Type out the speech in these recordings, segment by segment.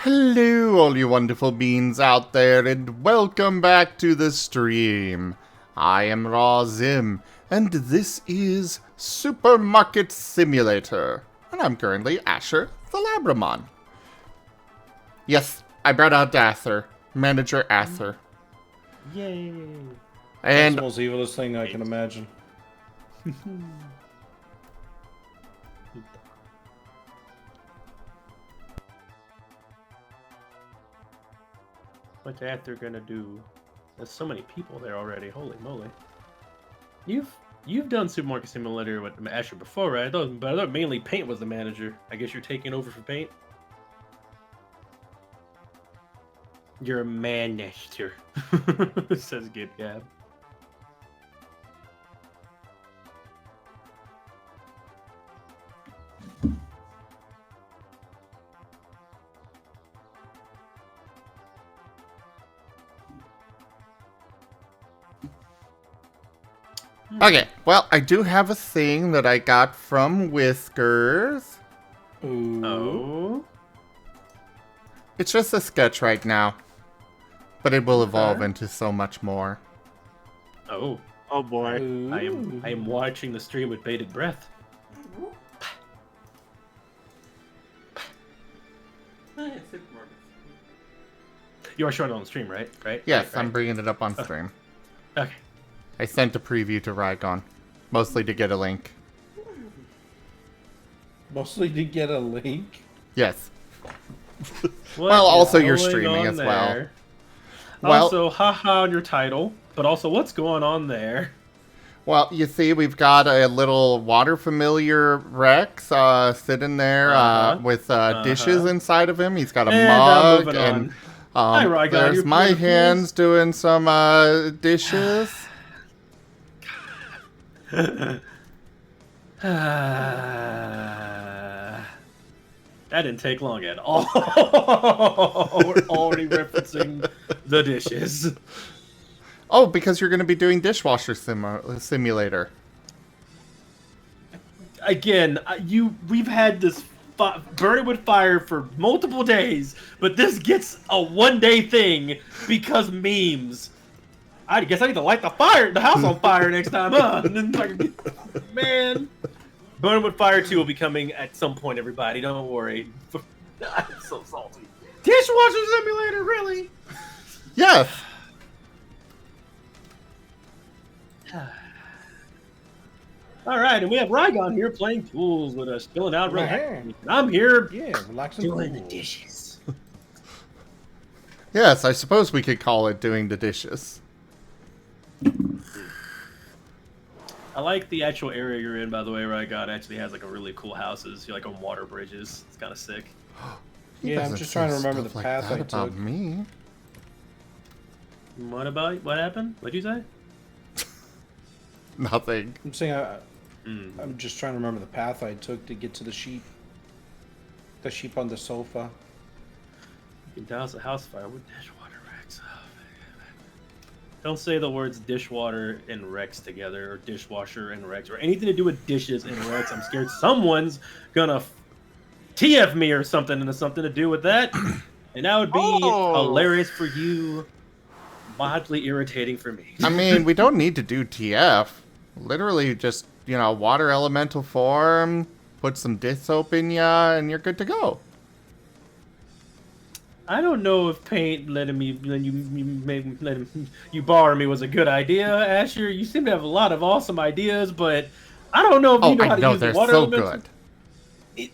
Hello, all you wonderful beings out there, and welcome back to the stream. I am Raw Zim, and this is Supermarket Simulator, and I'm currently Asher the Labramon. Yes, I brought out Ather, Manager Ather. Yay! And that's the most evilest thing I can imagine. What's Ather gonna do? There's so many people there already. Holy moly! You've done Supermarket Simulator with Asher before, right? But I thought mainly Paint was the manager. I guess you're taking over for Paint. You're a manager, says Gib Gab. okay, well, I do have a thing that I got from Whiskers. Ooh. Oh. It's just a sketch right now, but it will evolve Okay. into so much more. Oh. Oh boy. Ooh. I am watching the stream with bated breath. You are showing it on the stream, right? Right? Yes, Right. I'm bringing it up on stream. Okay. I sent a preview to Rygon, mostly to get a link. Mostly to get a link. Yes. What Well, is also you're going streaming on as well. there? Well- Also, haha on your title, but also what's going on there? Well, you see, we've got a little water familiar Rex sitting there with dishes inside of him. He's got a And, mug, moving and Hi, Rygon, there's you're my beautiful. hands doing some dishes. That didn't take long at all. We're already referencing the dishes. Oh, because you're going to be doing dishwasher simulator. Again, we've had this burning with fire for multiple days, but this gets a one-day thing because memes. I guess I need to light the house on fire next time, huh? Man, Burning with Fire 2 will be coming at some point, everybody. Don't worry. I'm so salty. Dishwasher simulator, really? Yes. All right, and we have Rygon here playing pools with us, filling out real Right. happy. I'm here Yeah, relaxing. doing the cool. dishes. Yes, I suppose we could call it doing the dishes. I like the actual area you're in, by the way. Rygon actually has like a really cool houses. You're like on water bridges. It's kind of sick. He Yeah, I'm doesn't just say trying to remember stuff the like path that I about took. me. What happened? What'd you say? Nothing. I'm saying I'm just trying to remember the path I took to get to the sheep. The sheep on the sofa. You can douse a house fire with dishwater Rex. Oh, don't say the words dishwater and Rex together, or dishwasher and Rex, or anything to do with dishes and Rex. I'm scared someone's gonna TF me or something, and something to do with that. And that would be hilarious for you, mildly irritating for me. I mean, we don't need to do TF. Literally just, water elemental form, put some dish soap in ya, and you're good to go. I don't know if Paint letting you borrow me was a good idea, Asher. You seem to have a lot of awesome ideas, but I don't know if you know how to use they're the water so elemental. good.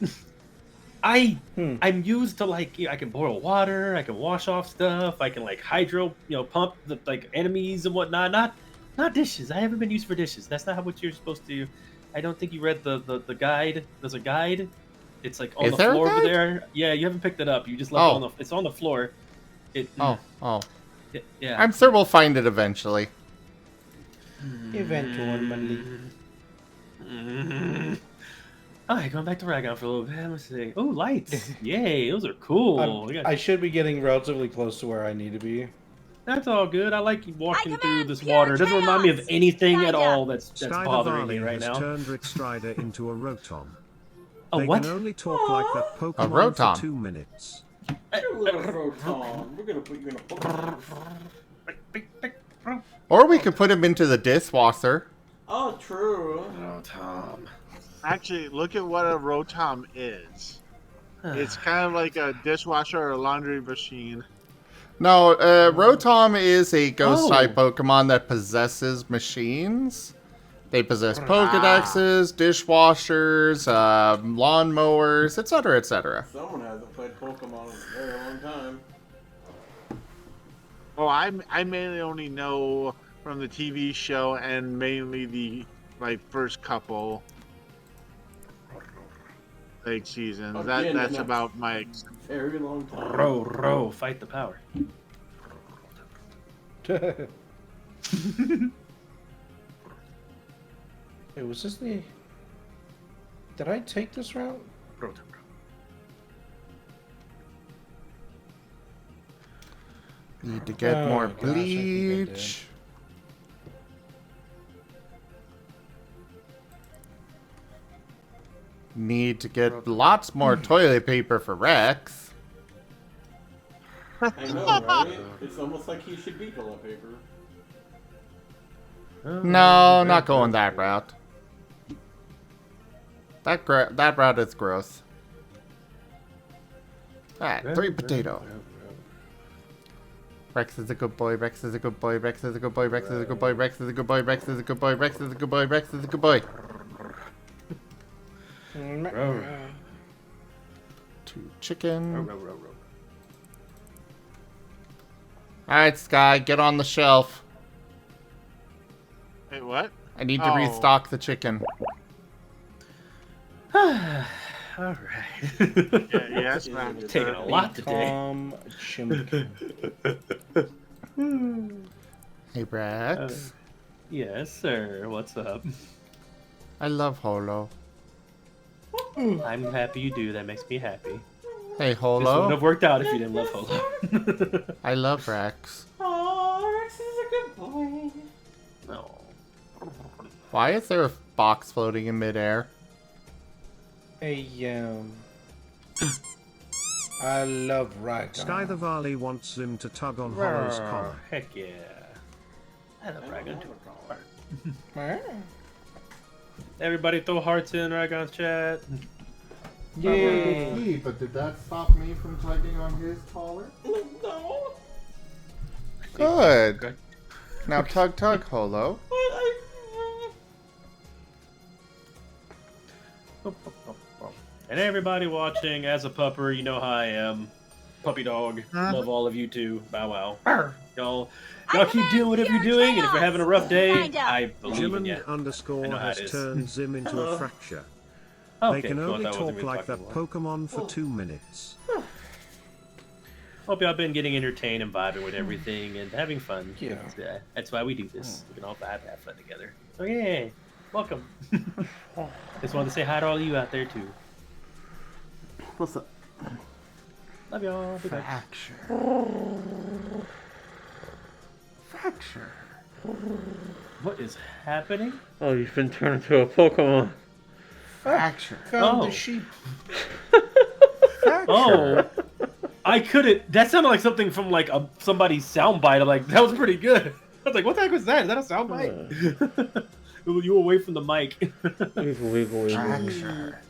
I'm used to I can boil water, I can wash off stuff, I can hydro, pump the enemies and whatnot. Not dishes. I haven't been used for dishes. That's not what you're supposed to. I don't think you read the guide. There's a guide. It's on Is the there a floor over guide? there. Yeah, you haven't picked it up. You just left it on the. It's on the floor. Oh. Yeah. I'm sure we'll find it eventually. Eventually. Alright, going back to Rygon for a little bit. Let's see. Oh, lights. Yay, those are cool. I should be getting relatively close to where I need to be. That's all good. I like walking I through command this pure water. It doesn't remind me of chaos. anything at Strider. all that's Strider bothering me Varley right has now. turned Rick Strider into a Rotom. A They what? can only talk like that Pokemon Rotom. for 2 minutes. You little Rotom. We're gonna put you in a Pokemon. Or we could put him into the dishwasher. Oh, true. Oh, Tom. Actually, look at what a Rotom is. It's kind of like a dishwasher or a laundry machine. No, Rotom is a ghost-type Oh. Pokemon that possesses machines. They possess Pokedexes, dishwashers, lawnmowers, etc., etc. Someone hasn't played Pokemon in a very long time. Oh, I mainly only know from the TV show and mainly the first couple seasons. Again, That's not- about my. Very long time. Row, fight the power. Hey, was this the... Did I take this route? Row. Need to get Oh, more gosh, I think I did. bleach. Need to get lots more toilet paper for Rex. I know, right? It's almost like he should be toilet paper. No, not going that route. That route is gross. Alright, 3 potato. Rex is a good boy, Rex is a good boy, Rex is a good boy, Rex is a good boy, Rex is a good boy, Rex is a good boy, Rex is a good boy, Rex is a good boy. Row. 2 chicken. Row. Alright, Sky, get on the shelf. Wait, what? I need to Oh. restock the chicken. Alright. Yes, Is ma'am. it Taking a lot today. Tom Chimkin. Hey, Rex. Yes, sir. What's up? I love Holo. I'm happy you do. That makes me happy. Hey, This wouldn't Holo. have worked out if you didn't love Holo. I love Rex. Oh, Rex is a good boy. No. Why is there a box floating in midair? Hey, I love Rag. Sky the Valley wants Zim to tug on Hollow's collar. Heck yeah. I love Dragon too. Everybody throw hearts in Dragon's chat. Yay! But did that stop me from tugging on his collar? No. Good. Okay. Now tug, Holo. And everybody watching, as a pupper, you know how I am. Puppy dog. Love all of you too. Bow wow. Y'all keep doing whatever you're doing, and if you're having a rough day, I believe in you. Jimin I know how has it is. turned Zim into a fracture. Okay, They can cool. only That wasn't talk me like that talking about. Pokemon for 2 minutes. Hope y'all been getting entertained and vibing with everything and having fun. Yeah. That's why we do this. We can all vibe and have fun together. So yeah, welcome. Just wanted to say hi to all of you out there too. What's up? Love y'all. Bye-bye. Fracture. What is happening? Oh, you've been turned into a Pokemon. Fracture. Found Oh. the sheep. Oh, I couldn't. That sounded like something from like somebody's soundbite. I'm like, that was pretty good. I was like, what the heck was that? Is that a soundbite? You were away from the mic. Fracture.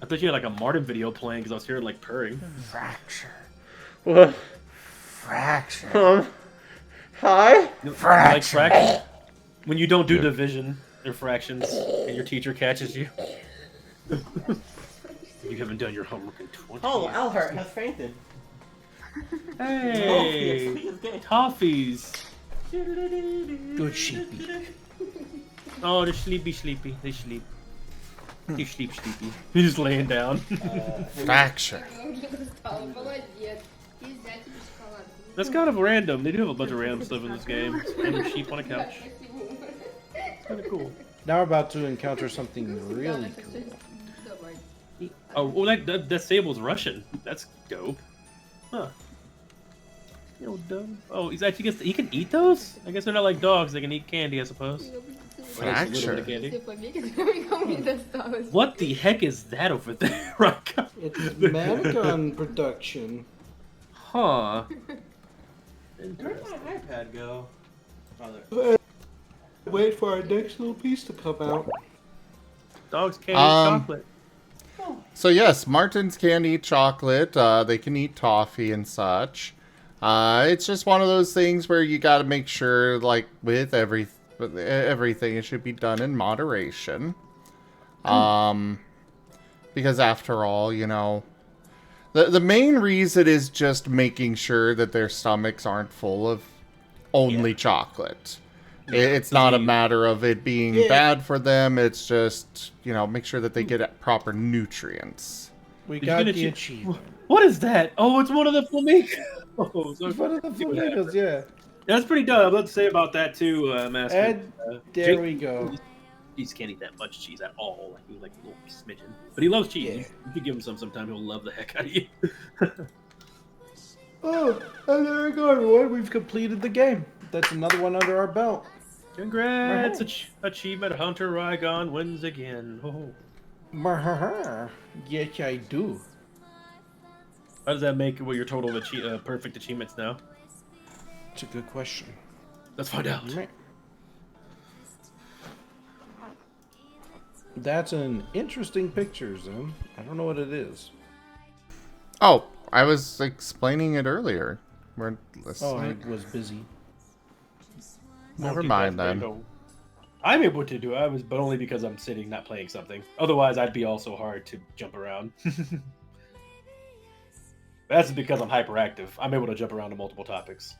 I thought you had like a Marten video playing because I was hearing like purring. Fracture. What? Fracture. Hi? Like fraction. When you don't do division or fractions and your teacher catches you. You haven't done your homework in 20 Oh, years. Alhart has fainted. Hey, toffees. Good sheepy. Oh, they're sleepy. They sleep. You sleepy. He's just laying down. Fracture. Молодец. И взять тебе шоколад. That's kind of random. They do have a bunch of random stuff in this game. Random sheep on a couch. Kind of cool. Now we're about to encounter something really cool. Давай. Oh, well, that Sable's Russian. That's dope. Huh. You know, dumb. Oh, he's actually he can eat those? I guess they're not like dogs. They can eat candy, I suppose. Fracture. Little bit of candy. Все побеги, никому не досталось. What the heck is that over there, Raka? It's Manigon production. Huh. Where'd Interesting. my iPad go? Oh, there. Wait for our next little piece to come out. Dogs can't eat chocolate. So yes, Martins can eat chocolate. They can eat toffee and such. It's just one of those things where you got to make sure, like with everything, it should be done in moderation. Because after all, you know, the main reason is just making sure that their stomachs aren't full of only chocolate. It's not a matter of it being bad for them. It's just, you know, make sure that they get proper nutrients. We Did got you the get achievement. What is that? Oh, it's one of the flamingos. So It's one of the flamingos, yeah. that's pretty dumb. I'd love to say about that too, Master. And there Jake- we go. He just can't eat that much cheese at all. Like, he was like a little smidgen. But he loves cheese. Yeah. You could give him some sometime. He'll love the heck out of you. Oh, and there we go, everyone. We've completed the game. That's another one under our belt. Congrats! Achievement Hunter Rygon wins again. Oh. Yes, I do. How does that make your total of perfect achievements now? It's a good question. Let's find out. That's an interesting picture, Zim. I don't know what it is. Oh, I was explaining it earlier. We're Oh, listening. I was busy. Never mind then. I'm able to do it, but only because I'm sitting, not playing something. Otherwise, I'd be also hard to jump around. That's because I'm hyperactive. I'm able to jump around to multiple topics.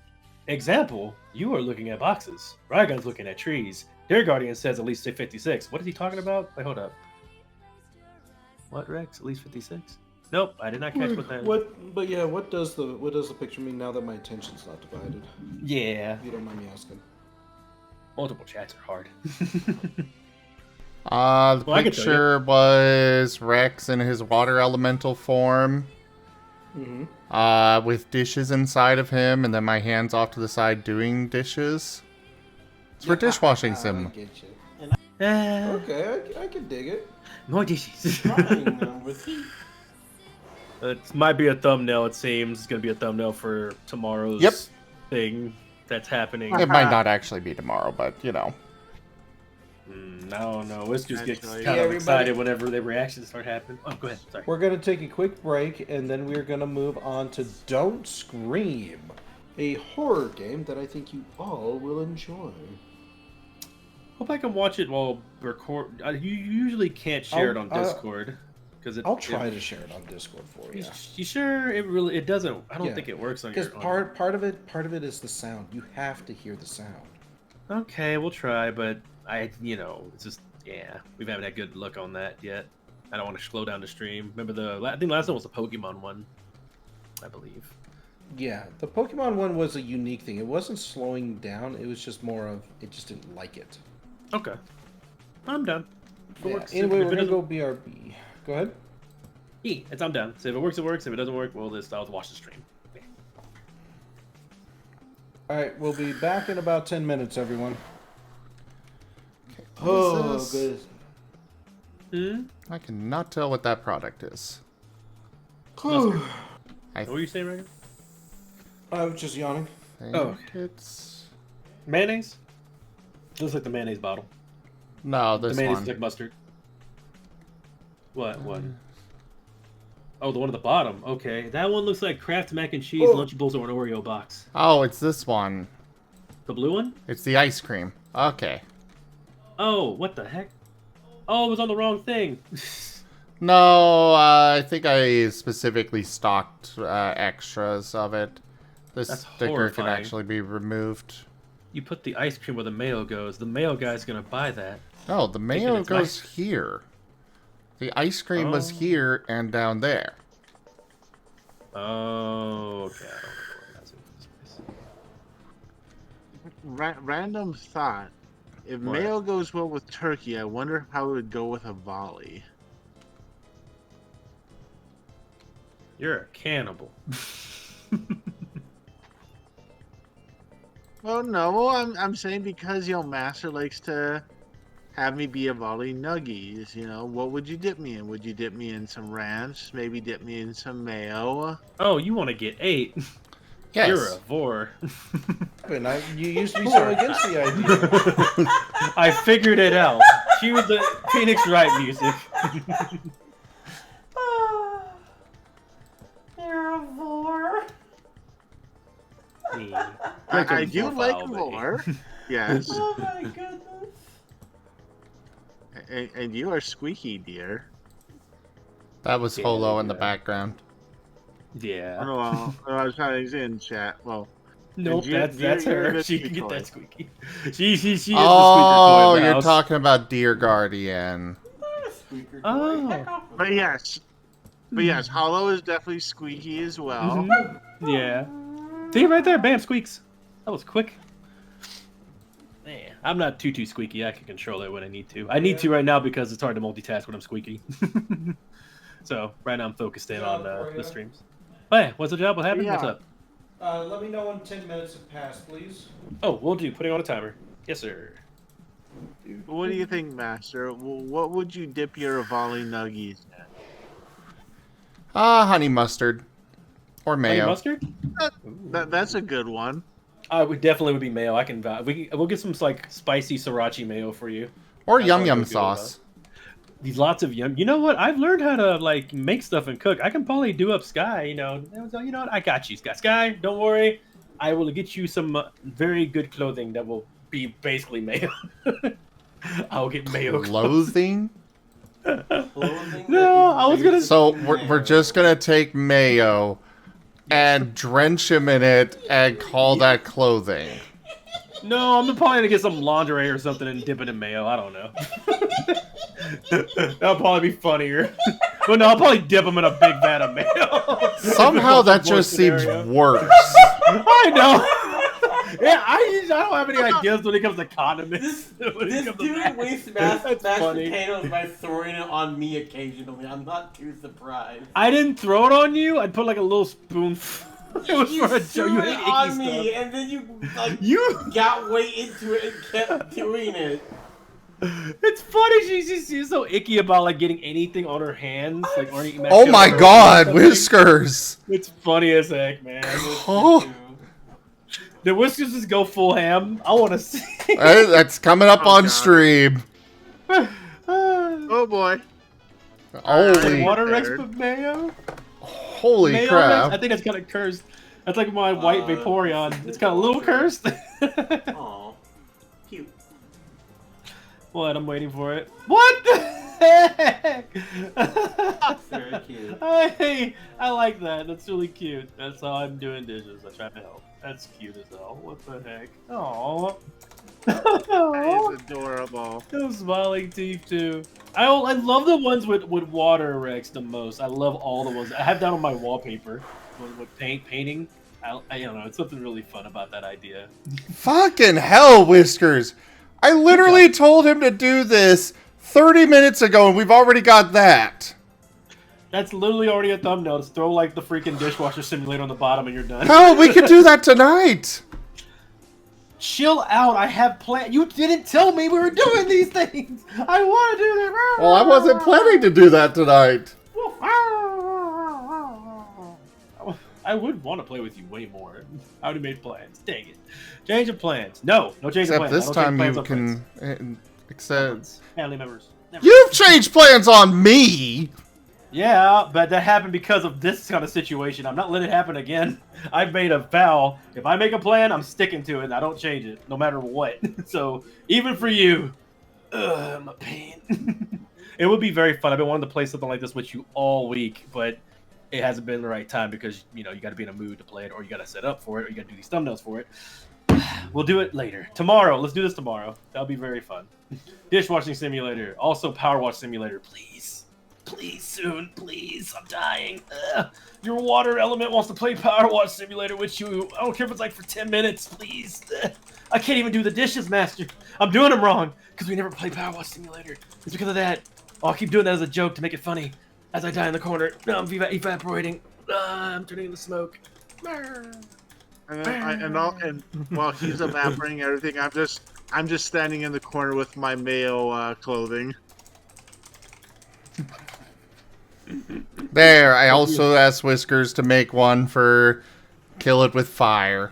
Example, you are looking at boxes. Rygon's looking at trees. Dear Guardian says at least 56. What is he talking about? Wait, hold up. What, Rex? At least 56? Nope, I did not catch what that is. But yeah, what does the picture mean now that my attention's not divided? Yeah. If you don't mind me asking. Multiple chats are hard. The Well, I can tell you. picture was Rex in his water elemental form. Mm-hmm. With dishes inside of him, and then my hands off to the side doing dishes. It's for dishwashing I sim. get you. Ah, Okay, I can dig it. more dishes. Fine, number 3. It might be a thumbnail, it seems. It's going to be a thumbnail for tomorrow's Yep. thing that's happening. It might not actually be tomorrow, but you know. I don't know. Let's just get Actually- kind Hey, of everybody. excited whenever the reactions start happening. Oh, go ahead. Sorry. We're gonna take a quick break, and then we're gonna move on to Don't Scream, a horror game that I think you all will enjoy. Hope I can watch it while record. You usually can't share it on I'll- Discord because I'll try to share it on Discord for you. You sure it doesn't? I don't Yeah. think it works on Because your. part of it is the sound. You have to hear the sound. Okay, we'll try, but it's just we haven't had good luck on that yet. I don't want to slow down the stream. Remember I think last one was the Pokemon one, I believe. Yeah, the Pokemon one was a unique thing. It wasn't slowing down. It was just more of it just didn't like it. Okay, I'm done. If it Yeah. works, Anyway, if we're it gonna doesn't- go BRB. Go ahead. I'm done. So if it works, it works. If it doesn't work, well, I'll watch the stream. Yeah. All right, we'll be back in about 10 minutes, everyone. What is this? good. I cannot tell what that product is. Mustard. I What were you saying, Reagan? I was just yawning. think Oh. it's... Mayonnaise? Looks like the mayonnaise bottle. No, The this mayonnaise one. is like mustard. What? Oh, the one at the bottom. Okay, that one looks like Kraft mac and cheese, Lunchables, or an Oreo box. Oh, it's this one. The blue one? It's the ice cream. Okay. Oh, what the heck? Oh, it was on the wrong thing. No, I think I specifically stocked extras of it. This That's sticker can horrifying. actually be removed. You put the ice cream where the mayo goes. The mayo guy's gonna buy that. No, the mayo it's goes here. The ice cream was Oh. here and down there. Oh, okay. I don't know what that's in this place. Random thought. If What? mayo goes well with turkey, I wonder how it would go with a volley. You're a cannibal. Well, no, I'm saying because Master likes to have me be a volley nuggies. What would you dip me in? Would you dip me in some ranch? Maybe dip me in some mayo? Oh, you want to get 8? Yes. You're a vor. You used to be so against the idea. I figured it out. Cue the Phoenix Wright music. You're a vor. I do like more. Yes. Oh my goodness. And you are squeaky, dear. That was Holo in the background. Yeah. Oh, I was trying to say in chat. Well, Nope, you're that's her. the She can get toy. that squeaky. She is the squeaker Oh, toy in the you're house. talking about Dear Guardian. Squeaker Oh. toy. Heck off with But it. yes, Hollow is definitely squeaky as well. Mhm. Yeah. See right there, bam, squeaks. That was quick. Man, I'm not too squeaky. I can control it when I need to. I need to right now because it's hard to multitask when I'm squeaky. So right now I'm focused in on the streams. Hey, what's the job? What happened? Yeah. What's up? Let me know when 10 minutes have passed, please. Oh, we'll do. Putting on a timer. Yes, sir. What do you think, Master? What would you dip your volley nuggies in? Honey mustard. Or Honey mayo. mustard? That's a good one. I would definitely would be mayo. I can. We'll get some like spicy sriracha mayo for you. Or That's yum all yum good with sauce. These lots of yum. You know what? I've learned how to like make stuff and cook. I can probably do up Sky. You know what? I got you, Sky. Sky, don't worry. I will get you some very good clothing that will be basically mayo. I'll get mayo clothes. Clothing? Clothing No, that I was is gonna- based So in we're mayo. just gonna take mayo and drench him in it and call that clothing. No, I'm probably gonna get some lingerie or something and dip it in mayo. I don't know. That'll probably be funnier. But no, I'll probably dip them in a big vat of mayo. Somehow that If it was just a seems scenario. worse. I know. Yeah, I don't have any ideas when it comes to condiments. This When it comes to dude that. wastes mashed That's funny. potatoes by throwing it on me occasionally. I'm not too surprised. I didn't throw it on you. I'd put like a little spoon. It was You for a joke. threw You it hate on icky me, stuff. and then you like You. got way into it and kept doing it. It's funny. She's so icky about like getting anything on her hands. Like, or eating Oh my macaroni or god, something. Whiskers! It's funny as heck, man. Oh. The Whiskers just go full ham. I want to see. Hey, that's coming up Oh, on God. stream. Oh boy. Holy, Water Prepared. Rex with mayo. holy Mayo Rex? crap. I think it's kind of cursed. That's like my white Vaporeon. It's kind of a little cursed. Aw, cute. What? I'm waiting for it. What the heck? Very cute. I like that. That's really cute. That's how I'm doing dishes. I try to help. That's cute as hell. What the heck? Aww. That is adorable. Those smiling teeth too. I love the ones with water Rex the most. I love all the ones. I have that on my wallpaper with painting. I don't know. It's something really fun about that idea. Fucking hell, Whiskers. I literally told him to do this 30 minutes ago and we've already got that. That's literally already a thumbnail. Just throw like the freaking dishwasher simulator on the bottom and you're done. Hell, we could do that tonight. Chill out. I have plans. You didn't tell me we were doing these things. I want to do this. Well, I wasn't planning to do that tonight. I would want to play with you way more. I already made plans. Dang it. Change of plans. No change of Except plans. this I don't time change you plans on can... Except... friends. Family members. Never. You've changed plans on me! Yeah, but that happened because of this kind of situation. I'm not letting it happen again. I've made a vow. If I make a plan, I'm sticking to it, and I don't change it, no matter what. So, even for you, I'm a pain. It would be very fun. I've been wanting to play something like this with you all week, but it hasn't been the right time because, you know, you got to be in a mood to play it, or you got to set up for it, or you got to do these thumbnails for it. We'll do it later. Tomorrow. Let's do this tomorrow. That'll be very fun. Dishwashing simulator. Also, power wash simulator. Please. Please, soon. Please. I'm dying. Your water element wants to play power wash simulator with you. I don't care if it's like for 10 minutes. Please. I can't even do the dishes, Master. I'm doing them wrong because we never play power wash simulator. It's because of that. Oh, I'll keep doing that as a joke to make it funny. As I die in the corner. No, I'm evaporating. I'm turning into smoke. And while he's evaporating everything, I'm just I'm just standing in the corner with my Mayo clothing. There, I also asked Whiskers to make one for Kill It With Fire.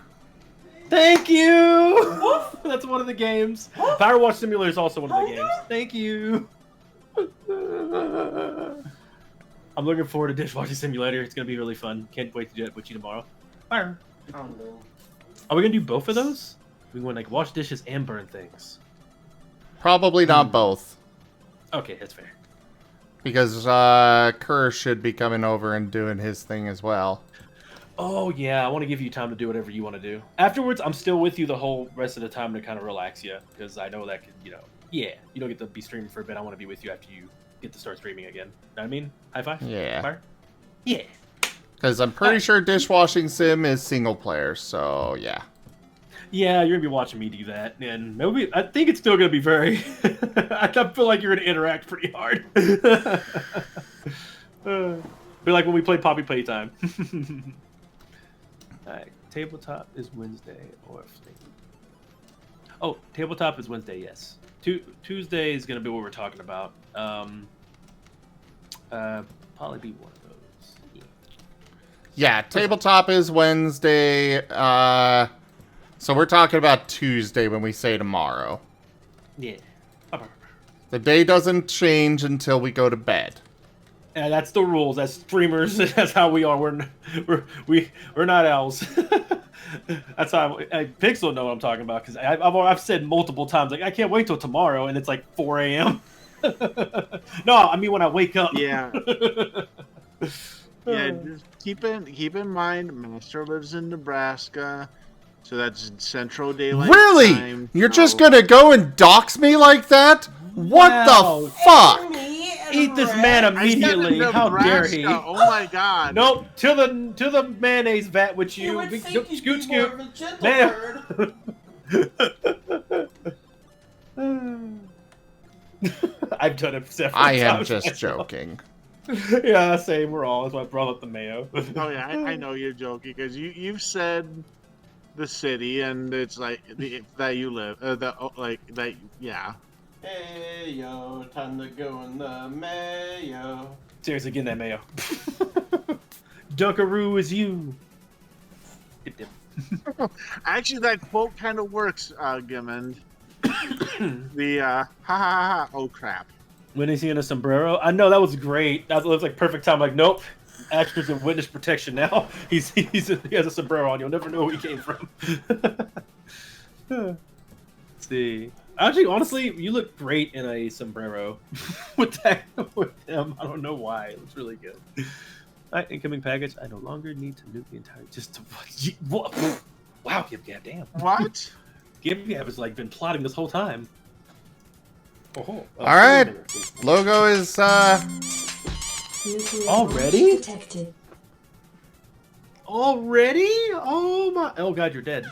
Thank you! That's one of the games. Firewatch Simulator is also one of the games. Thank you! I'm looking forward to Dishwashing Simulator. It's going to be really fun. Can't wait to do it with you tomorrow. Fire. Oh no. Are we going to do both of those? We want to like wash dishes and burn things. Probably not both. Okay, that's fair. Because Kerr should be coming over and doing his thing as well. Oh, yeah. I want to give you time to do whatever you want to do. Afterwards, I'm still with you the whole rest of the time to kind of relax you. Because I know that could, yeah, you don't get to be streaming for a bit. I want to be with you after you get to start streaming again. Know what I mean? High five? Yeah. Fire? Yeah. Because I'm pretty sure Dishwashing Sim is single player, so yeah. Yeah, you're going to be watching me do that. And maybe, I think it's still going to be very... I feel like you're going to interact pretty hard. Be like when we played Poppy Playtime. Alright, tabletop is Wednesday or oh, tabletop is Wednesday, yes. Tuesday is gonna be what we're talking about. Probably be one of those. Yeah, tabletop is Wednesday. So we're talking about Tuesday when we say tomorrow. Yeah. The day doesn't change until we go to bed. Yeah, that's the rules. As streamers, that's how we are. We're not owls. That's how Pixel know what I'm talking about because I've said multiple times like I can't wait till tomorrow and it's like 4 a.m. No, I mean when I wake up. Yeah. Yeah. Just keep in mind, Master lives in Nebraska, so that's Central Daylight Really? Time, You're so- just gonna go and dox me like that? What Wow. the fuck? Eat this man I said immediately. How dare Nebraska. he? Oh my god. Nope. To the mayonnaise vat with you. Scoot. Man. I've done it several I am times just myself. joking. Yeah, same. We're all. That's why I brought up the mayo. Oh yeah, I know you're joking because you've said the city and it's like that you live that yeah. Hey yo, time to go in the mayo. Seriously, get in that mayo. Dunkaroo is you. Dip, dip. Actually, that quote kind of works, Gimmond. The ha ha ha oh crap. When is he in a sombrero? I know that was great. That was like perfect time. Like, nope. Asher's in witness protection now. He has a sombrero on. You'll never know where he came from. Let's see. Actually, honestly, you look great in a sombrero with him. I don't know why. It looks really good. Alright, incoming package. I no longer need to nuke the entire. Just to what? Wow, Gib Gab, damn. What? Gib Gab has like been plotting this whole time. Oh, Alright. Logo is Already? Detected. Already? Oh my! Oh god, you're dead.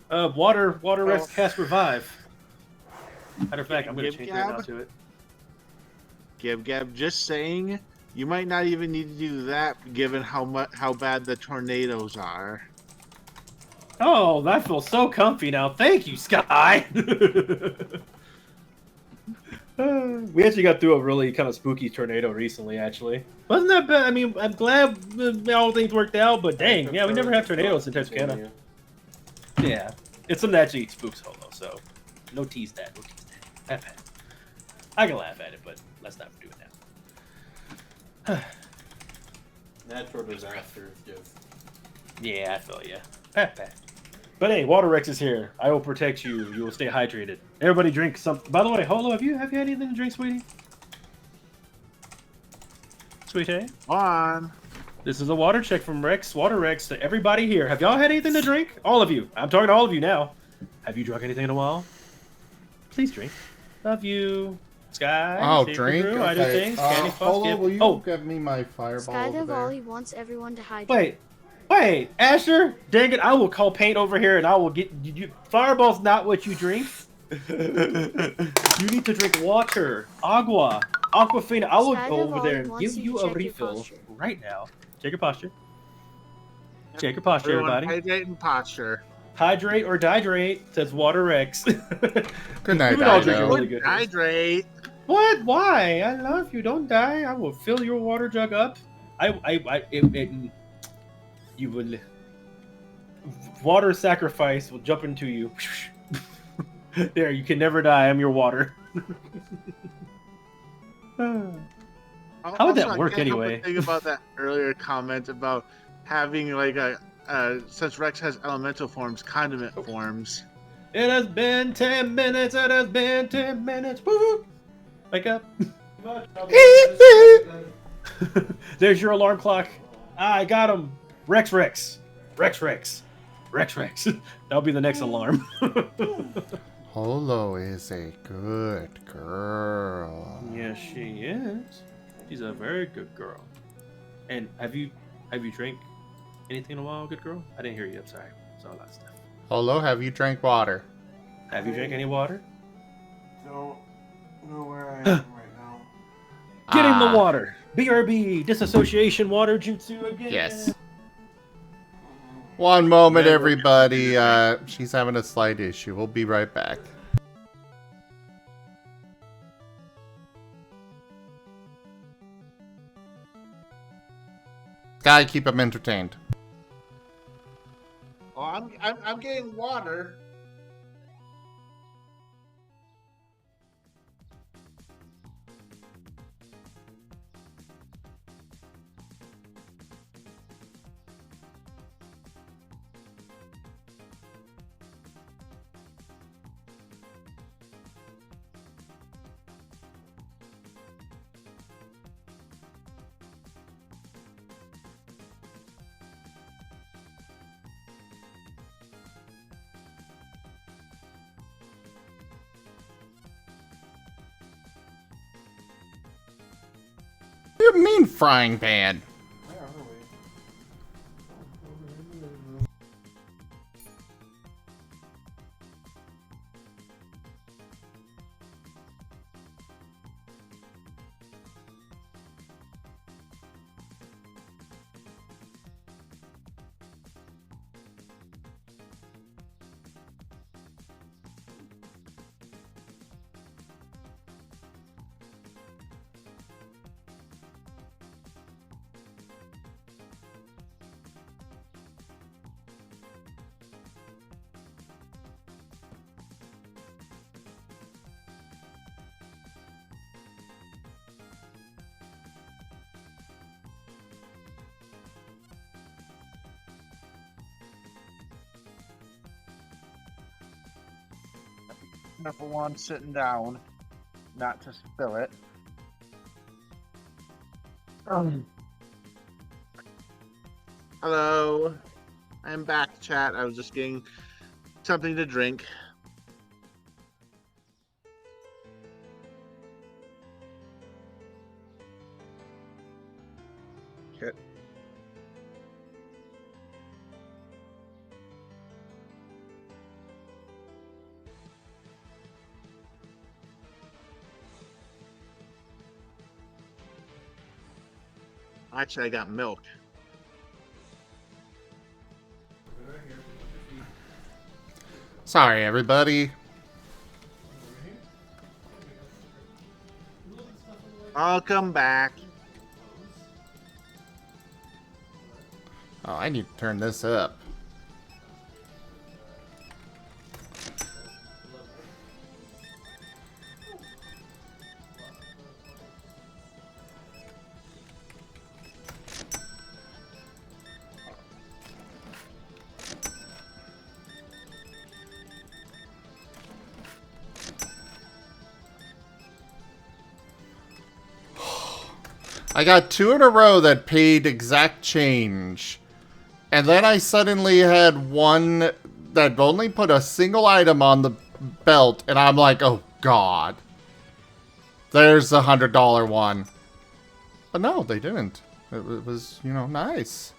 Water Rex cast revive. Matter of fact, I'm gonna change right now to it. Gab, just saying, you might not even need to do that given how bad the tornadoes are. Oh, that feels so comfy now. Thank you, Sky. We actually got through a really kind of spooky tornado recently. Actually, wasn't that bad? I mean, I'm glad all things worked out. But dang, yeah, we never have tornadoes in Texarkana. Yeah, it's something that actually spooks Holo. So, no tease that. No tease that. I can laugh at it, but let's not do it now. Natural disasters, just. Yeah, I feel ya. But hey, Water Rex is here. I will protect you. You will stay hydrated. Everybody drink something. By the way, Holo, have you had anything to drink, sweetie? Sweetie? On. This is a water check from Rex. Water Rex to everybody here. Have y'all had anything to drink? All of you. I'm talking to all of you now. Have you drunk anything in a while? Please drink. Love you. Sky. Oh, Secret drink? Brew, I do things. Candy Puff, Polo, Skip. will you Oh, give me my fireball Sky over the there? Volley wants everyone to hydrate. Wait, Asher, dang it, I will call paint over here and I will get you. Fireball's not what you drink. You need to drink water, agua, aquafina. I will Sky go the over Volley there and wants give you you to a check your refill posture. right now. Check your posture. Check your posture, Everyone everybody. hydrate and posture. Hydrate or dihydrate, says Water Rex. Good night, We would all drink a Dido. really good. Hydrate. What? Why? I love you. Don't die. I will fill your water jug up. You will. Water sacrifice will jump into you. There, you can never die. I'm your water. How would that work anyway? Think about that earlier comment about having like since Rex has elemental forms, condiment forms. It has been 10 minutes. It has been 10 minutes. Woo! Wake up. There's your alarm clock. I got him. Rex. That'll be the next alarm. Holo is a good girl. Yes, she is. She's a very good girl. And have you drank anything in a while, good girl? I didn't hear you. I'm sorry. Saw a lot of stuff. Holo, have you drank water? Have you drank any water? Don't know where I am right now. Getting the water. BRB, disassociation water jutsu again. Yes. One moment, everybody. She's having a slight issue. We'll be right back. Gotta keep him entertained. Oh, I'm getting water. What do you mean frying pan? Where are we? Number one, sitting down, not to spill it. Hello, I'm back, chat. I was just getting something to drink. Okay. Actually, I got milk. Sorry, everybody. I'll come back. Oh, I need to turn this up. I got 2 in a row that paid exact change. And then I suddenly had one that only put a single item on the belt. And I'm like, oh god. There's the $100 one. But no, they didn't. It was, you know, nice.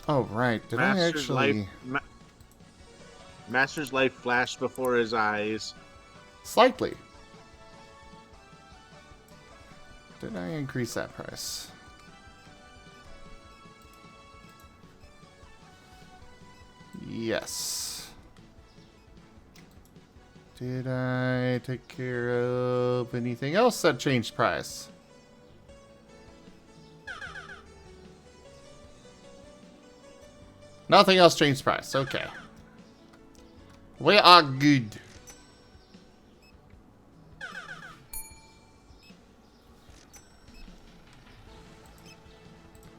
Oh, right. Did I actually... Master's life flashed before his eyes. Slightly. Did I increase that price? Yes. Did I take care of anything else that changed price? Nothing else changed price. Okay. We are good.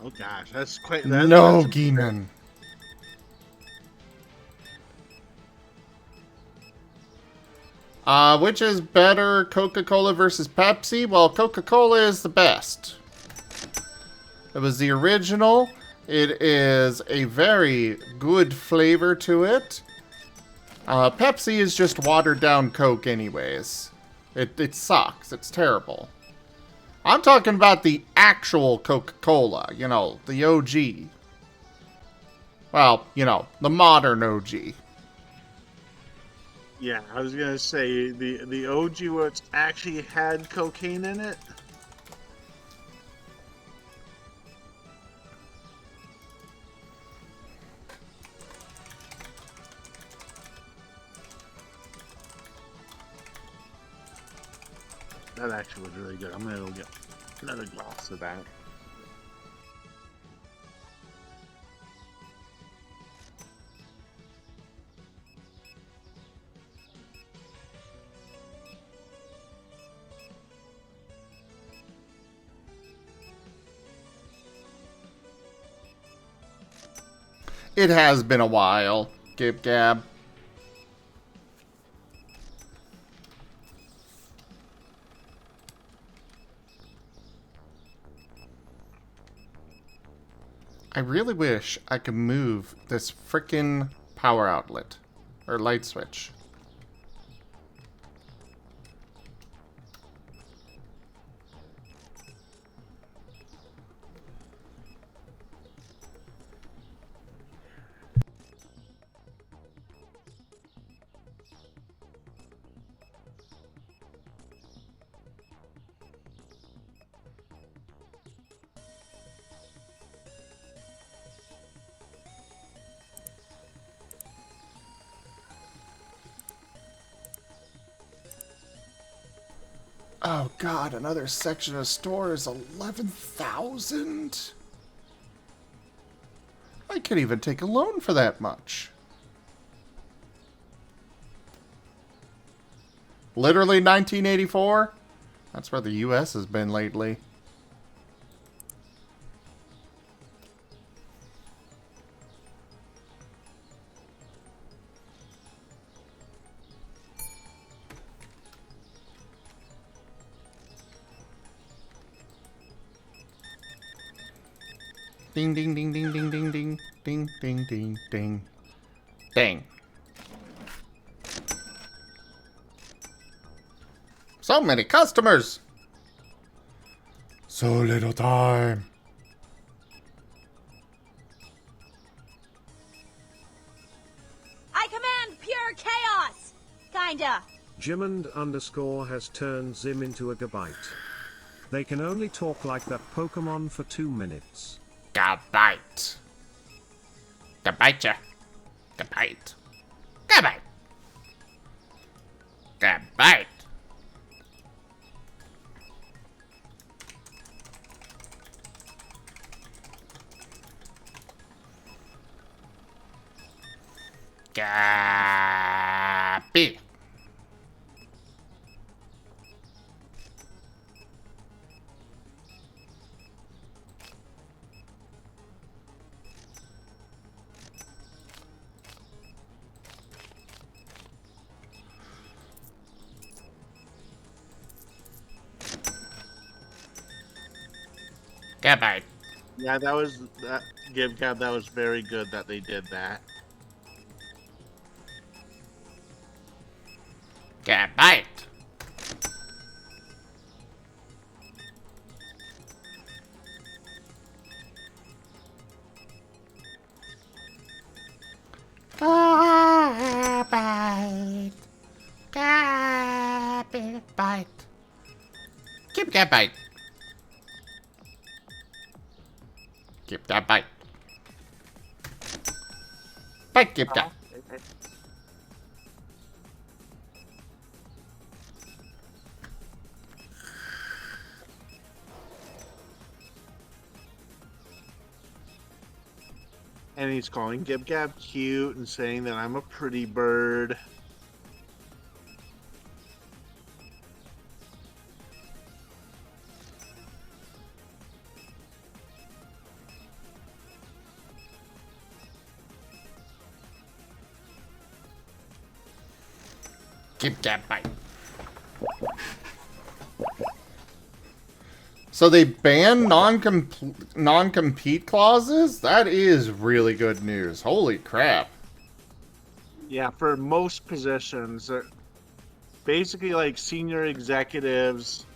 Oh gosh, that's quite. No, that's Geeman. Which is better, Coca-Cola versus Pepsi? Well, Coca-Cola is the best. It was the original. It is a very good flavor to it. Pepsi is just watered down Coke anyways. It sucks. It's terrible. I'm talking about the actual Coca-Cola. You know, the OG. Well, you know, the modern OG. Yeah, I was gonna say the OG where it's actually had cocaine in it. That actually was really good. I'm gonna go get another glass of that. It has been a while, Gib Gab. I really wish I could move this frickin' power outlet. Or light switch. Oh god, another section of store is 11,000? I can't even take a loan for that much. Literally 1984? That's where the US has been lately. Ding ding ding ding ding ding ding ding ding ding ding. Dang. So many customers. So little time. I command pure chaos! Kinda. Jimmond_ has turned Zim into a Gabite. They can only talk like that Pokemon for 2 minutes. Gabite. Gabite ya. Gabite. Gabite. Gabite. Gabi. Gabite. Yeah, that was that. Give Gab, that was very good that they did that. Gabite. Gabite. Gabite. Keep Gabite. Keep that bite. Bye, Kip Cat. And he's calling Gib Gab cute and saying that I'm a pretty bird. Kip Cat, bye. So they banned non-compete clauses? That is really good news. Holy crap. Yeah, for most positions, basically like senior executives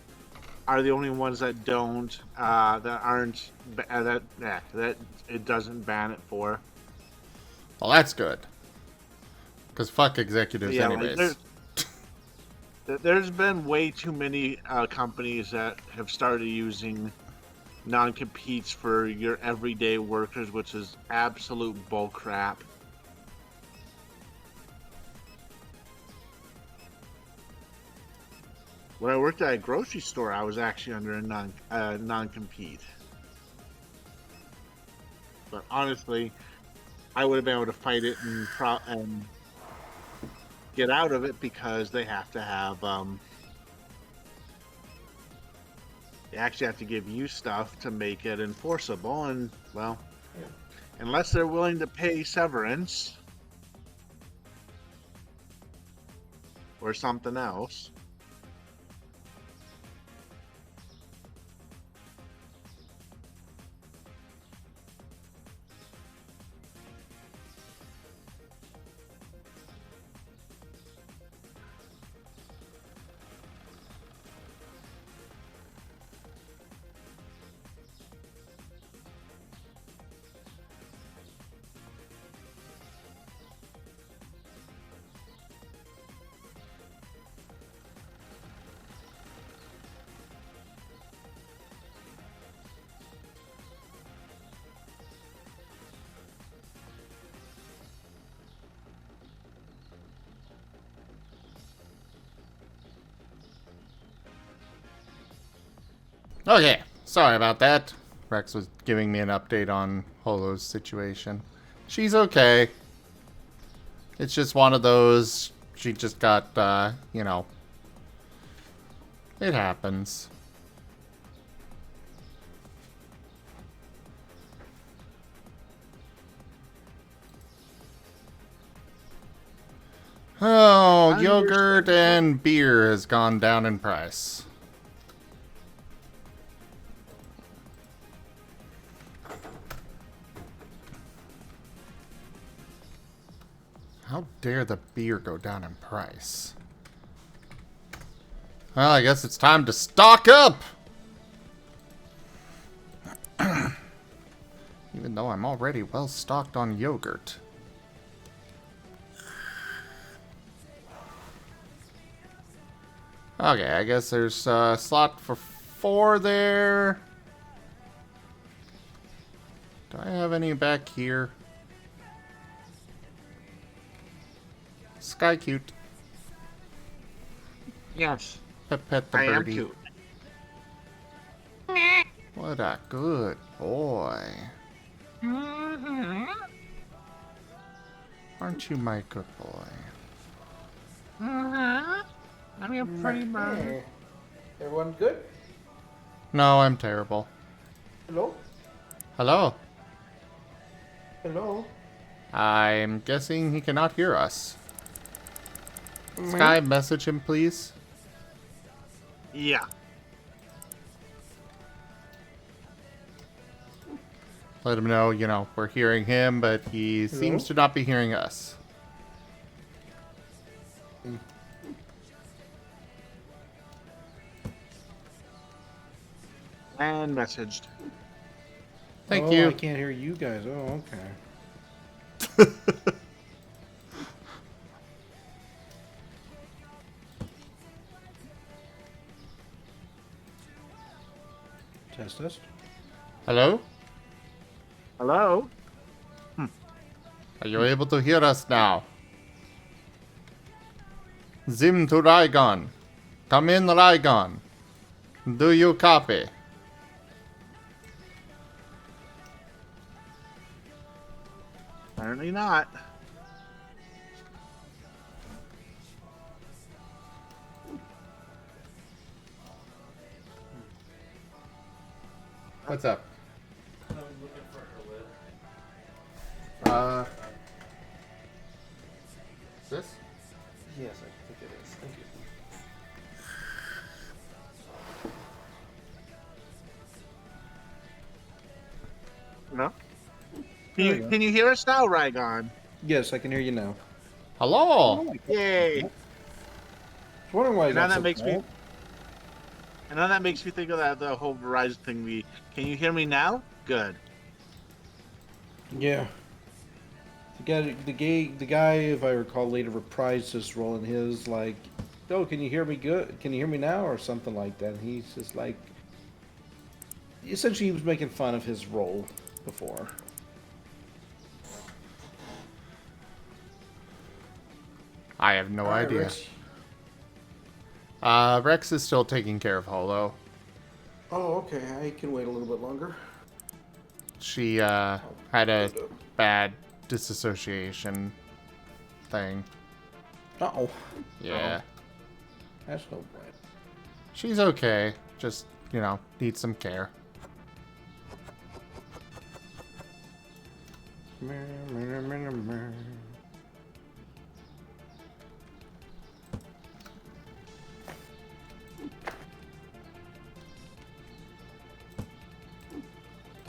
are the only ones that don't, that aren't, that it doesn't ban it for. Well, that's good. Because fuck executives Yeah, anyways. There's been way too many companies that have started using non-competes for your everyday workers, which is absolute bullcrap. When I worked at a grocery store, I was actually under a non-compete. But honestly, I would have been able to fight it and get out of it because they have to have they actually have to give you stuff to make it enforceable, and well, unless they're willing to pay severance or something else. Okay, sorry about that. Rex was giving me an update on Holo's situation. She's okay. It's just one of those, she just got, you know, it happens. Oh, yogurt and beer has gone down in price. How dare the beer go down in price? Well, I guess it's time to stock up! Even though I'm already well stocked on yogurt. Okay, I guess there's a slot for 4 there. Do I have any back here? Sky cute. Yes, Pet the I am birdie. cute. What a good boy. Aren't you my good boy? I'm a pretty bird. Hey. Everyone good? No, I'm terrible. Hello? Hello? Hello? I'm guessing he cannot hear us. Sky, message him, please. Yeah. Let him know, you know, we're hearing him, but he seems to not be hearing us. And messaged. Thank you. I can't hear you guys. Oh, okay. Test. Hello? Hello? Are you able to hear us now? Zim to Raigon. Come in, Raigon. Do you copy? Apparently not. What's up? I'm looking for her lid. This? Yes, I think it is. Thank you. No. There we go. Can you hear us now, Rygon? Yes, I can hear you now. Hello. Yay! I was wondering why And now that's that so makes me. quiet. And now that makes me think of the whole Verizon thing. Can you hear me now? Good. Yeah. The guy, if I recall, later reprised this role in his like, "Oh, can you hear me good? Can you hear me now?" or something like that. And he's just like, essentially, he was making fun of his role before. I have no Alright, idea. Rex. Rex is still taking care of Holo. Oh, okay. I can wait a little bit longer. She had a bad disassociation thing. Uh-oh. Yeah. That's no bad. She's okay. Just, you know, needs some care.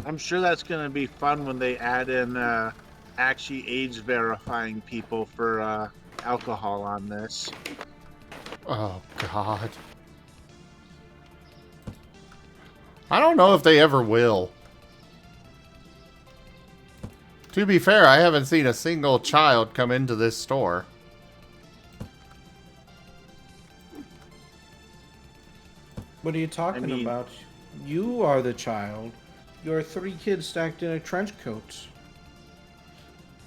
I'm sure that's gonna be fun when they add in actually age verifying people for alcohol on this. Oh, God. I don't know if they ever will. To be fair, I haven't seen a single child come into this store. What are you talking mean- about? You are the child. You're 3 kids stacked in a trench coat.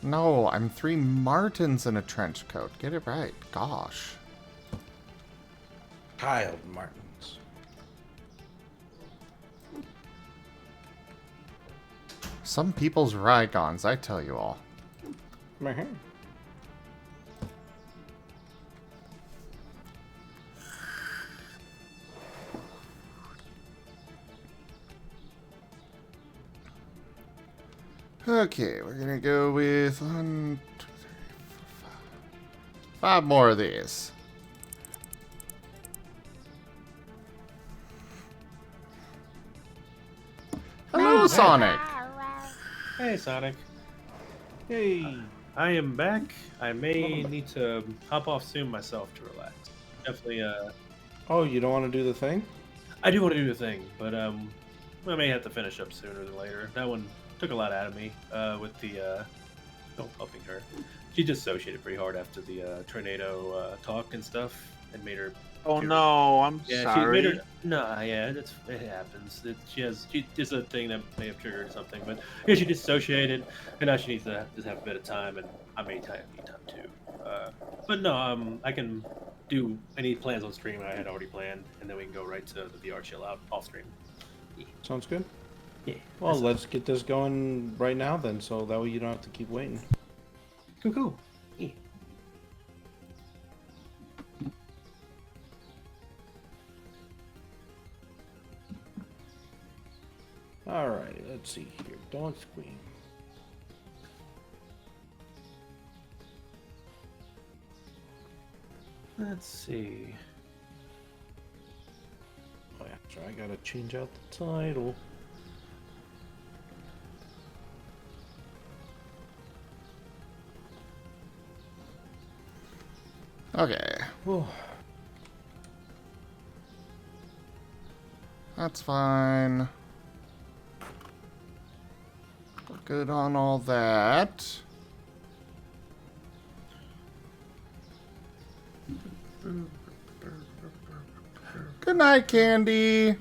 No, I'm 3 Martens in a trench coat. Get it right. Gosh. Child Martins. Some people's Rygons, I tell you all. Uh-huh. Okay, we're gonna go with 1, 2, 3, 4, 5. 5 more of these. Hello, Sonic. Hey, Sonic. Hey. I am back. I may need to hop off soon myself to relax. Definitely, Oh, you don't want to do the thing? I do want to do the thing, but I may have to finish up sooner than later. That one took a lot out of me with the helping her. She dissociated pretty hard after the tornado talk and stuff, and made her. Oh no, I'm Yeah, sorry. she made her. No, yeah, it happens. She it's a thing that may have triggered something, but yeah, she dissociated, and now she needs to just have a bit of time, and I may need time too. But no, I can do any plans on stream I had already planned, and then we can go right to the VR chill out off stream. Yeah. Sounds good. Yeah. Well, let's get this going right now then, so that way you don't have to keep waiting. Cool. Yeah. Alrighty, let's see here. Don't scream. Let's see. Oh yeah, so I gotta change out the title. Okay. Oh, That's fine. We're good on all that. Good night, Candy.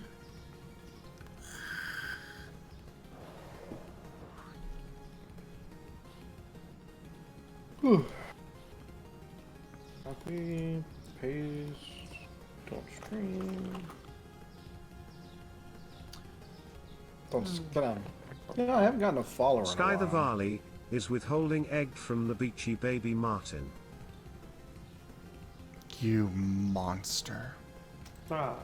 Copy, paste, don't stream. Don't spam. Yeah, I haven't gotten a follower. Sky in a the while. Varley is withholding egg from the beachy baby Martin. You monster. Ah.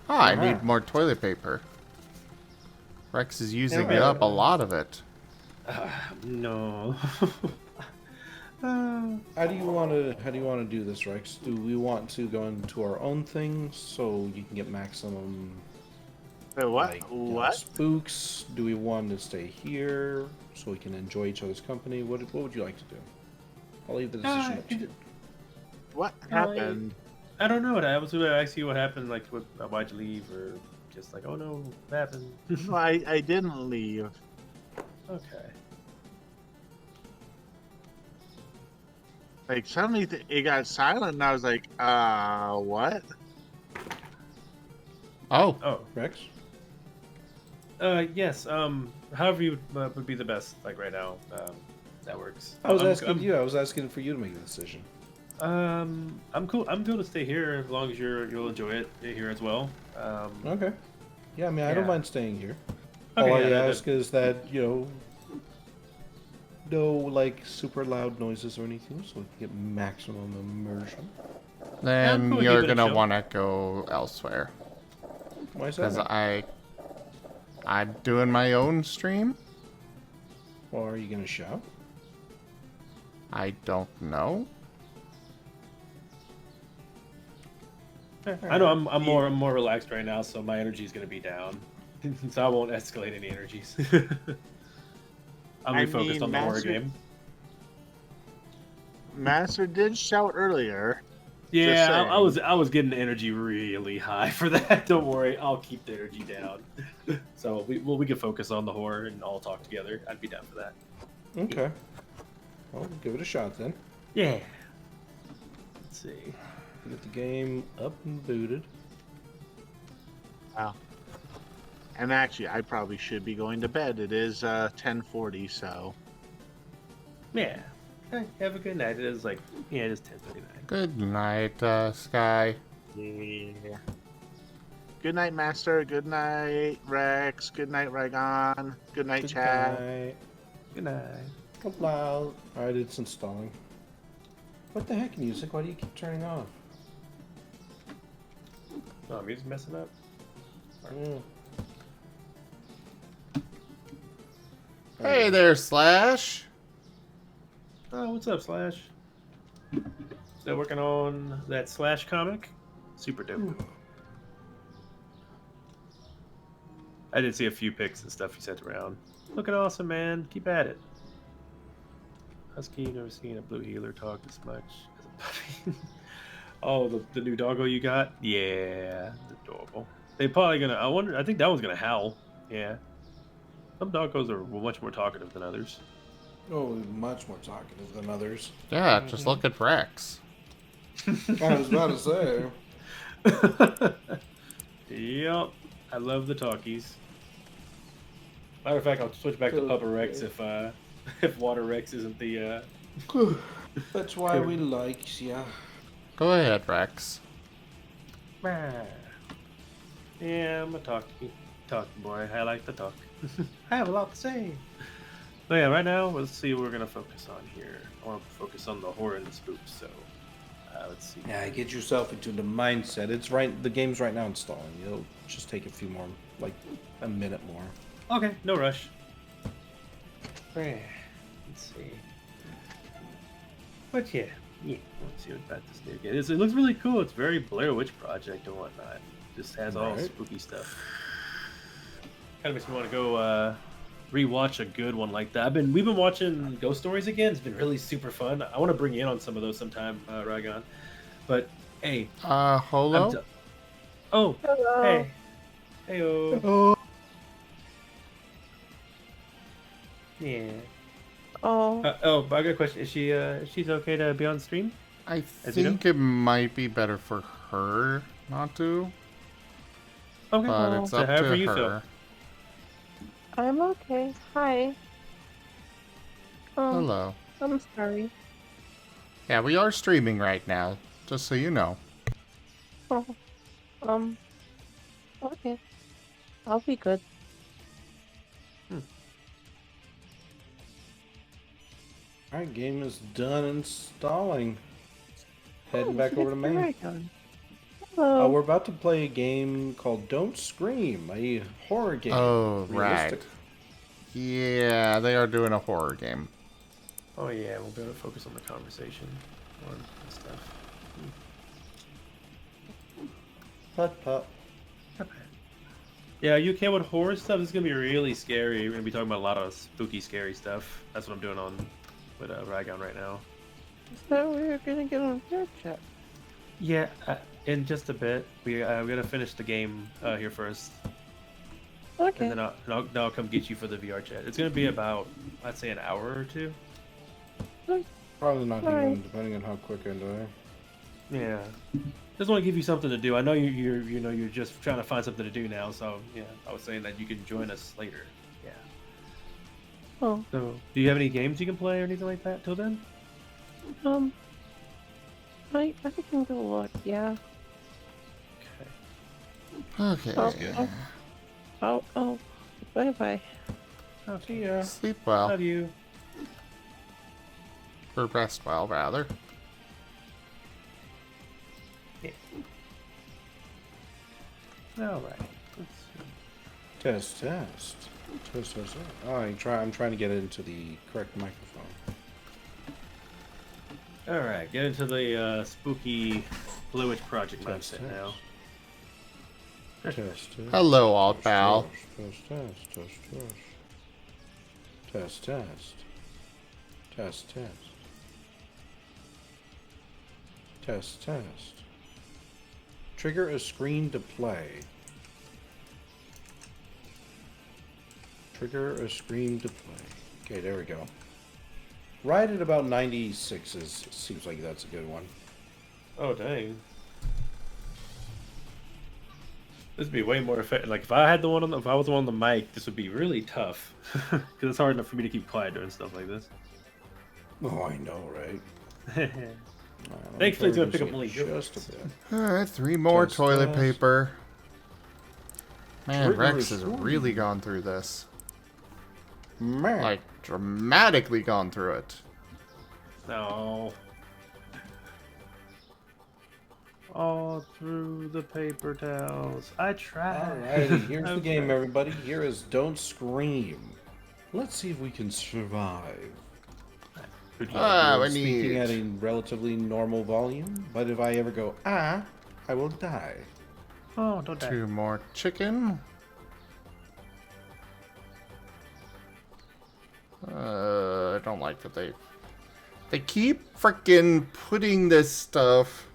I need more toilet paper. Rex is using up a lot of it. No. How do you want to do this, Rex? Do we want to go into our own things so you can get maximum Wait, what? like, What? spooks? Do we want to stay here so we can enjoy each other's company? What would you like to do? I'll leave the decision up to you. What happened? I don't know. I was going to ask you what happened, like, why'd you leave, or just like, oh no, what happened? No, I didn't leave. Okay. Like suddenly it got silent, and I was like, what? Oh, Oh, Rex? yes. However you would be the best, like right now. That works. I was asking I'm, you. I was asking for you to make the decision. I'm cool. I'm going to stay here as long as you'll enjoy it here as well. Okay. Yeah, I mean, I don't Yeah. mind staying here. Okay, All I yeah, ask is that, no, like, super loud noises or anything, so we can get maximum immersion. then cool, you're give it a gonna show. want to go elsewhere. Why is Because that? I'm doing my own stream. Or are you going to shout? I don't know. I know I'm more relaxed right now, so my energy is going to be down, so I won't escalate any energies. I'll be focused on the horror game. Master did shout earlier. Yeah, saying. I was getting the energy really high for that. Don't worry, I'll keep the energy down. So we can focus on the horror and all talk together. I'd be down for that. Okay. Well, give it a shot then. Yeah. Let's see. Get the game up and booted. Wow. And actually, I probably should be going to bed. It is 10:40, so. Yeah. Hey, have a good night. It is like it is 10:39. Good night, Sky. Yeah. Good night, Master. Good night, Rex. Good night, Raygon. Good night, Chad. Night. Good night. Alright, it's installing. What the heck, music? Why do you keep turning off? Oh, music messing up. Yeah. Hey there, Slash. Oh, what's up, Slash? Still working on that Slash comic? Super dope. I did see a few pics and stuff you sent around. Looking awesome, man. Keep at it. Husky, never seen a blue healer talk this much as a puppy. Oh, the new doggo you got? Yeah, adorable. They probably gonna. I think that one's gonna howl. Yeah. Some doggos are much more talkative than others. Oh, much more talkative than others. Yeah, just look at Rex. I was about to say. Yep. I love the talkies. Matter of fact, I'll switch back to Pupper Rex if Water Rex isn't the. That's why we like ya. Go ahead, Rex. Yeah, I'm a talky boy. I like to talk. I have a lot to say. So yeah, right now, let's see what we're gonna focus on here. I want to focus on the horror and the spooks. So let's see. Yeah, get yourself into the mindset. It's right. The game's right now installing. It'll just take a few more, like a minute more. Okay, no rush. Let's see. But yeah, let's see what about this new game. It looks really cool. It's very Blair Witch Project and whatnot. Just has all spooky stuff. Kind of makes me want to go rewatch a good one like that. We've been watching Ghost Stories again. It's been really super fun. I want to bring you in on some of those sometime, Rygon. But hey, Holo? oh, Hello. hey, heyo. Yeah. Oh. But I got a question. Is she's okay to be on stream? I As you know? think it might be better for her not to, Okay. but it's So up however to you her. feel. I'm okay. Hi. Hello. I'm sorry. Yeah, we are streaming right now, just so you know. Oh, okay. I'll be good. Alright, game is done installing. Heading back over to main. Very good. Hello. We're about to play a game called Don't Scream, a horror game. Oh, Realistic. right. Yeah, they are doing a horror game. Oh yeah, we'll be able to focus on the conversation more and stuff. Putt putt. Yeah, you okay with horror stuff? It's gonna be really scary. We're gonna be talking about a lot of spooky, scary stuff. That's what I'm doing with Ragon right now. So we're gonna get on VR chat. Yeah, in just a bit. We gotta finish the game here first, Okay. and then I'll come get you for the VR chat. It's gonna be about, I'd say, an hour or two. Probably not Alright. even, depending on how quick I die. Yeah. Just want to give you something to do. I know you're just trying to find something to do now. So yeah, I was saying that you can join us later. Yeah. Oh. So, do you have any games you can play or anything like that till then? I can go look. Yeah. Okay. Okay. Oh. Bye bye. See ya. Sleep well. Love you. Or rest well, rather. Yeah. All right. Let's see. Test. Oh, I'm trying to get it into the correct microphone. All right. Get into the spooky Blue Witch Project Test, mindset now. Test. Hello, old pal. Test. Trigger a screen to play. Trigger a screen to play. Okay, there we go. Right at about 96 seems like that's a good one. Oh dang. This would be way more effective. Like if I had the one if I was the one on the mic, this would be really tough because it's hard enough for me to keep quiet during stuff like this. Oh, I know, right? Thankfully, it's gonna pick up only just a bit. Alright, 3 more Test, toilet test. paper. Man, Trigger Rex is has sworn. really gone through this. Man. Like, dramatically gone through it. No. All through the paper towels. I tried. Alrighty, here's the Okay. game, everybody. Here is Don't Scream. Let's see if we can survive. Good luck. Ah, We're we speaking at need... a relatively normal volume, but if I ever go I will die. Oh, don't die. 2 more chicken. I don't like that they keep freaking putting this stuff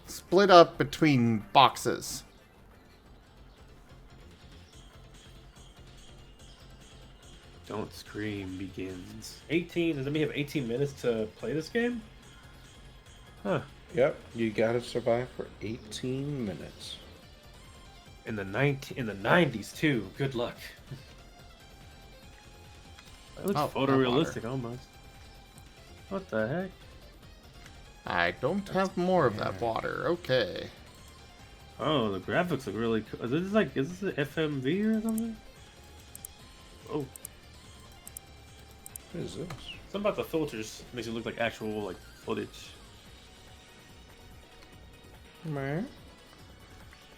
split up between boxes. Don't Scream begins. 18. Does that mean you have 18 minutes to play this game? Huh. Yep, you gotta survive for 18 minutes. In the 90s too. Good luck. It looks Oh, photorealistic almost. What the heck? I don't have more of that water. Okay. Oh, the graphics look really cool. Is this an FMV or something? Oh, What is this? something about the filters makes it look like actual like footage. Man.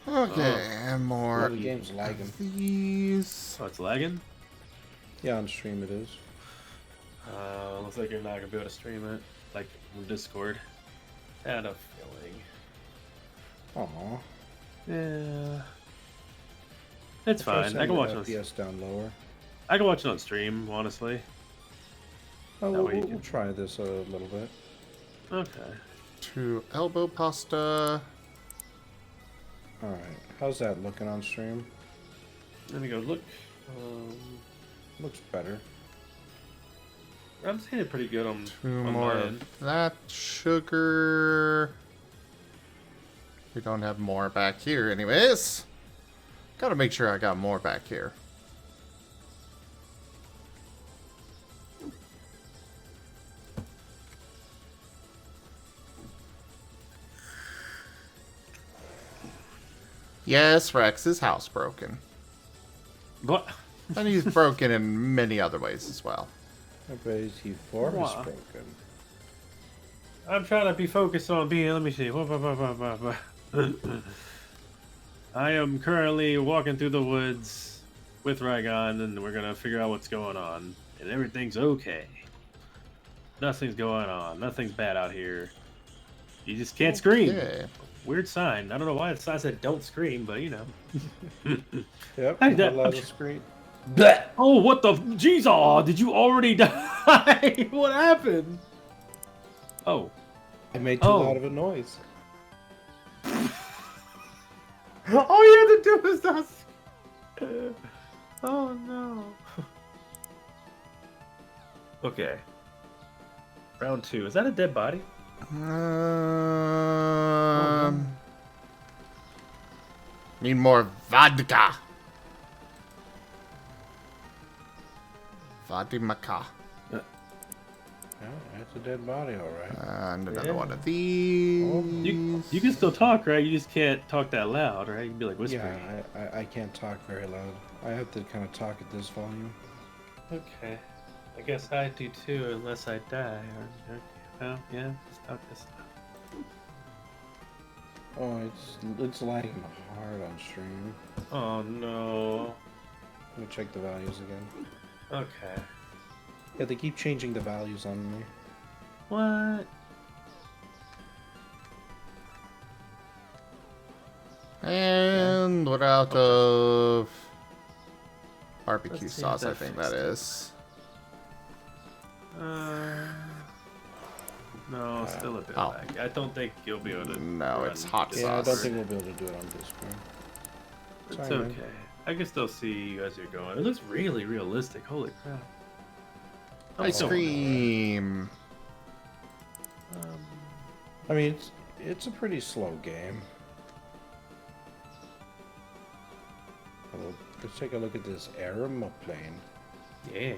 Okay, and more. Oh, the game's lagging. These. Oh, it's lagging? Yeah, on stream it is. Looks like you're not gonna be able to stream it, like from Discord. I had a feeling. Aw. Yeah. It's Try fine. I setting can the watch it. FPS down lower. I can watch it on stream, honestly. Oh, That we'll, way you we'll can- try this a little bit. Okay. 2 elbow pasta. Alright, how's that looking on stream? Let me go look. Looks better. I'm seeing it pretty good on 2 on more my of end. that sugar. We don't have more back here anyways. Gotta make sure I got more back here. Yes, Rex is housebroken. What? And he's broken in many other ways as well. I bet he forest Wow. broken. I'm trying to be focused on being. Let me see. I am currently walking through the woods with Rygon, and we're gonna figure out what's going on. And everything's okay. Nothing's going on. Nothing's bad out here. You just can't scream. Okay. Weird sign. I don't know why the sign said "Don't scream," but you know. Yep, Hey, not that- allowed to scream. Oh, what the? Jeez, aw, did you already die? What happened? Oh. I made too loud of a noise. All you had to do was not. Oh no. Okay. Round 2. Is that a dead body? Need more vodka. Vadimaka. Oh, that's a dead body, all right. And another one of these. You can still talk, right? You just can't talk that loud, right? You can be like whispering. Yeah, I can't talk very loud. I have to kind of talk at this volume. Okay. I guess I do too, unless I die. Okay. Well, yeah, let's talk this stuff. Oh, it's lagging hard on stream. Oh no. Let me check the values again. Okay. Yeah, they keep changing the values on me. What? And we're out of barbecue Let's see sauce, if I that think fixed that it. is. No, still a bit Oh. laggy. I don't think you'll be able to. No, run it's hot this. Yeah, I don't sauce. think we'll be able to do it on Discord. It's Sorry, man. okay. I can still see you as you're going. It looks really realistic. Holy crap. Ice Oh, cream. I mean, it's a pretty slow game. Well, let's take a look at this aeroplane. Yeah.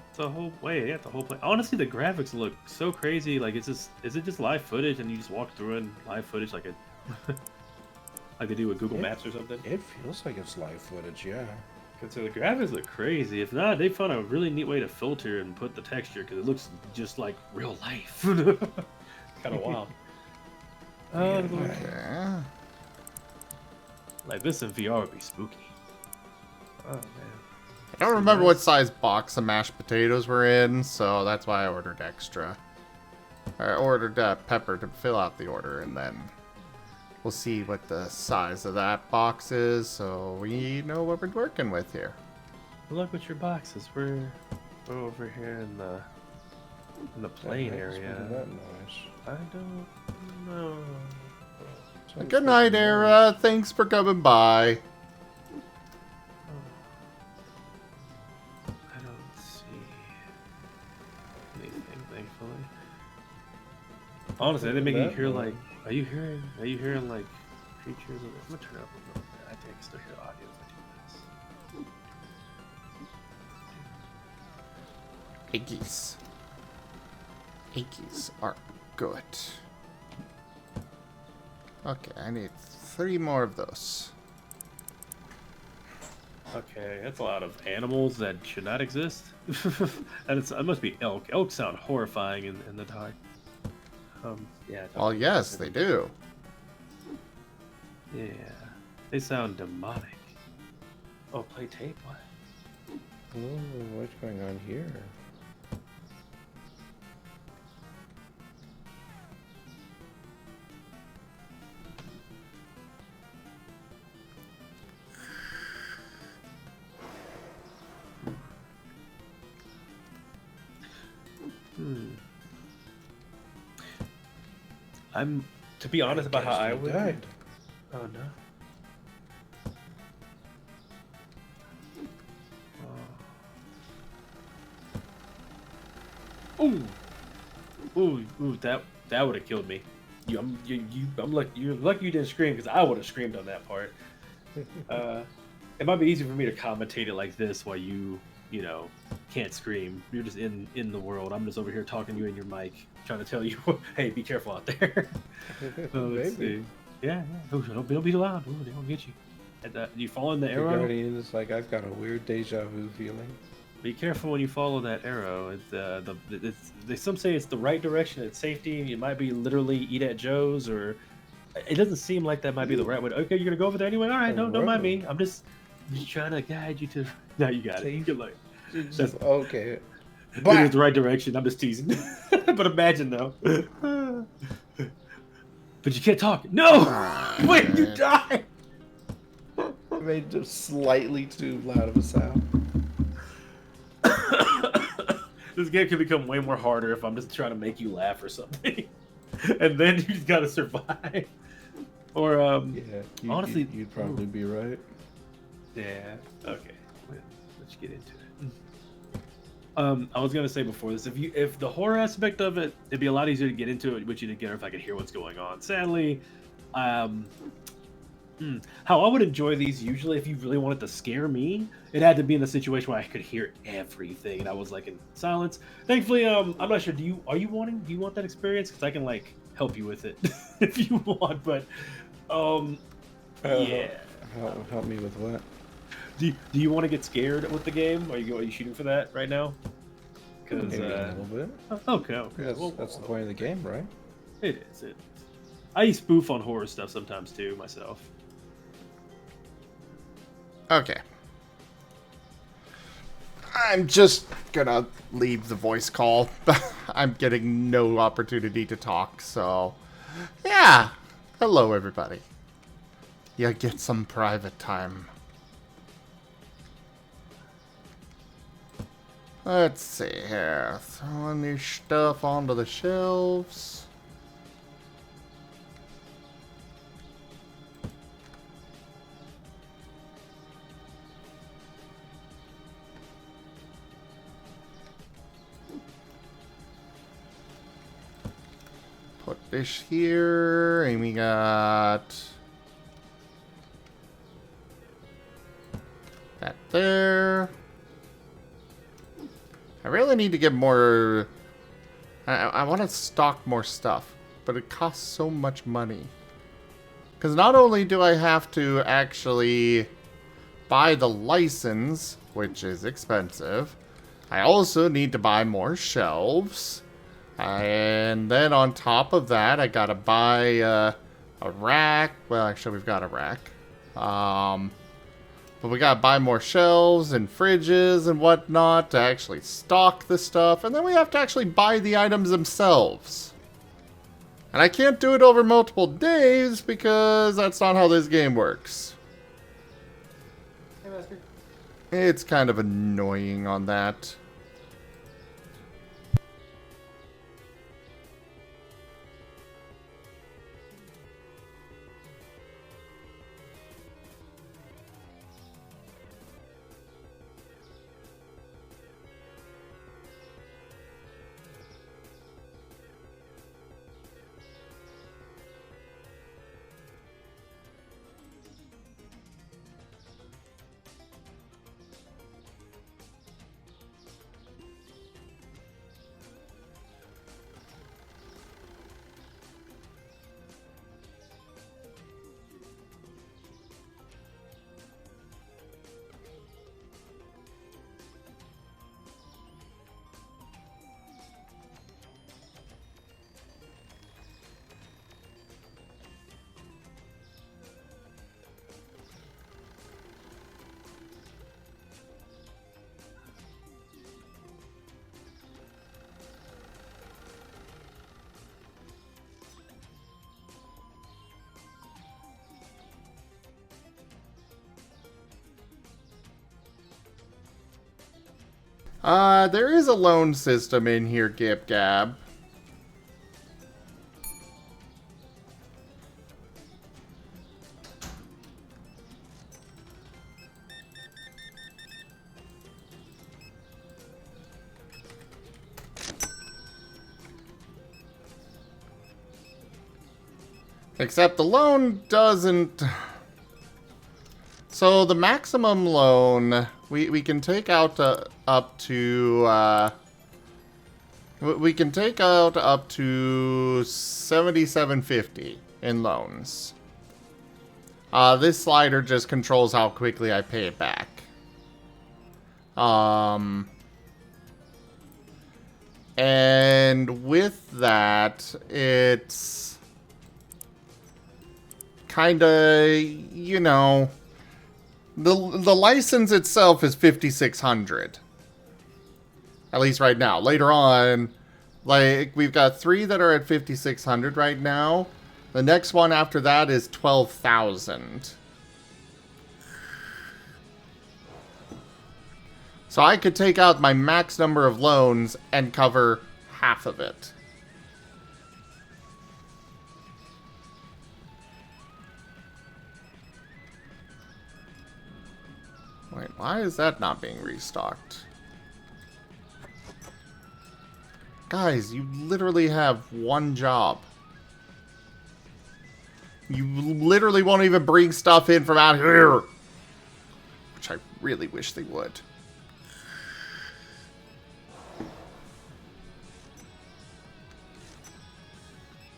It's a whole way. Yeah, the whole play. Honestly, the graphics look so crazy. Like, is it just live footage and you just walk through it and live footage like a like they do with Google Maps or something? It feels like it's live footage, yeah. So the graphics look crazy. If not, they found a really neat way to filter and put the texture because it looks just like real life. Kind of wild. Okay. Like this in VR would be spooky. Oh man. I don't remember what size box of mashed potatoes were in, so that's why I ordered extra. I ordered pepper to fill out the order, and then we'll see what the size of that box is, so we know what we're working with here. Good luck with your boxes. We're over here in the plane area. That noise. I don't know. Good night, Era. Thanks for coming by. I don't see anything, thankfully. Honestly, they make you hear like. Are you hearing like creatures? I'm gonna turn up a little bit. I think I can still hear the audio if I do this. Iggies. Iggies are good. Okay, I need 3 more of those. Okay, that's a lot of animals that should not exist. And it must be elk. Elk sound horrifying in the dark. Yeah. Well, yes, they do. Yeah, they sound demonic. Oh, play tape? What? Oh, what's going on here? I'm, to be honest about how I would. Died. Oh no. Ooh, ooh, that would have killed me. You're lucky you didn't scream because I would have screamed on that part. It might be easy for me to commentate it like this while you know, can't scream. You're just in the world. I'm just over here talking to you in your mic, trying to tell you, hey, be careful out there. Let's see. Yeah. Oh, don't be too loud. Ooh, they don't get you. And, you follow in the The arrow. Guardian is like, I've got a weird deja vu feeling. Be careful when you follow that arrow. Some say it's the right direction. It's safety. It might be literally eat at Joe's, or it doesn't seem like that might be the right way. Okay, you're gonna go over there anyway. All right, don't mind me. I'm just trying to guide you to. Now you got it. Good luck. Okay. It is the right direction. I'm just teasing. But imagine though. But you can't talk. No! Wait, you died! I made just slightly too loud of a sound. This game can become way more harder if I'm just trying to make you laugh or something. And then you just gotta survive. Or, Yeah, honestly... you'd probably be right. Yeah, okay. Let's get into it. I was gonna say before this, if the horror aspect of it, it'd be a lot easier to get into it, which you didn't get if I could hear what's going on. Sadly, how I would enjoy these usually, if you really wanted to scare me, it had to be in a situation where I could hear everything and I was like in silence. Thankfully, I'm not sure. Do you want that experience? Because I can like help you with it if you want. But yeah. Help me with what? Do you want to get scared with the game? Are you shooting for that right now? Because Maybe a little bit. Okay. That's the point of the game, right? It is. I spoof on horror stuff sometimes too myself. Okay. I'm just gonna leave the voice call. I'm getting no opportunity to talk, so... Yeah! Hello, everybody. You get some private time. Let's see here. Throwing this stuff onto the shelves. Put this here, and we got that there. I really need to get more... I want to stock more stuff, but it costs so much money. Because not only do I have to actually buy the license, which is expensive, I also need to buy more shelves. And then on top of that, I gotta buy a rack. Well, actually, we've got a rack. But we gotta buy more shelves and fridges and whatnot to actually stock the stuff. And then we have to actually buy the items themselves. And I can't do it over multiple days because that's not how this game works. Hey, Master. It's kind of annoying on that. There is a loan system in here, Gib Gab. Except the loan doesn't... So the maximum loan, we can take out up to... we can take out up to $77.50 in loans. This slider just controls how quickly I pay it back. And with that, it's kinda, you know, the license itself is 5,600. At least right now. Later on, like, we've got 3 that are at 5,600 right now. The next one after that is 12,000. So I could take out my max number of loans and cover half of it. Wait, why is that not being restocked? Guys, you literally have one job. You literally won't even bring stuff in from out here. Which I really wish they would.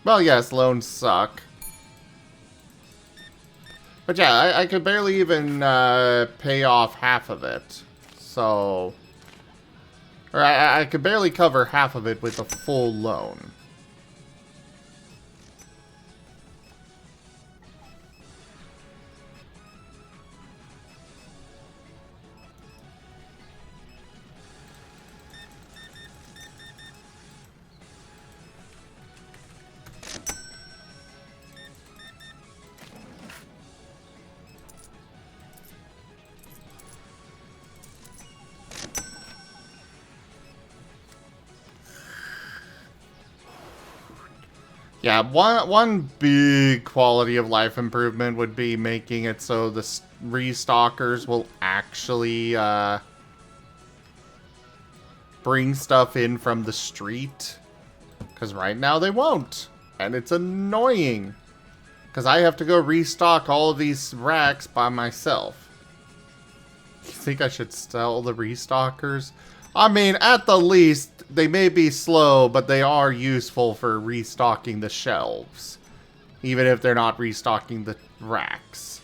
Well, yes, loans suck. But yeah, I could barely even pay off half of it. So... Or I could barely cover half of it with a full loan. Yeah, one big quality of life improvement would be making it so the restockers will actually bring stuff in from the street. Because right now they won't. And it's annoying. Because I have to go restock all of these racks by myself. You think I should sell the restockers? I mean, at the least, they may be slow, but they are useful for restocking the shelves. Even if they're not restocking the racks.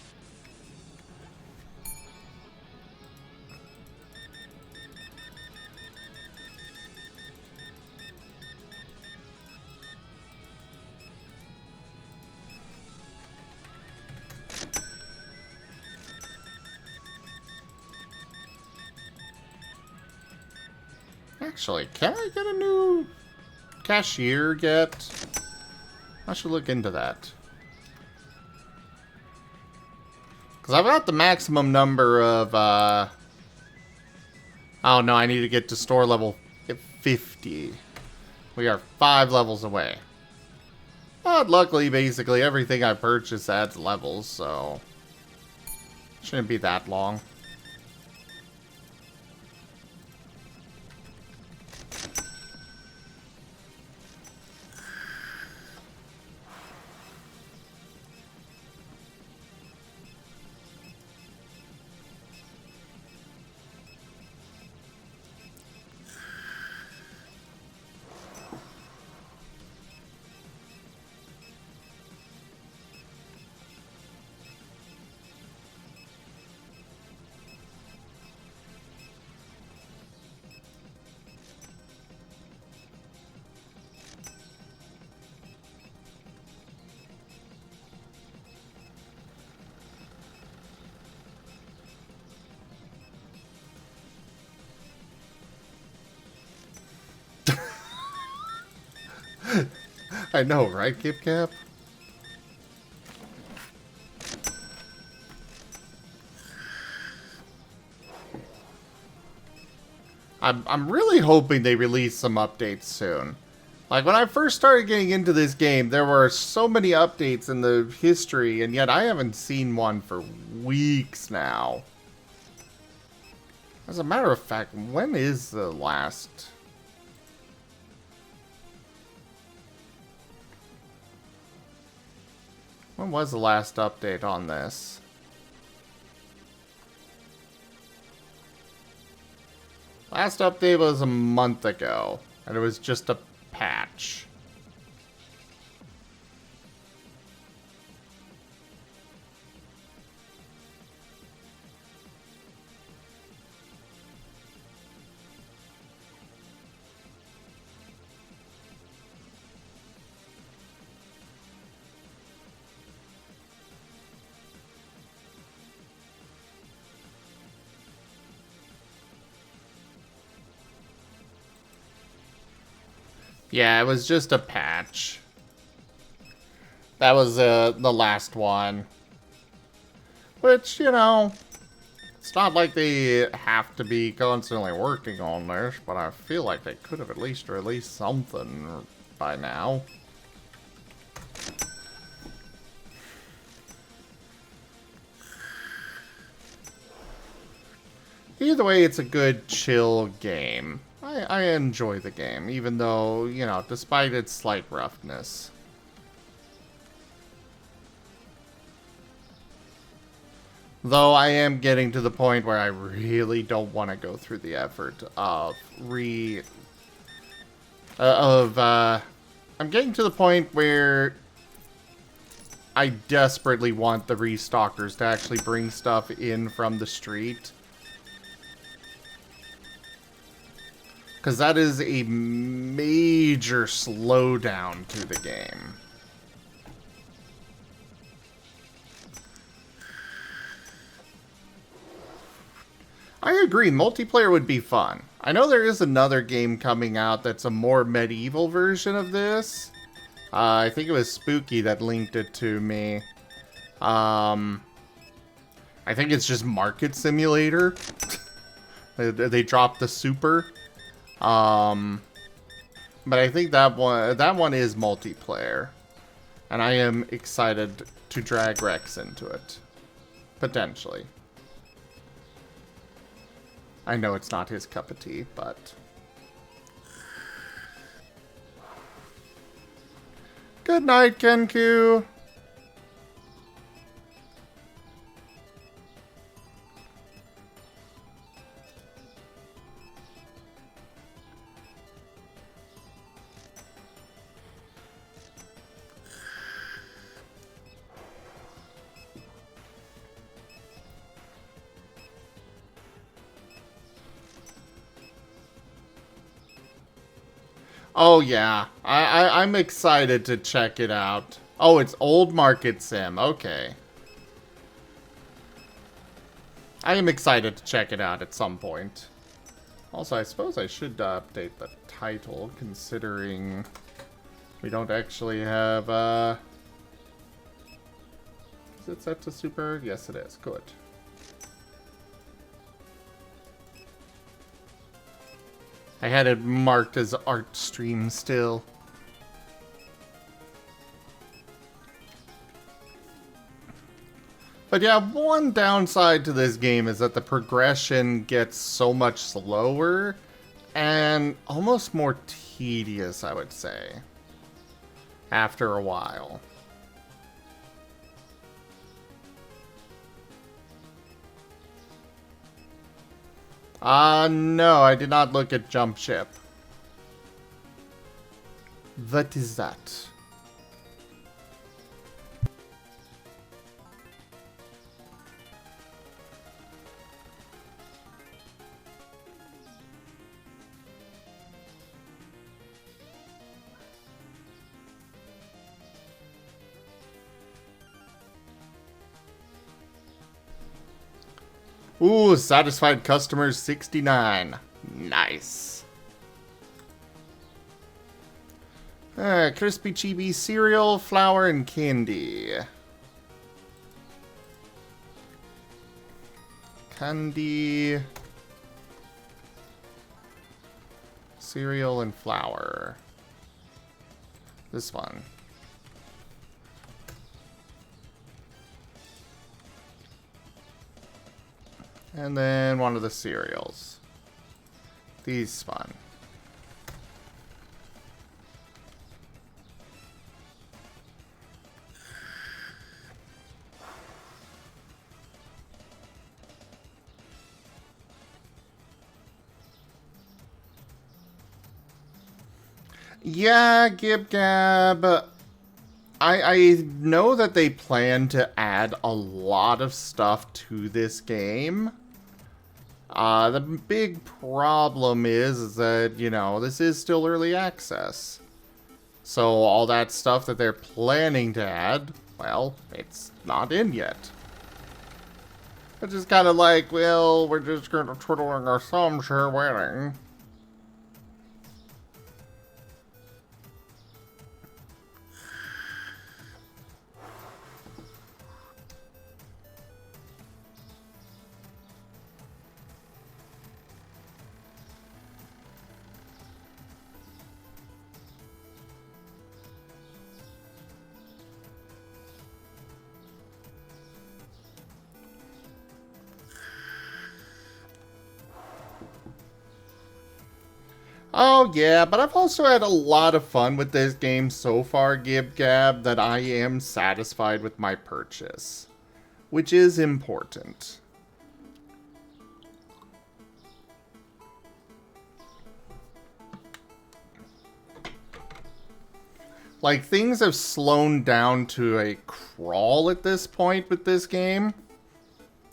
Actually, can I get a new cashier yet? I should look into that. Because I've got the maximum number of, oh no, I need to get to store level 50. We are 5 levels away. But luckily, basically, everything I purchase adds levels, so... Shouldn't be that long. I know, right, Kip Cap? I'm really hoping they release some updates soon. Like, when I first started getting into this game, there were so many updates in the history, and yet I haven't seen one for weeks now. As a matter of fact, when is the last... When was the last update on this? Last update was a month ago, and it was just a patch. Yeah, it was just a patch. That was the last one. Which, you know, it's not like they have to be constantly working on this, but I feel like they could have at least released something by now. Either way, it's a good, chill game. I enjoy the game, even though, you know, despite its slight roughness. Though I am getting to the point where I really don't want to go through the effort of I'm getting to the point where I desperately want the restockers to actually bring stuff in from the street. Because that is a major slowdown to the game. I agree, multiplayer would be fun. I know there is another game coming out that's a more medieval version of this. I think it was Spooky that linked it to me. I think it's just Market Simulator. They dropped the super. But I think that one is multiplayer. And I am excited to drag Rex into it. Potentially. I know it's not his cup of tea, but... Good night, Kenku! Oh yeah, I'm excited to check it out. Oh, it's Old Market Sim, okay. I am excited to check it out at some point. Also, I suppose I should update the title, considering we don't actually have, Is it set to super? Yes, it is. Good. I had it marked as art stream still. But yeah, one downside to this game is that the progression gets so much slower and almost more tedious, I would say, after a while. No, I did not look at Jump Ship. What is that? Ooh, satisfied customers 69. Nice. Crispy chibi cereal, flour, and candy. Candy. Cereal and flour. This one. And then one of the cereals. These fun. Yeah, Gib Gab. I know that they plan to add a lot of stuff to this game. The big problem is that, you know, this is still early access. So all that stuff that they're planning to add, well, it's not in yet. It's just kind of like, well, we're just kind of twiddling our thumbs here waiting. Oh yeah, but I've also had a lot of fun with this game so far, Gib Gab, that I am satisfied with my purchase. Which is important. Like, things have slowed down to a crawl at this point with this game.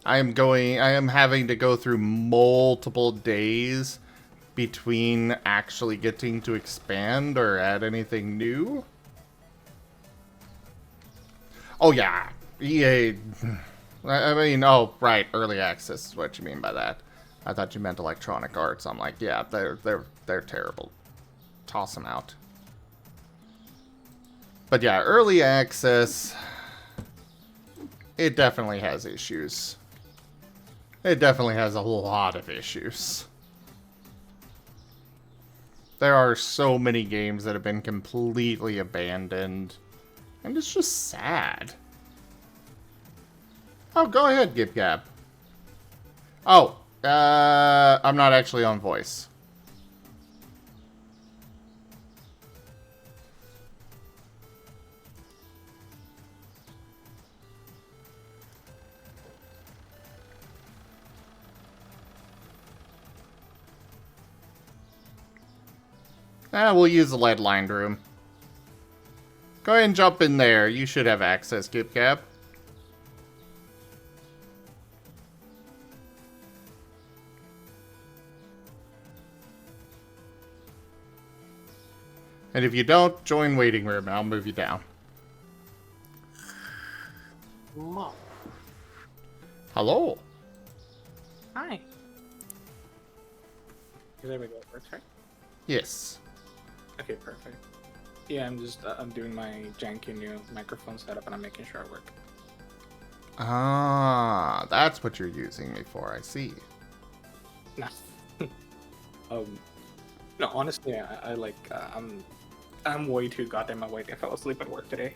I am having to go through multiple days between actually getting to expand or add anything new. Oh yeah, EA. I mean, oh right, early access is what you mean by that. I thought you meant Electronic Arts. I'm like, yeah, they're terrible. Toss them out. But yeah, early access, it definitely has issues. It definitely has a lot of issues. There are so many games that have been completely abandoned. And it's just sad. Oh, go ahead, Gib Gab. Oh, I'm not actually on voice. We'll use the lead-lined room. Go ahead and jump in there. You should have access, Gib Gab. And if you don't, join waiting room. I'll move you down. Mom. Hello. Hi. There we go. Works, right? Yes. Okay, perfect. Yeah, I'm doing my janky new microphone setup and I'm making sure it works. Ah, that's what you're using me for. I see. No. No, honestly, I like, I'm way too goddamn awake. I fell asleep at work today.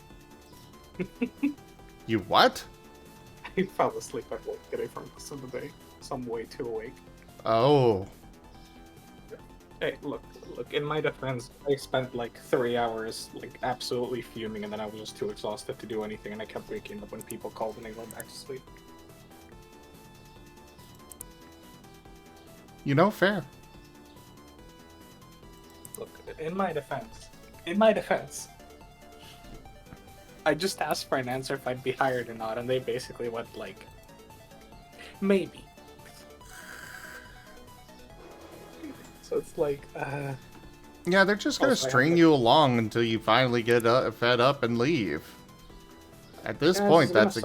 You what? I fell asleep at work today for most of the day, so I'm way too awake. Oh. Hey, look, in my defense, I spent like 3 hours like absolutely fuming and then I was just too exhausted to do anything and I kept waking up when people called and they went back to sleep. You know, fair. Look, in my defense, I just asked for an answer if I'd be hired or not and they basically went like, maybe. So it's like, Yeah, they're just gonna string you along until you finally get fed up and leave. At this point, that's...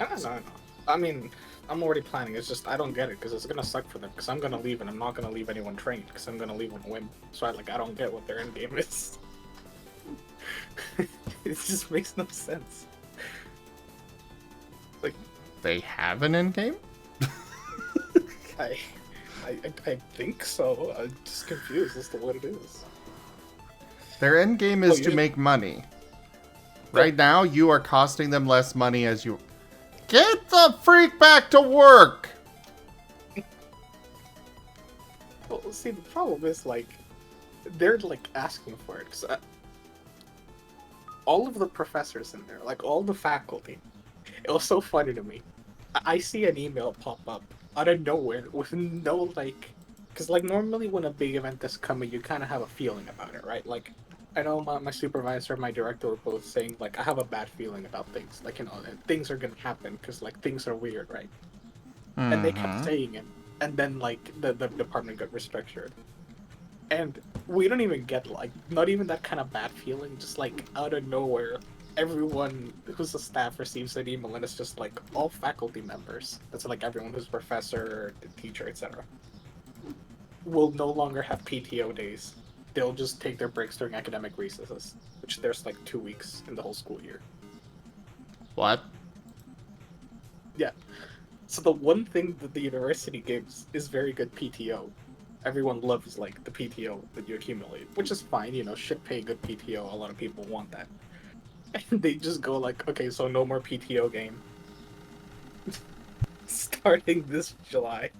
No. I mean, I'm already planning. It's just, I don't get it, because it's gonna suck for them, because I'm gonna leave, and I'm not gonna leave anyone trained, because I'm gonna leave on a whim. So I don't get what their endgame is. It just makes no sense. Like... They have an endgame? I think so. I'm just confused as to what it is. Their endgame is to make money. Right now, you are costing them less money as you... Get the freak back to work! Well, see, the problem is, like, they're, like, asking for it. Cause all of the professors in there, like, all the faculty, it was so funny to me. I see an email pop up out of nowhere with no, like... Because, like, normally when a big event is coming, you kind of have a feeling about it, right? Like, I know my supervisor and my director were both saying, like, I have a bad feeling about things. Like, you know, things are gonna happen because, like, things are weird, right? Mm-hmm. And they kept saying it. And then, like, the department got restructured. And we don't even get, like, not even that kind of bad feeling. Just, like, out of nowhere, everyone who's a staff receives an email and it's just, like, all faculty members. That's, like, everyone who's a professor, teacher, etc. will no longer have PTO days. They'll just take their breaks during academic recesses, which there's like 2 weeks in the whole school year. What? Yeah. So the one thing that the university gives is very good PTO. Everyone loves like the PTO that you accumulate, which is fine, you know, should pay good PTO. A lot of people want that. And they just go like, okay, so no more PTO game. Starting this July.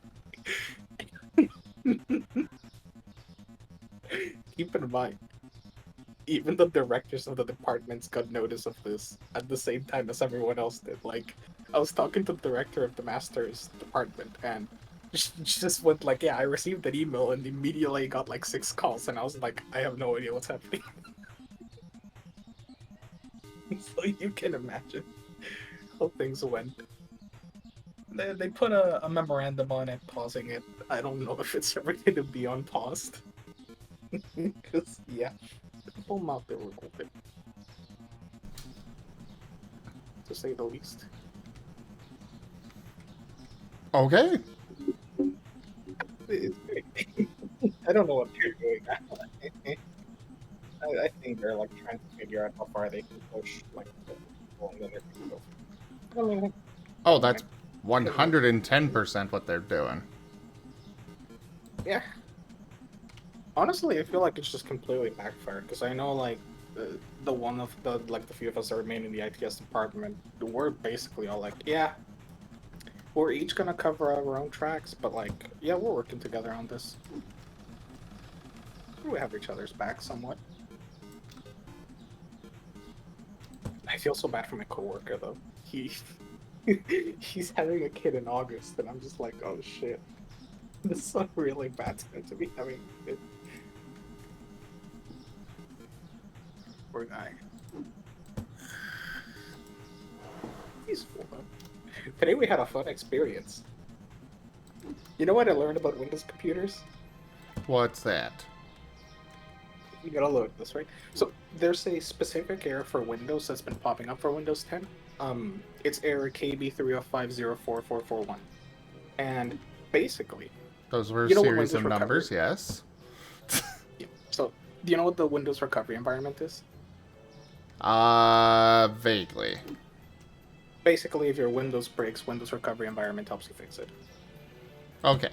Keep in mind, even the directors of the departments got notice of this at the same time as everyone else did. Like, I was talking to the director of the master's department, and she just went like, "Yeah, I received an email," and immediately got like 6 calls, and I was like, "I have no idea what's happening." So you can imagine how things went. They put a memorandum on it, pausing it. I don't know if it's ever going to be unpaused. Because, yeah, people not there were open. To say the least. Okay. I don't know what they're doing now. I think they're like trying to figure out how far they can push like the people and then they're gonna go. I mean, Oh, that's 110% what they're doing. yeah. Honestly, I feel like it's just completely backfired because I know like the one of the like the few of us that remain in the ITS department, we're basically all like, yeah, we're each gonna cover our own tracks, but like, yeah, we're working together on this. We have each other's back somewhat. I feel so bad for my coworker though. He's having a kid in August, and I'm just like, oh shit, this is so really bad to be having a kid. Poor guy. He's full though. Today we had a fun experience. You know what I learned about Windows computers? What's that? You gotta load this, right? So there's a specific error for Windows that's been popping up for Windows 10. It's error KB305044441. And basically, Those were a you know what series of Windows numbers, recovery- yes. Yeah. So, do you know what the Windows recovery environment is? Vaguely. Basically, if your Windows breaks, Windows recovery environment helps you fix it. Okay.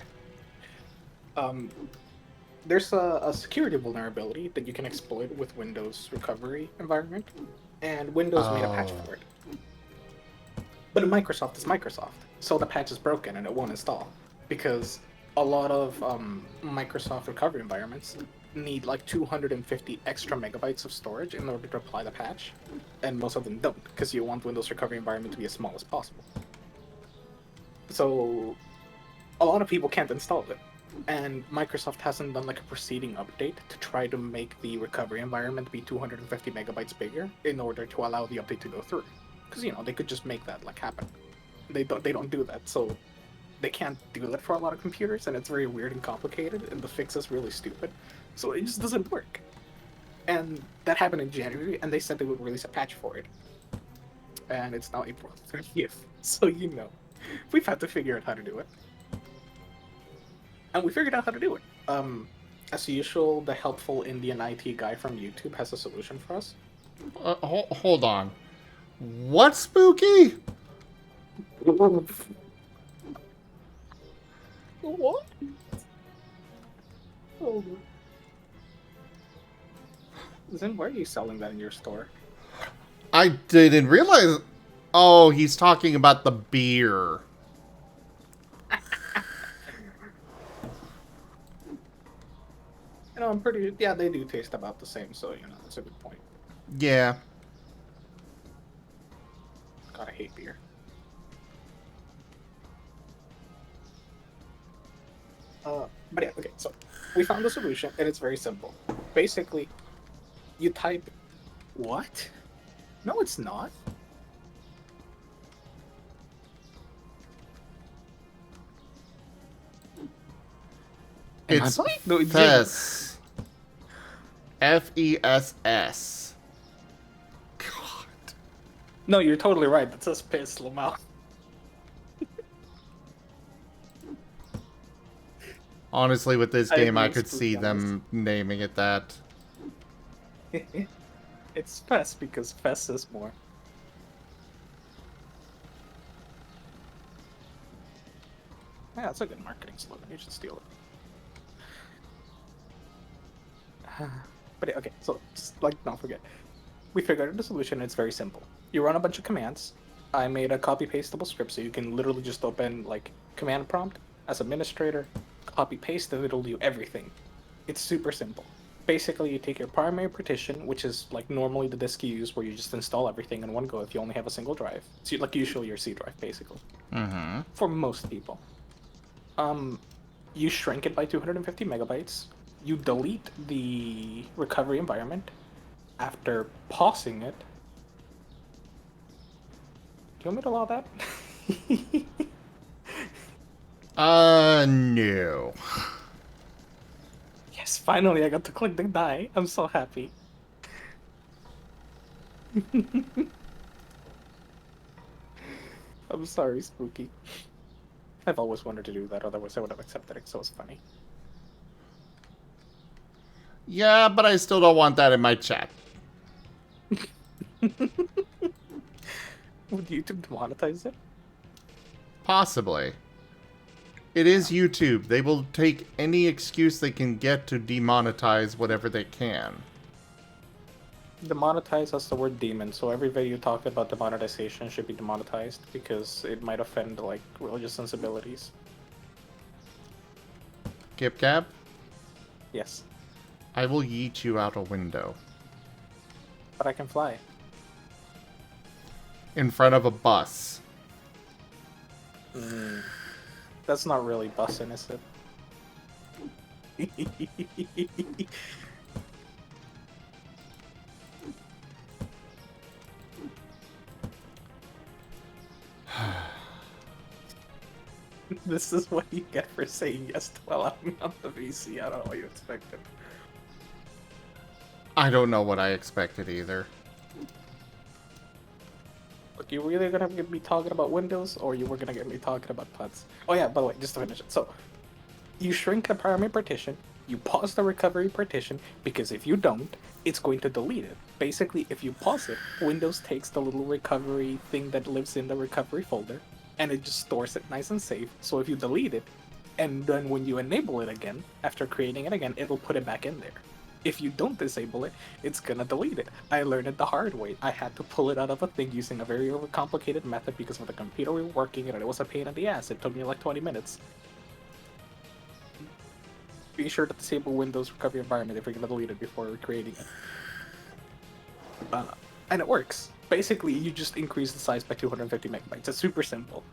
There's a security vulnerability that you can exploit with Windows recovery environment, and Windows made a patch for it. But Microsoft is Microsoft, so the patch is broken and it won't install because a lot of Microsoft recovery environments need like 250 extra megabytes of storage in order to apply the patch, and most of them don't because you want Windows recovery environment to be as small as possible. So a lot of people can't install it. And Microsoft hasn't done like a preceding update to try to make the recovery environment be 250 megabytes bigger in order to allow the update to go through. Because they could just make that like happen. They don't do that, so they can't do that for a lot of computers, and it's very weird and complicated, and the fix is really stupid. So it just doesn't work. And that happened in January, and they said they would release a patch for it. And it's now April 30th, so we've had to figure out how to do it. And we figured out how to do it. As usual, the helpful Indian IT guy from YouTube has a solution for us. Hold on. What, Spooky? What? Oh. Zen, why are you selling that in your store? I didn't realize. Oh, he's talking about the beer. I'm pretty... Yeah, they do taste about the same, so, that's a good point. Yeah. God, I hate beer. But yeah, okay, so we found the solution, and it's very simple. Basically, you type... What? No, it's not. It's no, FESS. FESS. God. No, you're totally right. That says piss, Lamau. Honestly, with this game, I agree, could see them naming it that. It's Fess because Fess is more. Yeah, that's a good marketing slogan. You should steal it. But yeah, okay, so just don't forget. We figured out the solution, and it's very simple. You run a bunch of commands. I made a copy-pastable script so you can literally just open command prompt as administrator, copy paste, and it'll do everything. It's super simple. Basically, you take your primary partition, which is like normally the disk you use, where you just install everything in one go if you only have a single drive. So like usually your C drive, basically. Mm-hmm. For most people. You shrink it by 250 megabytes. You delete the recovery environment after pausing it. Do you want me to allow that? No. Yes, finally I got to click the die. I'm so happy. I'm sorry, Spooky. I've always wanted to do that, otherwise I would have accepted it, so it's funny. Yeah, but I still don't want that in my chat. Would YouTube demonetize it? Possibly. It is YouTube. They will take any excuse they can get to demonetize whatever they can. Demonetize has the word demon, so every video talking about demonetization should be demonetized because it might offend like religious sensibilities. Kip Cap, Yes, I will yeet you out a window. but I can fly. In front of a bus. That's not really bussin', is it? This is what you get for saying yes to allow me on the VC. I don't know what you expected. I don't know what I expected either. Look, you were either gonna get me talking about Windows, or you were gonna get me talking about PUDs. Oh yeah, by the way, just to finish it. So, you shrink the primary partition, you pause the recovery partition, because if you don't, it's going to delete it. Basically, if you pause it, Windows takes the little recovery thing that lives in the recovery folder, and it just stores it nice and safe. So if you delete it, and then when you enable it again, after creating it again, it'll put it back in there. If you don't disable it, it's gonna delete it. I learned it the hard way. I had to pull it out of a thing using a very overcomplicated method because of the computer we were working and it was a pain in the ass. It took me like 20 minutes. Be sure to disable Windows recovery environment if you're gonna delete it before recreating it. And it works. Basically, you just increase the size by 250 megabytes. It's super simple.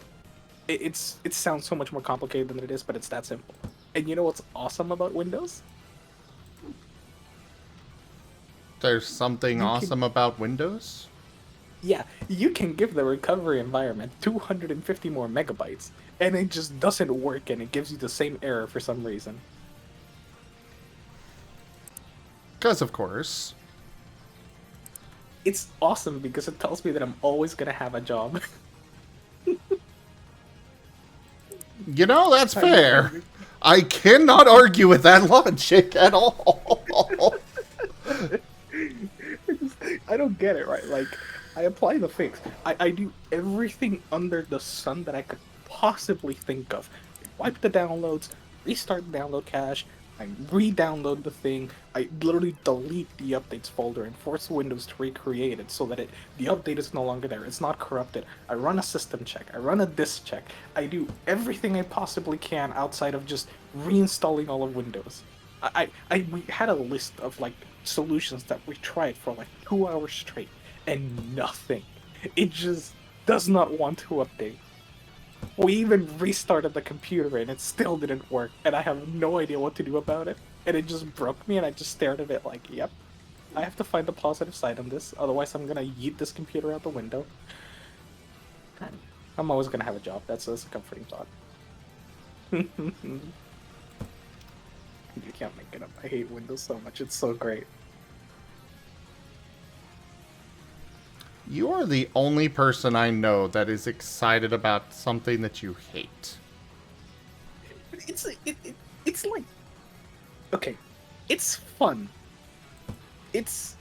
It sounds so much more complicated than it is, but it's that simple. And you know what's awesome about Windows? There's something awesome about Windows? Yeah, you can give the recovery environment 250 more megabytes, and it just doesn't work, and it gives you the same error for some reason. Because, of course. It's awesome because it tells me that I'm always gonna have a job. You know, that's fair. I cannot argue with that logic at all. I don't get it, right? Like, I apply the fix. I do everything under the sun that I could possibly think of. Wipe the downloads, restart the download cache, I re-download the thing, I literally delete the updates folder and force Windows to recreate it so that the update is no longer there, it's not corrupted. I run a system check, I run a disk check, I do everything I possibly can outside of just reinstalling all of Windows. We had a list of like solutions that we tried for like 2 hours straight, and nothing. It just does not want to update. We even restarted the computer and it still didn't work, and I have no idea what to do about it. And it just broke me, and I just stared at it like, yep, I have to find the positive side on this, otherwise I'm gonna yeet this computer out the window. I'm always gonna have a job, that's a comforting thought. You can't make it up. I hate Windows so much, it's so great. You are the only person I know that is excited about something that you hate. It's like, okay, it's fun. It's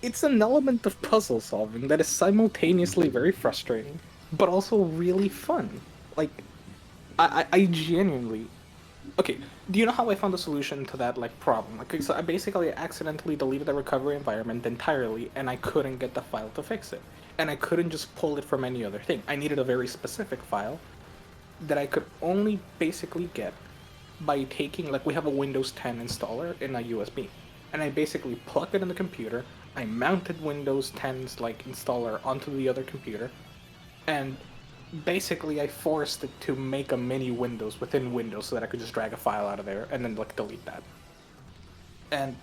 an element of puzzle solving that is simultaneously very frustrating, but also really fun. Like, I genuinely... Okay, do you know how I found the solution to that, like, problem? Like, so I basically accidentally deleted the recovery environment entirely, and I couldn't get the file to fix it. And I couldn't just pull it from any other thing. I needed a very specific file that I could only basically get by taking, like, we have a Windows 10 installer in a USB, and I basically plugged it in the computer. I mounted Windows 10's like installer onto the other computer, and basically I forced it to make a mini Windows within Windows so that I could just drag a file out of there and then like delete that. And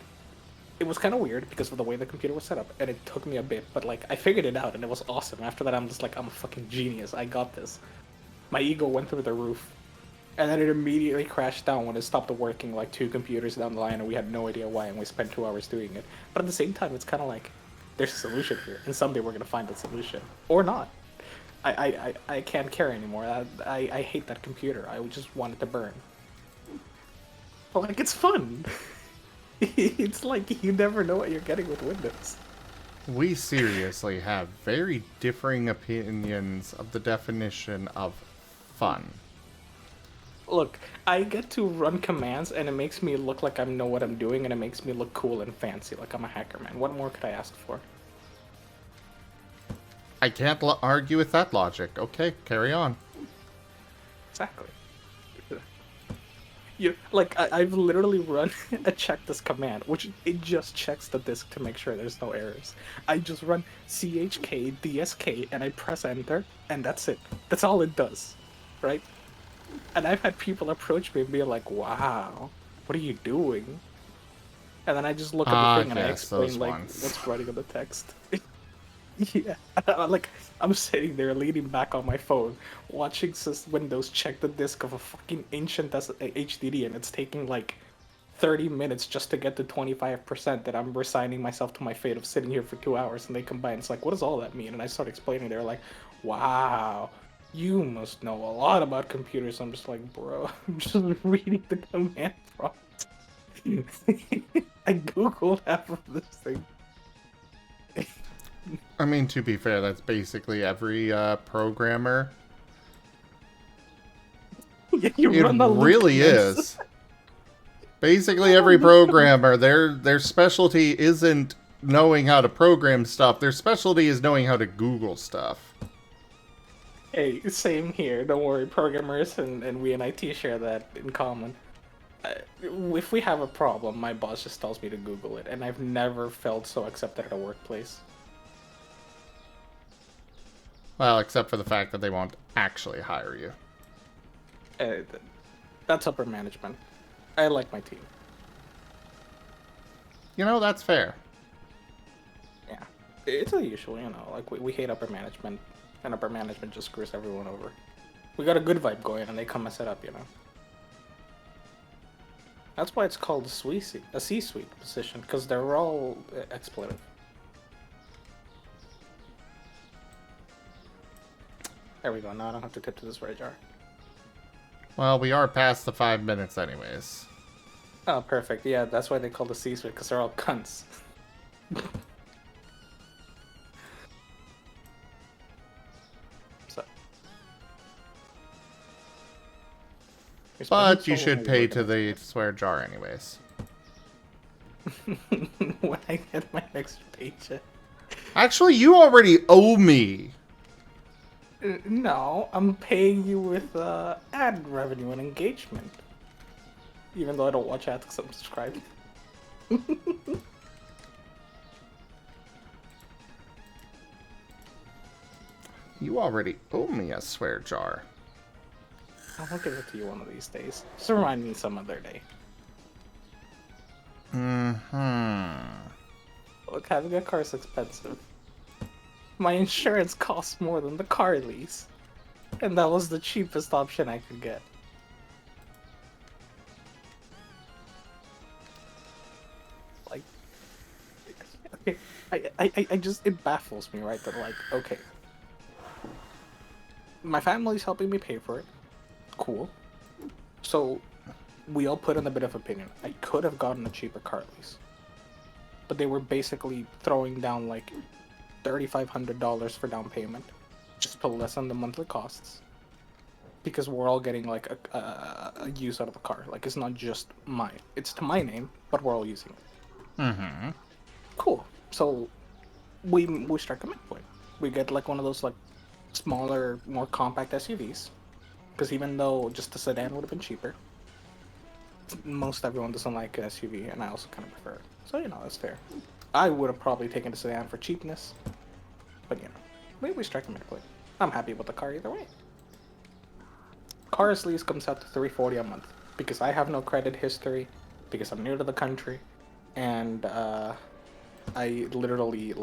it was kind of weird because of the way the computer was set up, and it took me a bit, but like I figured it out and it was awesome. After that, I'm just like, I'm a fucking genius. I got this. My ego went through the roof. And then it immediately crashed down when it stopped working like 2 computers down the line, and we had no idea why, and we spent 2 hours doing it. But at the same time, it's kind of like, there's a solution here, and someday we're going to find a solution. Or not. I can't care anymore. I hate that computer. I just want it to burn. But like, it's fun. It's like, you never know what you're getting with Windows. We seriously have very differing opinions of the definition of fun. Look, I get to run commands, and it makes me look like I know what I'm doing, and it makes me look cool and fancy, like I'm a hacker, man. What more could I ask for? I can't argue with that logic. Okay, carry on. Exactly. I've literally run a check this command, which it just checks the disk to make sure there's no errors. I just run chk dsk, and I press enter, and that's it. That's all it does, right? And I've had people approach me and be like, wow, what are you doing? And then I just look at the thing and I explain, like, what's running on the text. Yeah. Like, I'm sitting there leaning back on my phone, watching Windows check the disk of a fucking ancient HDD, and it's taking, like, 30 minutes just to get to 25%, that I'm resigning myself to my fate of sitting here for 2 hours, and they combine. It's like, what does all that mean? And I start explaining, they're like, wow, you must know a lot about computers. I'm just like, bro, I'm just reading the command prompt. I googled half of this thing. I mean, to be fair, that's basically every programmer. Yeah, you it run the really is. Basically, every programmer, their specialty isn't knowing how to program stuff. Their specialty is knowing how to Google stuff. Hey, same here. Don't worry, programmers and we in IT share that in common. If we have a problem, my boss just tells me to Google it, and I've never felt so accepted at a workplace. Well, except for the fact that they won't actually hire you. That's upper management. I like my team. You know, that's fair. Yeah. It's the usual, you know, like we hate upper management, and upper management just screws everyone over. We got a good vibe going, and they come mess it up, you know. That's why it's called a C-suite position, because they're all expletive. There we go, now I don't have to tip to this red jar. Well, we are past the 5 minutes anyways. Oh, perfect. Yeah, that's why they call the C-suite, because they're all cunts. So. But you should pay to the swear jar anyways. When I get my next paycheck. Actually, you already owe me. No, I'm paying you with ad revenue and engagement. Even though I don't watch ads because I'm subscribed. You already owe me a swear jar. I'll give it to you one of these days. Just remind me some other day. Look, having a car is expensive. My insurance costs more than the car lease. And that was the cheapest option I could get. Like, okay, I just, it baffles me, right? That like, okay, my family's helping me pay for it. Cool. So, we all put in a bit of opinion. I could have gotten a cheaper car lease. But they were basically throwing down like $3,500 for down payment, just to lessen the monthly costs. Because we're all getting like a use out of the car. Like, it's not just mine. It's to my name, but we're all using it. Mm-hmm. Cool. So we strike a midpoint. We get like one of those like smaller, more compact SUVs. Because even though just a sedan would have been cheaper, most everyone doesn't like an SUV, and I also kind of prefer it. So, that's fair. I would have probably taken the sedan for cheapness, but, maybe we strike a middle point. I'm happy with the car either way. Car's lease comes out to $340 a month, because I have no credit history, because I'm new to the country, and, I literally,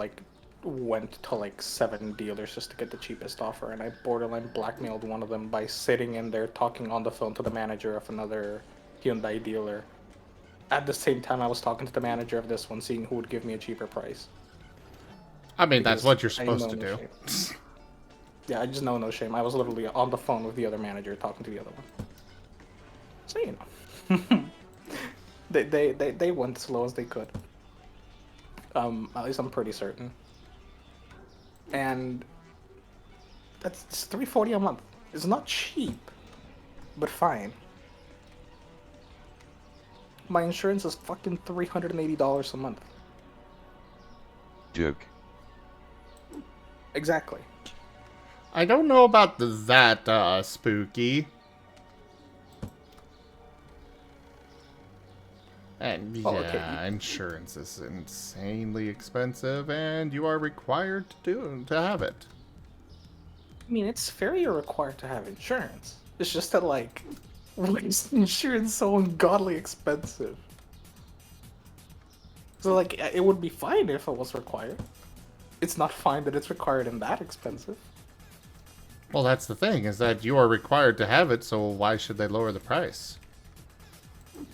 went to, 7 dealers just to get the cheapest offer, and I borderline blackmailed one of them by sitting in there talking on the phone to the manager of another Hyundai dealer. At the same time, I was talking to the manager of this one, seeing who would give me a cheaper price. I mean, that's Because what you're I supposed know to no do. shame. Yeah, I just know no shame. I was literally on the phone with the other manager talking to the other one. So, they went as slow as they could. At least I'm pretty certain. And that's $340 a month. It's not cheap, but fine. My insurance is fucking $380 a month. Joke. Exactly. I don't know about that spooky. And yeah, okay. Insurance is insanely expensive, and you are required to have it. I mean, it's fair you're required to have insurance. It's just that, why is insurance so ungodly expensive? So, it would be fine if it was required. It's not fine that it's required and that expensive. Well, that's the thing, is that you are required to have it, so why should they lower the price?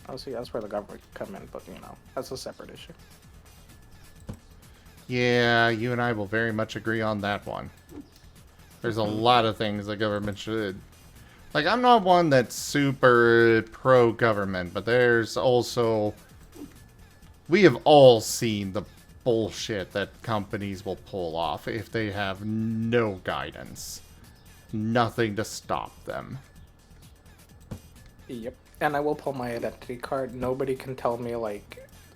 Oh, see, that's where the government can come in, but, that's a separate issue. Yeah, you and I will very much agree on that one. There's a lot of things the government should... I'm not one that's super pro-government, but there's also... We have all seen the bullshit that companies will pull off if they have no guidance. Nothing to stop them. Yep. And I will pull my identity card. Nobody can tell me,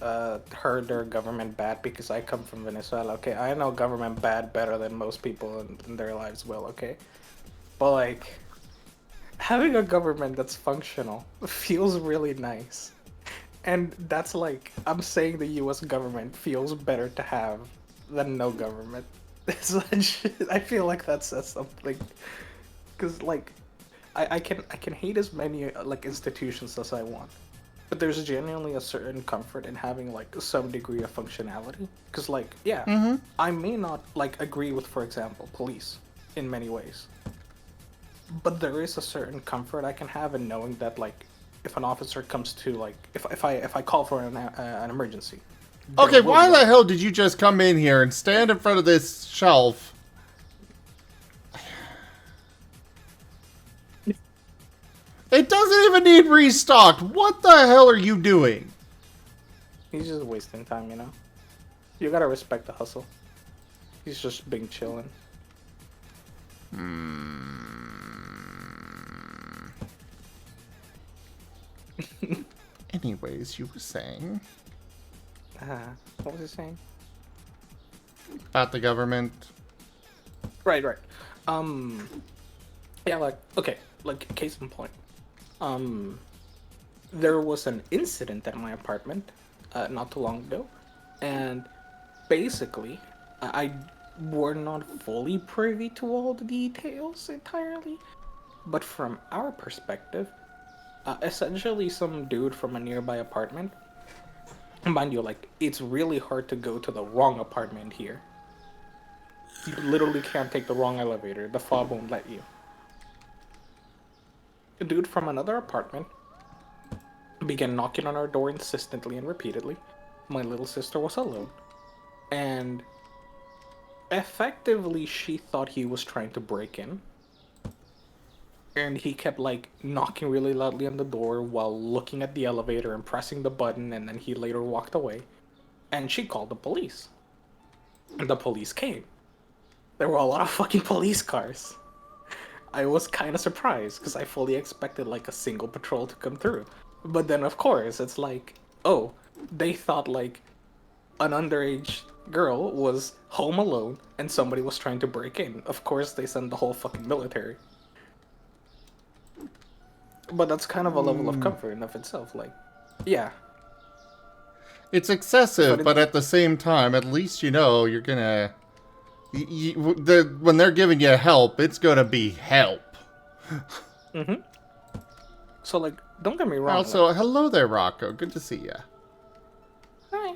heard their government bad because I come from Venezuela. Okay, I know government bad better than most people in their lives will, okay? But, having a government that's functional feels really nice. And that's I'm saying the US government feels better to have than no government. I feel like that says something. Because, I can hate as many, institutions as I want. But there's genuinely a certain comfort in having, some degree of functionality. Because, I may not, agree with, for example, police in many ways. But there is a certain comfort I can have in knowing that, if an officer comes to, if I call for an emergency. Okay, why the hell did you just come in here and stand in front of this shelf? It doesn't even need restocked. What the hell are you doing? He's just wasting time, You gotta respect the hustle. He's just being chillin'. Anyways, you were saying? What was he saying? About the government? Right. Yeah, okay, case in point. There was an incident at my apartment not too long ago, and basically, I were not fully privy to all the details entirely, but from our perspective, essentially some dude from a nearby apartment, mind you, it's really hard to go to the wrong apartment here. You literally can't take the wrong elevator, the fob won't let you. A dude from another apartment began knocking on our door insistently and repeatedly. My little sister was alone. And effectively, she thought he was trying to break in. And he kept, knocking really loudly on the door while looking at the elevator and pressing the button, and then he later walked away. And she called the police. And the police came. There were a lot of fucking police cars. I was kind of surprised, because I fully expected, a single patrol to come through. But then, of course, it's oh, they thought, an underage girl was home alone, and somebody was trying to break in. Of course, they sent the whole fucking military. But that's kind of a level of comfort in of itself. Like, yeah. It's excessive, but at the same time, at least you know you're gonna... when they're giving you help, it's gonna be help. Mm-hmm. So, like, don't get me wrong. Also, like, hello there, Rocco. Good to see ya. Hi.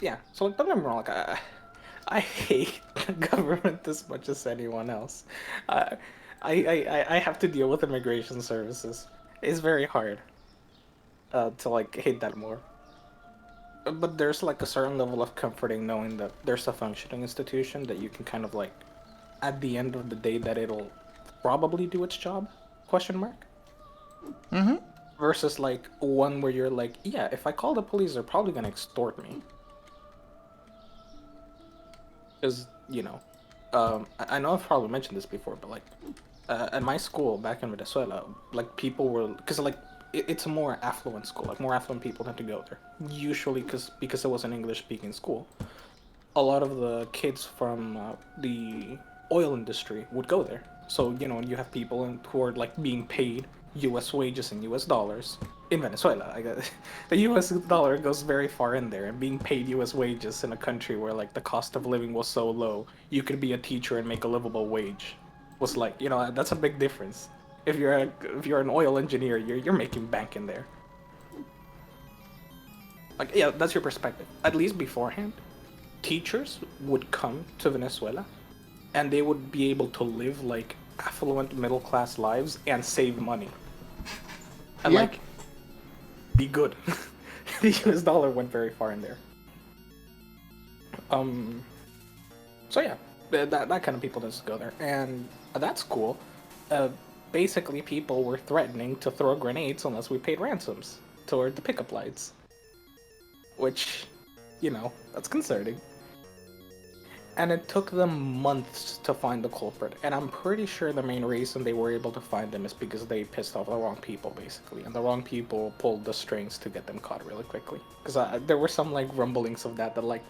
Yeah. So, like, don't get me wrong. Like, I hate the government as much as anyone else. I have to deal with immigration services. It's very hard to like hate that more. But there's like a certain level of comforting knowing that there's a functioning institution that you can kind of like, at the end of the day, that it'll probably do its job? Question mark. Mm-hmm. Versus like one where you're like, yeah, if I call the police, they're probably gonna extort me. Because, you know, I know I've probably mentioned this before, but like, at my school back in Venezuela, like people were, because like it's a more affluent school, like more affluent people tend to go there. Usually, because it was an English-speaking school, a lot of the kids from the oil industry would go there. So you know, you have people who are like being paid U.S. wages in U.S. dollars in Venezuela. The U.S. dollar goes very far in there, and being paid U.S. wages in a country where like the cost of living was so low, you could be a teacher and make a livable wage. Was like, you know, that's a big difference. If you're an oil engineer, you're making bank in there. Like, yeah, that's your perspective. At least beforehand, teachers would come to Venezuela, and they would be able to live like affluent middle class lives and save money. And like, be good. The US dollar went very far in there. So yeah, that kind of people just go there, and that's cool. Basically, people were threatening to throw grenades unless we paid ransoms toward the pickup lights, which, you know, that's concerning. And it took them months to find the culprit, and I'm pretty sure the main reason they were able to find them is because they pissed off the wrong people, basically, and the wrong people pulled the strings to get them caught really quickly. Because there were some like rumblings of that like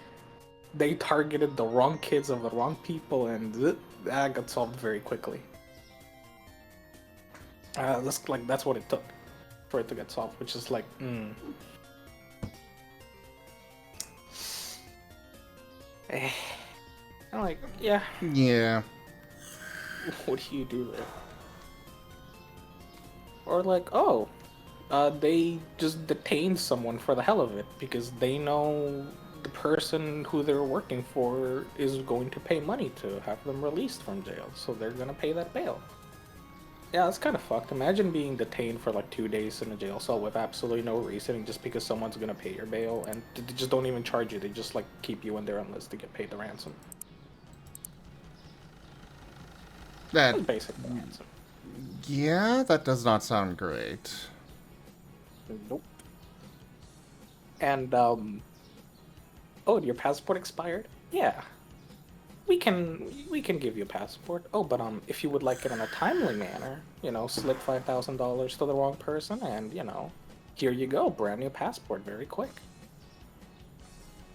they targeted the wrong kids of the wrong people, and that got solved very quickly. That's what it took for it to get solved, which is like, I'm like, yeah. Yeah. What do you do there? Or like, oh, they just detained someone for the hell of it because they know the person who they're working for is going to pay money to have them released from jail, so they're gonna pay that bail. Yeah, that's kind of fucked. Imagine being detained for like 2 days in a jail cell with absolutely no reasoning just because someone's gonna pay your bail, and they just don't even charge you. They just like keep you in there unless they get paid the ransom. That... That's basic ransom. Yeah, that does not sound great. Nope. And, oh, your passport expired? Yeah. We can give you a passport. Oh, but, if you would like it in a timely manner, you know, slip $5,000 to the wrong person, and, you know, here you go, brand new passport, very quick.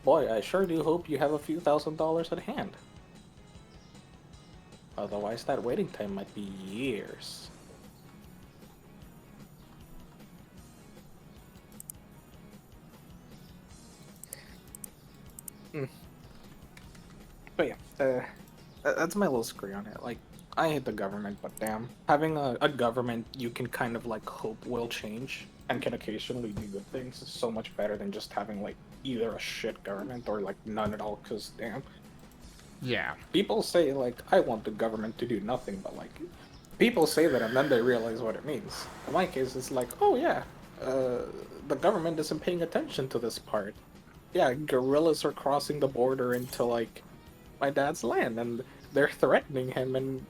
Boy, I sure do hope you have a few $1,000s at hand. Otherwise, that waiting time might be years. But yeah, that's my little screw on it. Like, I hate the government, but damn, having a government you can kind of like hope will change and can occasionally do good things is so much better than just having like either a shit government or like none at all. Cause damn, yeah, people say like I want the government to do nothing, but like people say that and then they realize what it means. In my case, it's like, oh yeah, the government isn't paying attention to this part. Yeah, guerrillas are crossing the border into like my dad's land, and they're threatening him and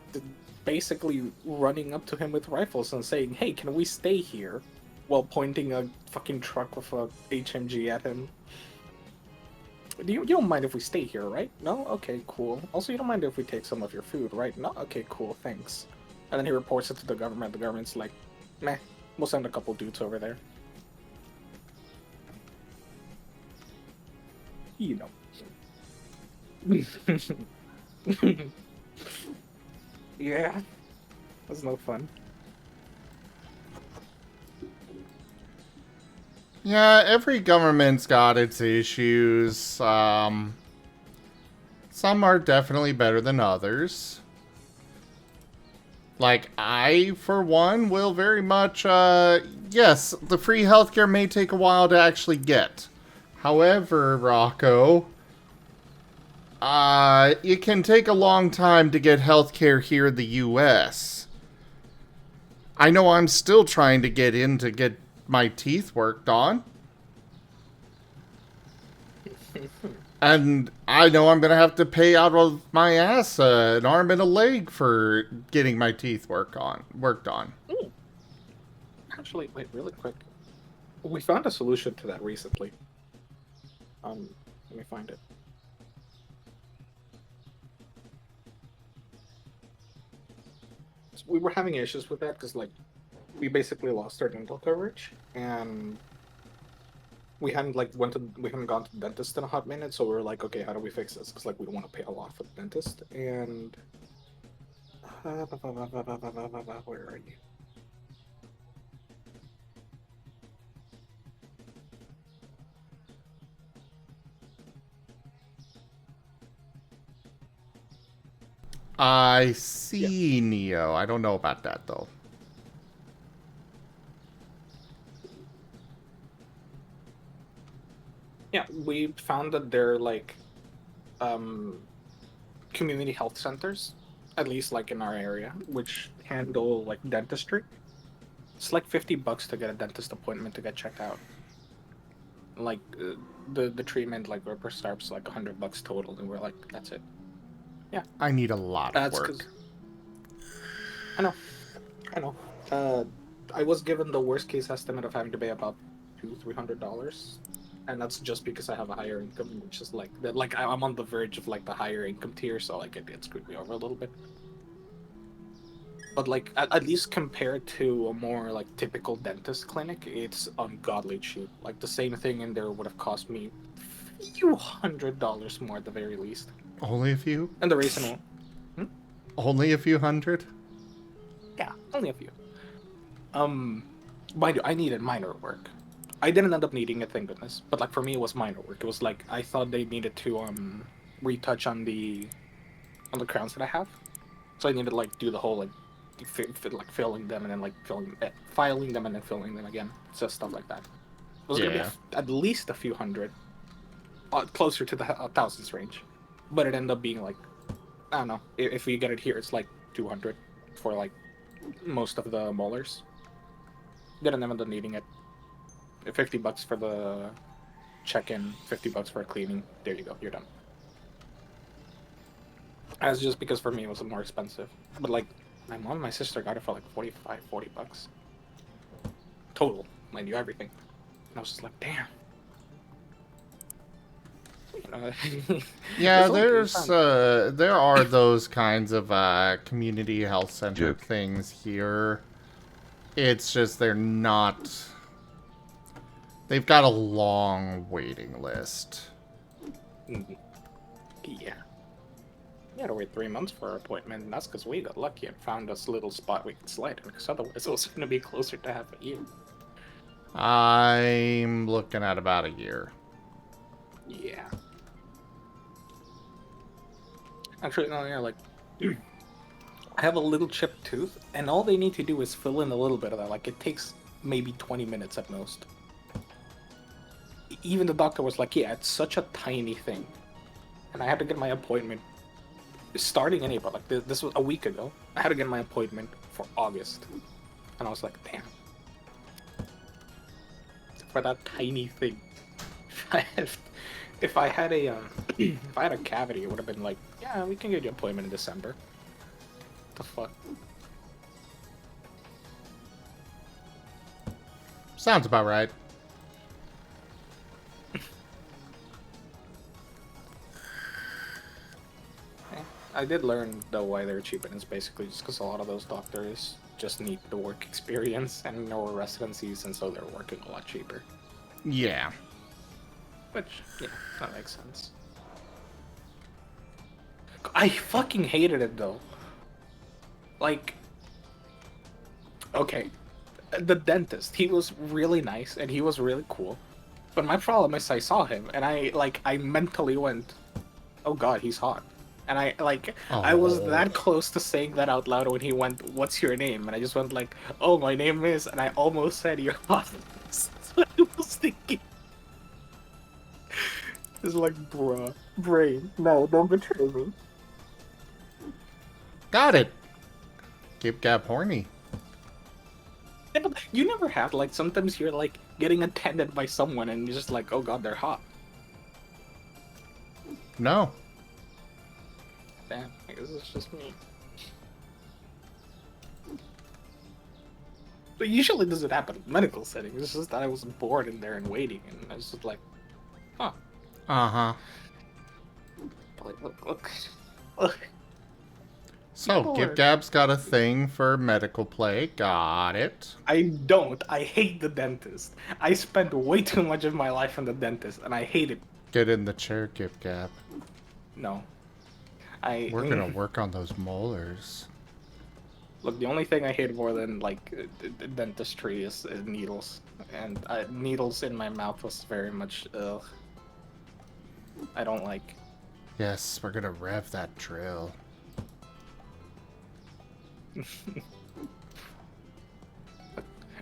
basically running up to him with rifles and saying, hey, can we stay here? While pointing a fucking truck with a HMG at him. You don't mind if we stay here, right? No? Okay, cool. Also, you don't mind if we take some of your food, right? No? Okay, cool, thanks. And then he reports it to the government. The government's like, meh, we'll send a couple dudes over there. You know. Yeah, that's no fun. Yeah, every government's got its issues. Some are definitely better than others. Like, I, for one, will very much, yes, the free healthcare may take a while to actually get. However, Rocco, it can take a long time to get healthcare here in the US. I know I'm still trying to get in to get my teeth worked on. And I know I'm going to have to pay out of my ass an arm and a leg for getting my teeth worked on. Ooh. Actually, wait, really quick. We found a solution to that recently. Let me find it. So we were having issues with that because, like, we basically lost our dental coverage, and we hadn't gone to the dentist in a hot minute, so we were like, okay, how do we fix this? Because, like, we don't want to pay a lot for the dentist. And where are you? I see, Neo. I don't know about that, though. Yeah, we found that they're like community health centers, at least like in our area, which handle like dentistry. It's like $50 to get a dentist appointment to get checked out. Like the treatment like per starts like $100 total, and we're like, that's it. Yeah. I need a lot of work. I know. I was given the worst case estimate of having to pay about $200-$300, and that's just because I have a higher income, which is like that. Like I'm on the verge of like the higher income tier, so like it screwed me over a little bit. But like at least compared to a more like typical dentist clinic, it's ungodly cheap. Like the same thing in there would have cost me a few $100 more at the very least. Only a few? And the reason why. Only a few hundred? Yeah, only a few. Mind you, I needed minor work. I didn't end up needing it, thank goodness. But like for me, it was minor work. It was like I thought they needed to retouch on the crowns that I have. So I needed to like do the whole like like filling them and then like filing them and then filling them again. So stuff like that. It was gonna be at least a few hundred, closer to the thousands range. But it ended up being like, I don't know. If we get it here, it's like 200 for like most of the molars. Didn't end up needing it. $50 for the check-in, $50 for cleaning. There you go, you're done. That's just because for me it was more expensive. But like my mom and my sister got it for like $40 total, mind you, everything. And I was just like, damn. You know, yeah, there are those kinds of community health center things here. It's just they're not. They've got a long waiting list. Yeah. We had to wait 3 months for our appointment, and that's because we got lucky and found us a little spot we could slide in, because otherwise it was going to be closer to half a year. I'm looking at about a year. Yeah. Actually, no, yeah, like, I have a little chipped tooth, and all they need to do is fill in a little bit of that. Like, it takes maybe 20 minutes at most. Even the doctor was like, yeah, it's such a tiny thing. And I had to get my appointment starting in April. Like, this was a week ago. I had to get my appointment for August. And I was like, damn. For that tiny thing. If I had a if I had a cavity, it would have been like, yeah, we can get you an appointment in December. What the fuck? Sounds about right. I did learn though why they're cheap, and it's basically just because a lot of those doctors just need the work experience and no residencies, and so they're working a lot cheaper. Yeah. Which, yeah, that makes sense. I fucking hated it though. Like, okay, the dentist, he was really nice and he was really cool. But my problem is I saw him and I mentally went, oh god, he's hot. And I was that close to saying that out loud when he went, what's your name? And I just went like, oh, my name is, and I almost said you're hot. That's what I was thinking. It's like, bruh, brain, no, don't betray me. Got it. Keep Gab horny. Yeah, but you never have, like, sometimes you're, like, getting attended by someone and you're just like, oh god, they're hot. No. Damn, I guess it's just me. But usually doesn't happen in medical settings. It's just that I was bored in there and waiting, and I was just like, huh. Uh-huh. Like, look. So, Gib Gab's got a thing for medical play. Got it. I don't. I hate the dentist. I spent way too much of my life in the dentist, and I hate it. Get in the chair, Gib Gab. No. We're gonna work on those molars. Look, the only thing I hate more than, like, dentistry is needles. And needles in my mouth was very much, ugh. I don't like. Yes, we're gonna rev that drill.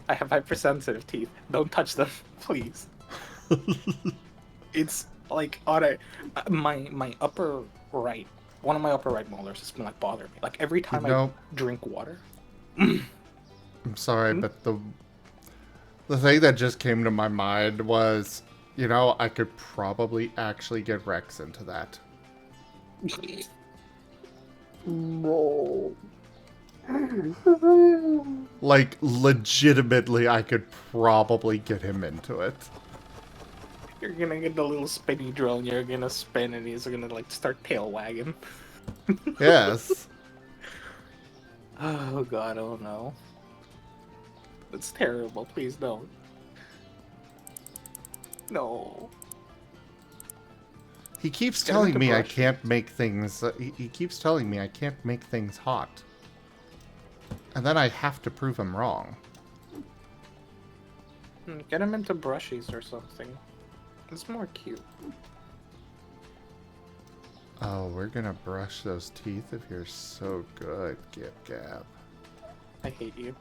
I have hypersensitive teeth. Don't touch them, please. It's like on my upper right, one of my upper right molars has been like bothering me. Like every time I drink water. I'm sorry, but the thing that just came to my mind was, you know, I could probably actually get Rex into that. No. Like, legitimately, I could probably get him into it. You're gonna get the little spinny drill and you're gonna spin and he's gonna, like, start tail wagging. Yes. Oh god, oh no. That's terrible, please don't. No. He keeps telling me I can't make things... he keeps telling me I can't make things hot. And then I have to prove him wrong. Get him into brushies or something. It's more cute. Oh, we're gonna brush those teeth if you're so good, Gib Gab. I hate you.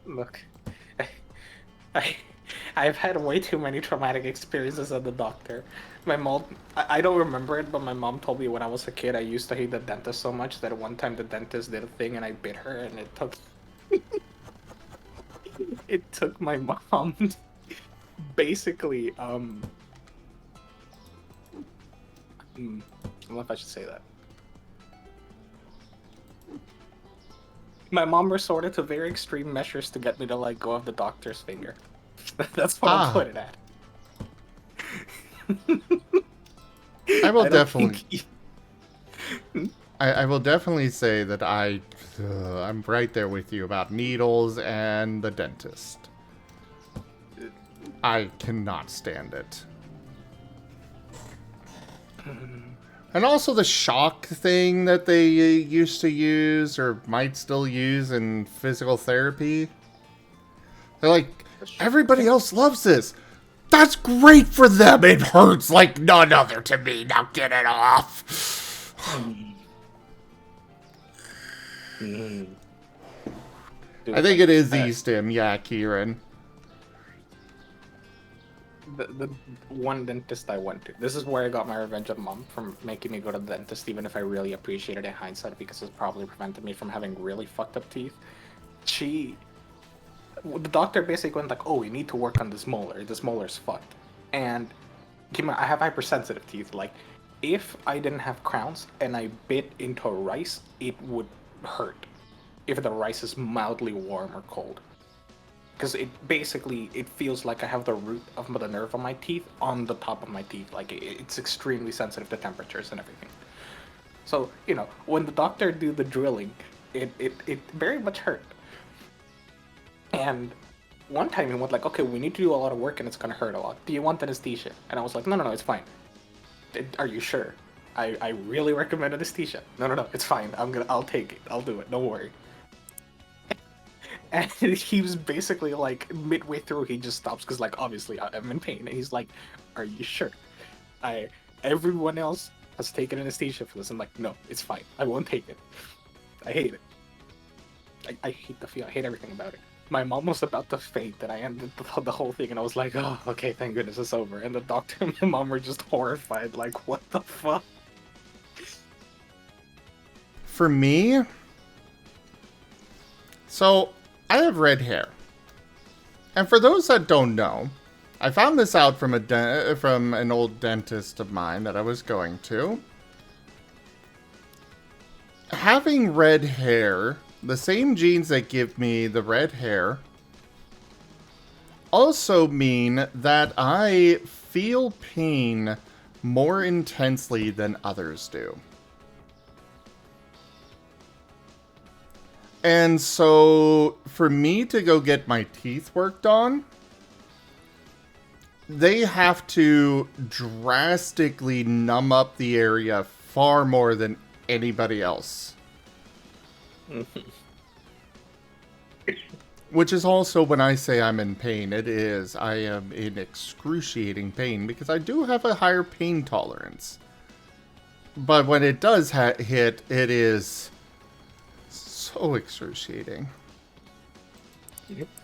Look, I've had way too many traumatic experiences at the doctor. My mom, I don't remember it, but my mom told me when I was a kid I used to hate the dentist so much that one time the dentist did a thing and I bit her and it took... it took my mom basically, I don't know if I should say that. My mom resorted to very extreme measures to get me to let go of the doctor's finger. That's what I'll put it at. I will definitely... I will definitely say that I'm right there with you about needles and the dentist. I cannot stand it. And also the shock thing that they used to use, or might still use in physical therapy. They're like, everybody else loves this. That's great for them. It hurts like none other to me. Now get it off. I think it is E11, yeah, Kieran. The one dentist I went to. This is where I got my revenge on Mom from making me go to the dentist, even if I really appreciated it in hindsight because it probably prevented me from having really fucked up teeth. The doctor basically went like, oh, we need to work on this molar. This molar's fucked. And I have hypersensitive teeth. Like, if I didn't have crowns and I bit into rice, it would hurt if the rice is mildly warm or cold. Because it feels like I have the root of the nerve on my teeth on the top of my teeth. Like, it's extremely sensitive to temperatures and everything. So, you know, when the doctor do the drilling, it very much hurt. And one time he went like, okay, we need to do a lot of work and it's gonna hurt a lot. Do you want anesthesia? And I was like, no, it's fine. Are you sure? I really recommend anesthesia. No, it's fine. I'll take it. I'll do it. Don't worry. And he was basically like midway through, he just stops because like obviously I'm in pain, and he's like, "Are you sure?" Everyone else has taken anesthesia for this. I'm like, "No, it's fine. I won't take it. I hate it. I hate the feel. I hate everything about it." My mom was about to faint, and I ended the whole thing, and I was like, "Oh, okay, thank goodness it's over." And the doctor and my mom were just horrified, like, "What the fuck?" For me, so I have red hair. And for those that don't know, I found this out from from an old dentist of mine that I was going to. Having red hair, the same genes that give me the red hair, also mean that I feel pain more intensely than others do. And so, for me to go get my teeth worked on, they have to drastically numb up the area far more than anybody else. Which is also when I say I'm in pain, I am in excruciating pain because I do have a higher pain tolerance. But when it does hit, it is so excruciating.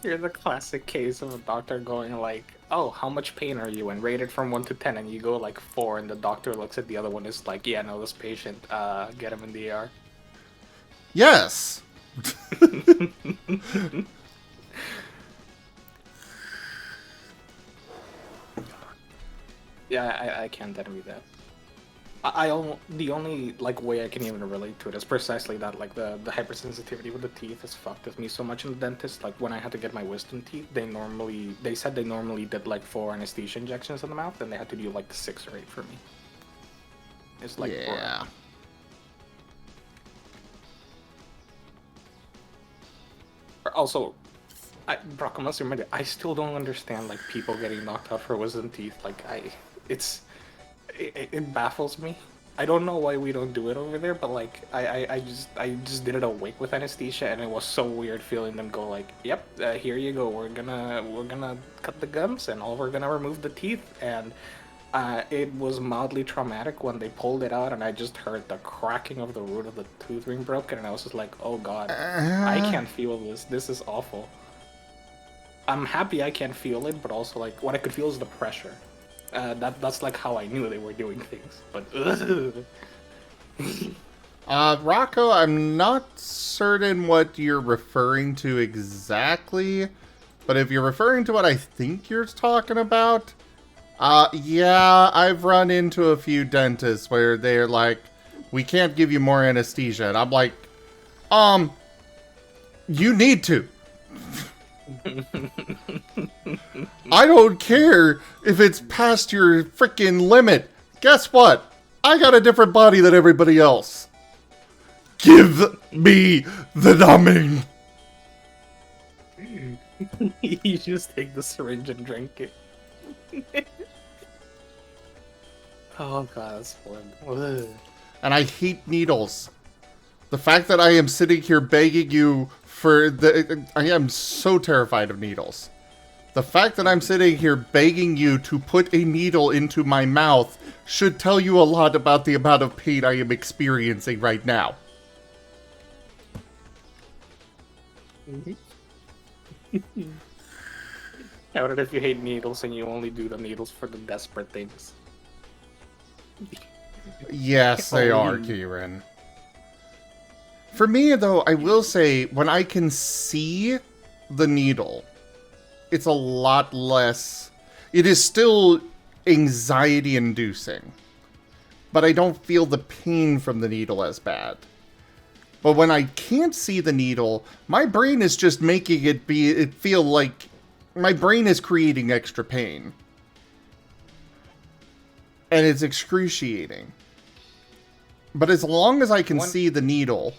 You're the classic case of a doctor going like, "Oh, how much pain are you?" and rated from 1 to 10, and you go like 4, and the doctor looks at the other one is like, "Yeah, no, this patient, get him in the ER." Yes! Yeah, I can't envy that. The only like way I can even relate to it is precisely that, like the hypersensitivity with the teeth has fucked with me so much in the dentist. Like when I had to get my wisdom teeth, they said they normally did like 4 anesthesia injections in the mouth, and they had to do like 6 or 8 for me. It's like yeah. Also, Brock, I must admit, I still don't understand like people getting knocked out for wisdom teeth. Like it baffles me. I don't know why we don't do it over there, but like I just did it awake with anesthesia, and it was so weird feeling them go like, "Yep, here you go. We're gonna cut the gums, and we're gonna remove the teeth." And it was mildly traumatic when they pulled it out, and I just heard the cracking of the root of the tooth being broken, and I was just like, "Oh God, I can't feel this. This is awful." I'm happy I can't feel it, but also like what I could feel is the pressure. That's like how I knew they were doing things. But Rocco, I'm not certain what you're referring to exactly, but if you're referring to what I think you're talking about, yeah, I've run into a few dentists where they're like, "We can't give you more anesthesia," and I'm like, you need to. I don't care if it's past your freaking limit. Guess what? I got a different body than everybody else. Give me the numbing. You just take the syringe and drink it. Oh God, that's horrible. And I hate needles. The fact that I am sitting here begging you for I am so terrified of needles. The fact that I'm sitting here begging you to put a needle into my mouth should tell you a lot about the amount of pain I am experiencing right now. How about if you hate needles and you only do the needles for the desperate things? Yes, they are, Kieran. For me, though, I will say, when I can see the needle, it's a lot less... It is still anxiety-inducing, but I don't feel the pain from the needle as bad. But when I can't see the needle, my brain is just making it feel like... My brain is creating extra pain. And it's excruciating. But as long as I can see the needle,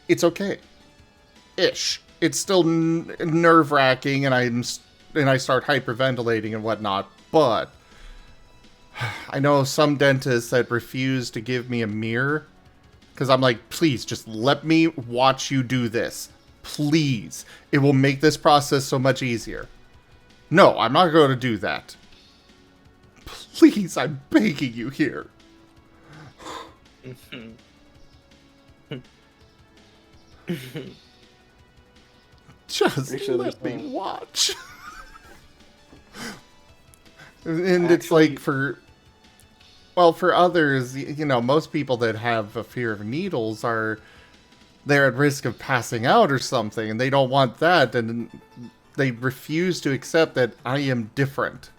it's okay. Ish. It's still nerve-wracking, and I start hyperventilating and whatnot, but I know some dentists that refuse to give me a mirror because I'm like, please, just let me watch you do this. Please. It will make this process so much easier. No, I'm not going to do that. Please, I'm begging you here. Just let me watch. And it's like for others, you know, most people that have a fear of needles they're at risk of passing out or something, and they don't want that, and they refuse to accept that I am different.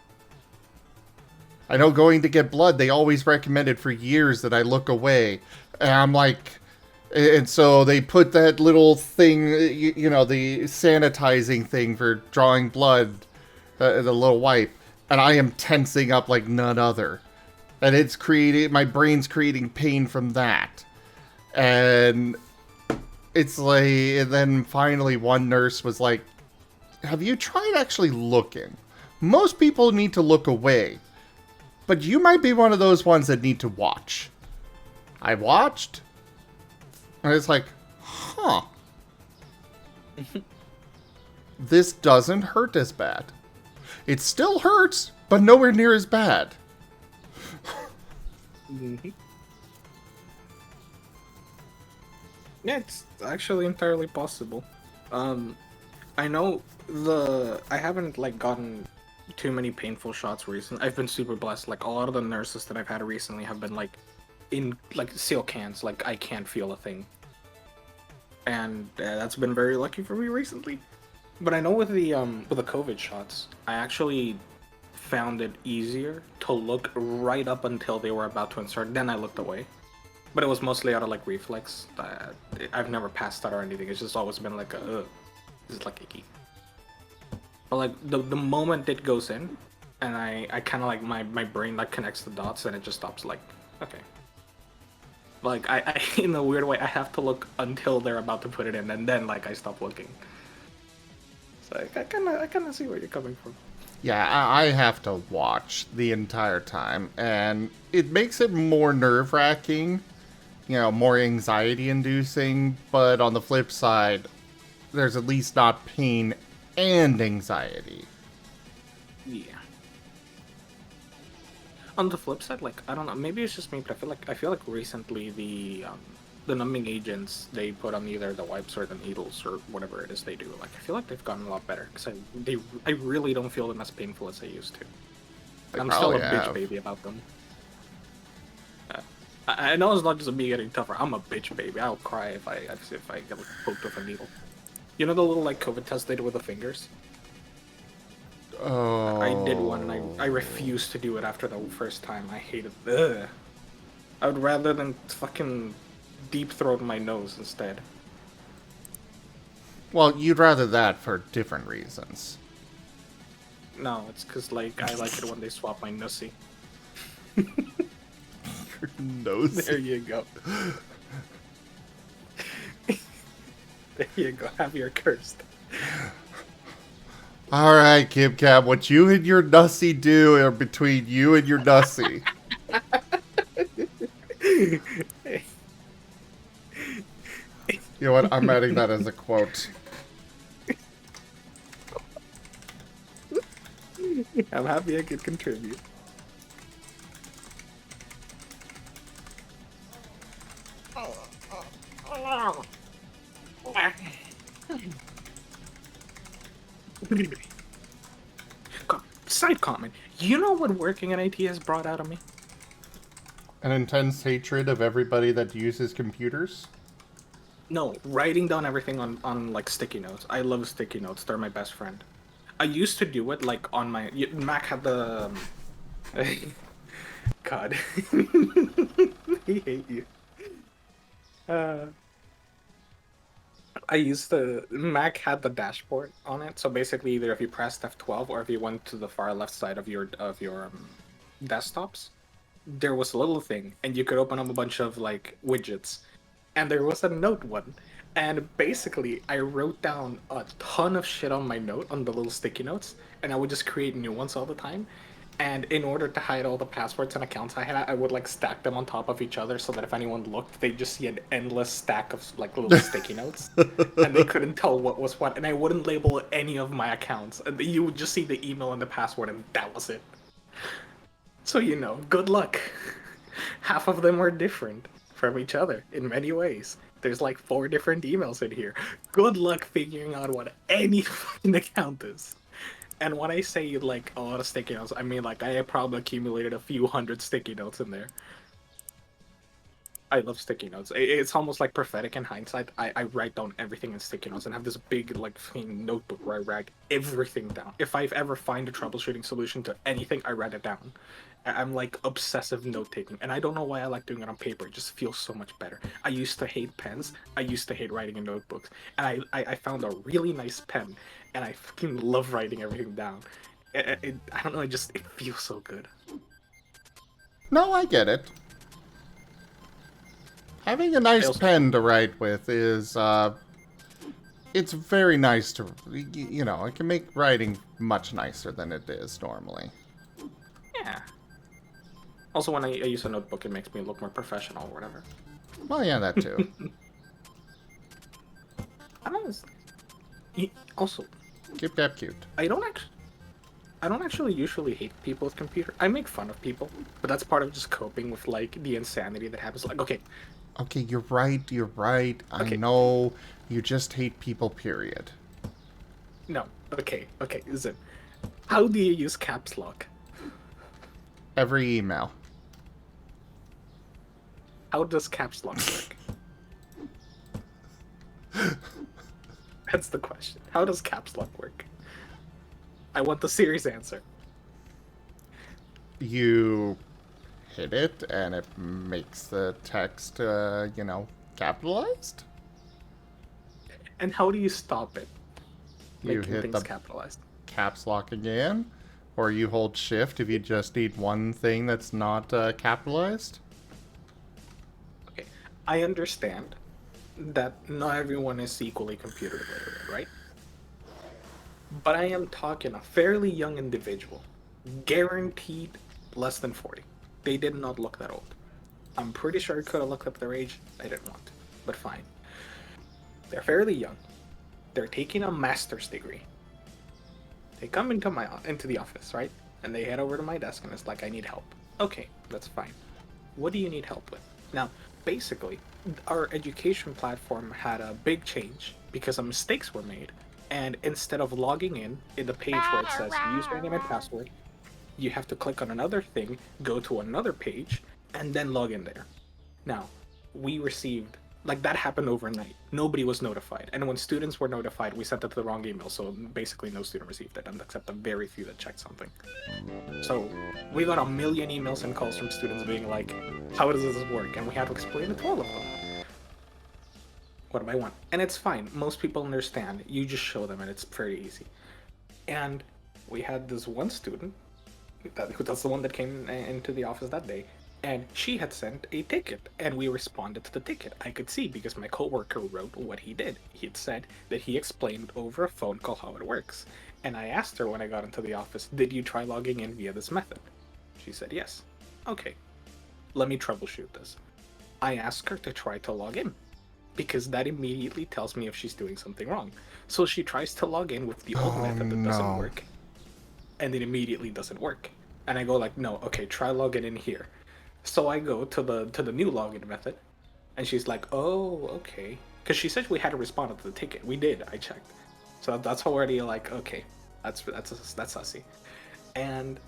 I know going to get blood, they always recommended for years that I look away. And I'm like, and so they put that little thing, you know, the sanitizing thing for drawing blood, the little wipe, and I am tensing up like none other. And it's my brain's creating pain from that. And it's like, and then finally one nurse was like, have you tried actually looking? Most people need to look away, but you might be one of those ones that need to watch. I watched, and it's like, huh. This doesn't hurt as bad. It still hurts, but nowhere near as bad. Yeah, it's actually entirely possible. I know I haven't like gotten too many painful shots recently. I've been super blessed. Like a lot of the nurses that I've had recently have been like in like seal cans. Like I can't feel a thing, and that's been very lucky for me recently. But I know with the COVID shots, I actually found it easier to look right up until they were about to insert. Then I looked away. But it was mostly out of like reflex. I've never passed out or anything. It's just always been like this is like icky. But like the moment it goes in, and I kind of like my brain like connects the dots, and it just stops. Like, okay. Like I in a weird way I have to look until they're about to put it in, and then like I stop looking. So I kind of see where you're coming from. Yeah, I have to watch the entire time, and it makes it more nerve-wracking, you know, more anxiety-inducing, but on the flip side, there's at least not pain and anxiety. Yeah. On the flip side, like, I don't know, maybe it's just me, but I feel like recently the numbing agents they put on either the wipes or the needles or whatever it is they do, like, I feel like they've gotten a lot better, because I really don't feel them as painful as I used to. I'm still a bitch baby about them. I know it's not just me getting tougher. I'm a bitch baby. I'll cry if I get like, poked with a needle. You know the little like COVID test they do with the fingers? Oh. I did one and I refused to do it after the first time. I hated it. I would rather than fucking deep throat my nose instead. Well, you'd rather that for different reasons. No, it's because like I like it when they swap my nussy. Nose. There you go. There you go. Have your cursed. All right, Kim Cab, what you and your nussy do are between you and your nussy. You know what? I'm adding that as a quote. I'm happy I could contribute. Side comment. You know what working in IT has brought out of me? An intense hatred of everybody that uses computers? No, writing down everything on like sticky notes. I love sticky notes. They're my best friend. I used to do it like on my Mac had the God. I hate you. Mac had the dashboard on it, so basically either if you pressed F12 or if you went to the far left side of your desktops, there was a little thing, and you could open up a bunch of like widgets, and there was a note one, and basically I wrote down a ton of shit on my note on the little sticky notes, and I would just create new ones all the time, And in order to hide all the passwords and accounts I had, I would like stack them on top of each other so that if anyone looked, they'd just see an endless stack of like little sticky notes, and they couldn't tell what was what. And I wouldn't label any of my accounts. You would just see the email and the password, and that was it. So good luck. Half of them are different from each other in many ways. There's like 4 different emails in here. Good luck figuring out what any fucking account is. And when I say like a lot of sticky notes, I mean like I probably accumulated a few hundred sticky notes in there. I love sticky notes. It's almost like prophetic in hindsight. I write down everything in sticky notes and have this big like fucking notebook where I write everything down. If I ever find a troubleshooting solution to anything, I write it down. I'm like obsessive note taking, and I don't know why I like doing it on paper. It just feels so much better. I used to hate pens. I used to hate writing in notebooks, and I found a really nice pen, and I fucking love writing everything down. I don't know. It feels so good. No, I get it. Having a nice pen to write with is, it's very nice to, it can make writing much nicer than it is normally. Yeah. Also, when I use a notebook, it makes me look more professional or whatever. Well, yeah, that too. Also, keep that cute. I don't actually usually hate people with computer. I make fun of people, but that's part of just coping with like the insanity that happens. Like, okay, you're right. Okay. I know. You just hate people. Period. No. Okay. Listen. How do you use caps lock? Every email. How does caps lock work? That's the question. How does caps lock work? I want the serious answer. You hit it, and it makes the text, capitalized. And how do you stop it? You Making hit things the capitalized. caps lock again, or you hold shift if you just need one thing that's not capitalized. Okay, I understand that not everyone is equally computer literate, right? But I am talking a fairly young individual, guaranteed less than 40. They did not look that old. I'm pretty sure I could have looked up their age. I didn't want to, but fine. They're fairly young. They're taking a master's degree. They come into the office, right? And they head over to my desk and it's like, I need help. Okay, that's fine. What do you need help with? Now, basically, our education platform had a big change because some mistakes were made. And instead of logging in the page where it says username and password, you have to click on another thing, go to another page, and then log in there. Now, we received, like that happened overnight. Nobody was notified. And when students were notified, we sent it to the wrong email. So basically no student received it, except the very few that checked something. So we got a million emails and calls from students being like, how does this work? And we had to explain it to all of them. What do I want? And it's fine. Most people understand. You just show them and it's very easy. And we had this one student, that's the one that came into the office that day, and she had sent a ticket, and we responded to the ticket. I could see because my coworker wrote what he did. He had said that he explained over a phone call how it works. And I asked her when I got into the office, did you try logging in via this method? She said yes. Okay, let me troubleshoot this. I asked her to try to log in, because that immediately tells me if she's doing something wrong. So she tries to log in with the old method that doesn't work, and it immediately doesn't work. And I go like, no, okay, try logging in here. So I go to the new login method, and she's like, oh, okay. Because she said we had to respond to the ticket. We did, I checked. So that's already like, okay, that's sussy. And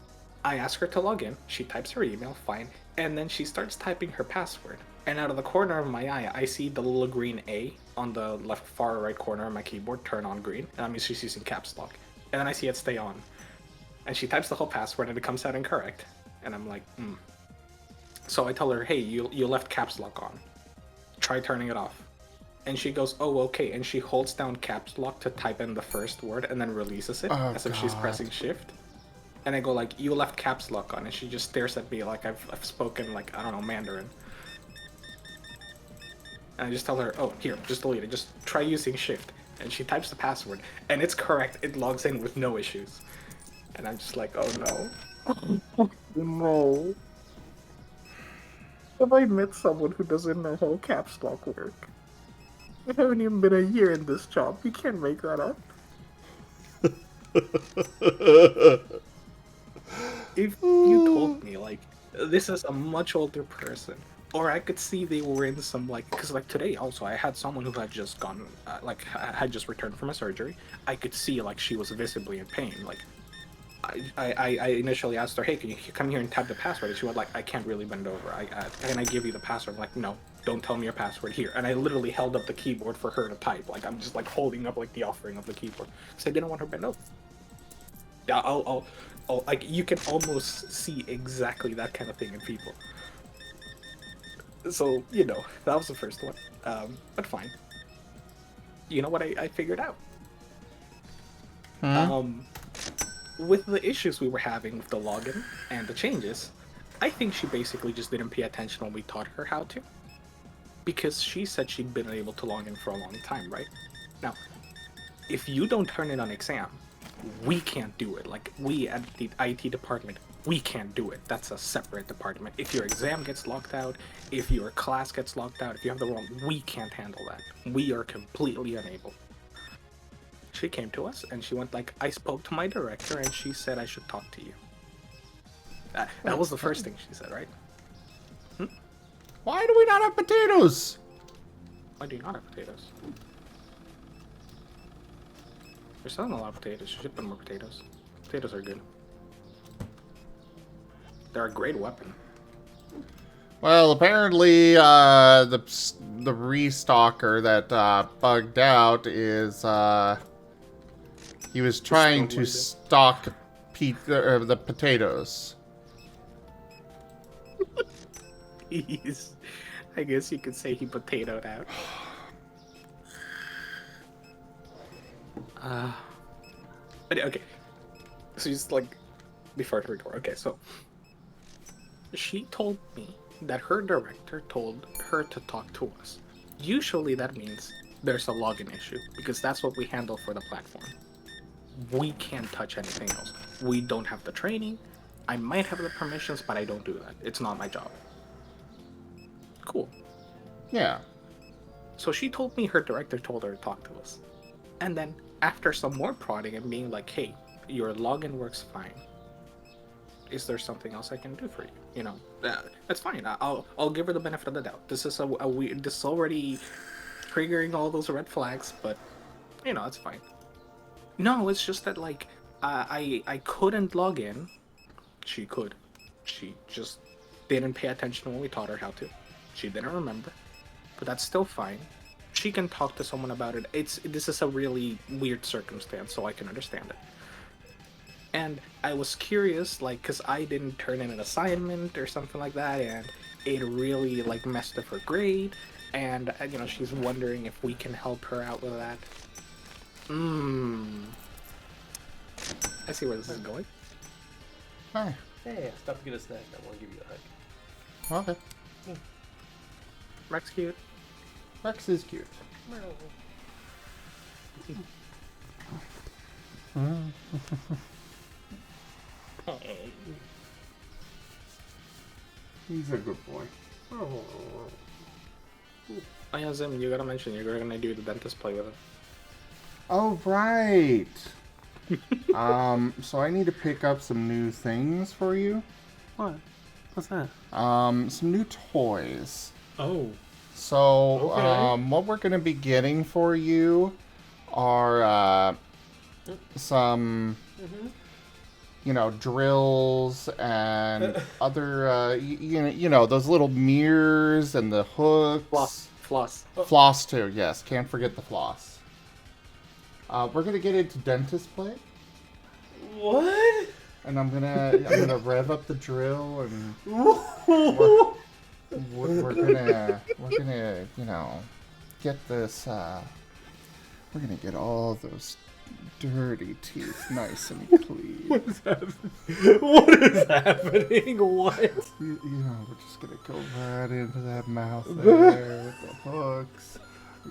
I ask her to log in, she types her email, fine, and then she starts typing her password. And out of the corner of my eye, I see the little green A on the left far right corner of my keyboard turn on green, and that means she's using caps lock. And then I see it stay on. And she types the whole password and it comes out incorrect. And I'm like, So I tell her, hey, you left caps lock on. Try turning it off. And she goes, oh, okay. And she holds down caps lock to type in the first word and then releases it as if she's pressing shift. And I go like, you left caps lock on. And she just stares at me like I've spoken like, I don't know, Mandarin. And I just tell her, oh, here, just delete it. Just try using shift. And she types the password. And it's correct. It logs in with no issues. And I'm just like, oh no. No. Have I met someone who doesn't know how caps lock work? I haven't even been a year in this job. You can't make that up. If you told me, like, this is a much older person, or I could see they were in some, like, because, like, today also, I had someone who had just gone, had just returned from a surgery. I could see, like, she was visibly in pain. Like, I initially asked her, hey, can you come here and type the password? And she was like, I can't really bend over. Can I give you the password? I'm like, no, don't tell me your password here. And I literally held up the keyboard for her to type. Like, I'm just, like, holding up, like, the offering of the keyboard. So I didn't want her to bend over. Yeah, I'll, like, you can almost see exactly that kind of thing in people. So, you know, that was the first one. But fine. You know what I figured out? With the issues we were having with the login and the changes, I think she basically just didn't pay attention when we taught her how to. Because she said she'd been able to log in for a long time, right? Now, if you don't turn in an exam, we can't do it. Like, we at the IT department, we can't do it. That's a separate department. If your exam gets locked out, if your class gets locked out, if you have the wrong, we can't handle that. We are completely unable. She came to us and she went like, I spoke to my director and she said I should talk to you. That was the first thing she said, right? Why do we not have potatoes? Why do you not have potatoes? You're selling a lot of potatoes. You should put more potatoes. Potatoes are good. They're a great weapon. Well, apparently, the restocker that bugged out is he was trying to stock the potatoes. I guess you could say he potatoed out. But okay. So just like before her door. Okay, so she told me that her director told her to talk to us. Usually that means there's a login issue because that's what we handle for the platform. We can't touch anything else. We don't have the training. I might have the permissions, but I don't do that. It's not my job. Cool. Yeah. So she told me her director told her to talk to us. And then after some more prodding and being like, hey, your login works fine. Is there something else I can do for you? You know, that's fine. I'll give her the benefit of the doubt. This is a weird. This is already triggering all those red flags, but you know, it's fine. No, it's just that like I couldn't log in. She could. She just didn't pay attention when we taught her how to. She didn't remember, but that's still fine. She can talk to someone about it. This is a really weird circumstance, so I can understand it. And I was curious, like, because I didn't turn in an assignment or something like that, and it really, like, messed up her grade, and, you know, she's wondering if we can help her out with that. I see where this is going. Hi. Hey, stop to get a snack. I want to give you a hug. Okay. Rex cute. Rex is cute. He's a good boy. Oh yeah, Zim, you gotta mention you're gonna do the dentist play with it. Oh, right. So I need to pick up some new things for you. What? What's that? Some new toys. Oh. So, Okay. what we're gonna be getting for you are, some, you know, drills and other, you know, those little mirrors and the hooks. Floss. Floss too, yes. Can't forget the floss. We're gonna get into dentist play. What? And I'm gonna rev up the drill and we're gonna you know get this we're gonna get all those dirty teeth nice and clean. What is happening? What is happening? What? You know, we're just gonna go right into that mouth there with the hooks.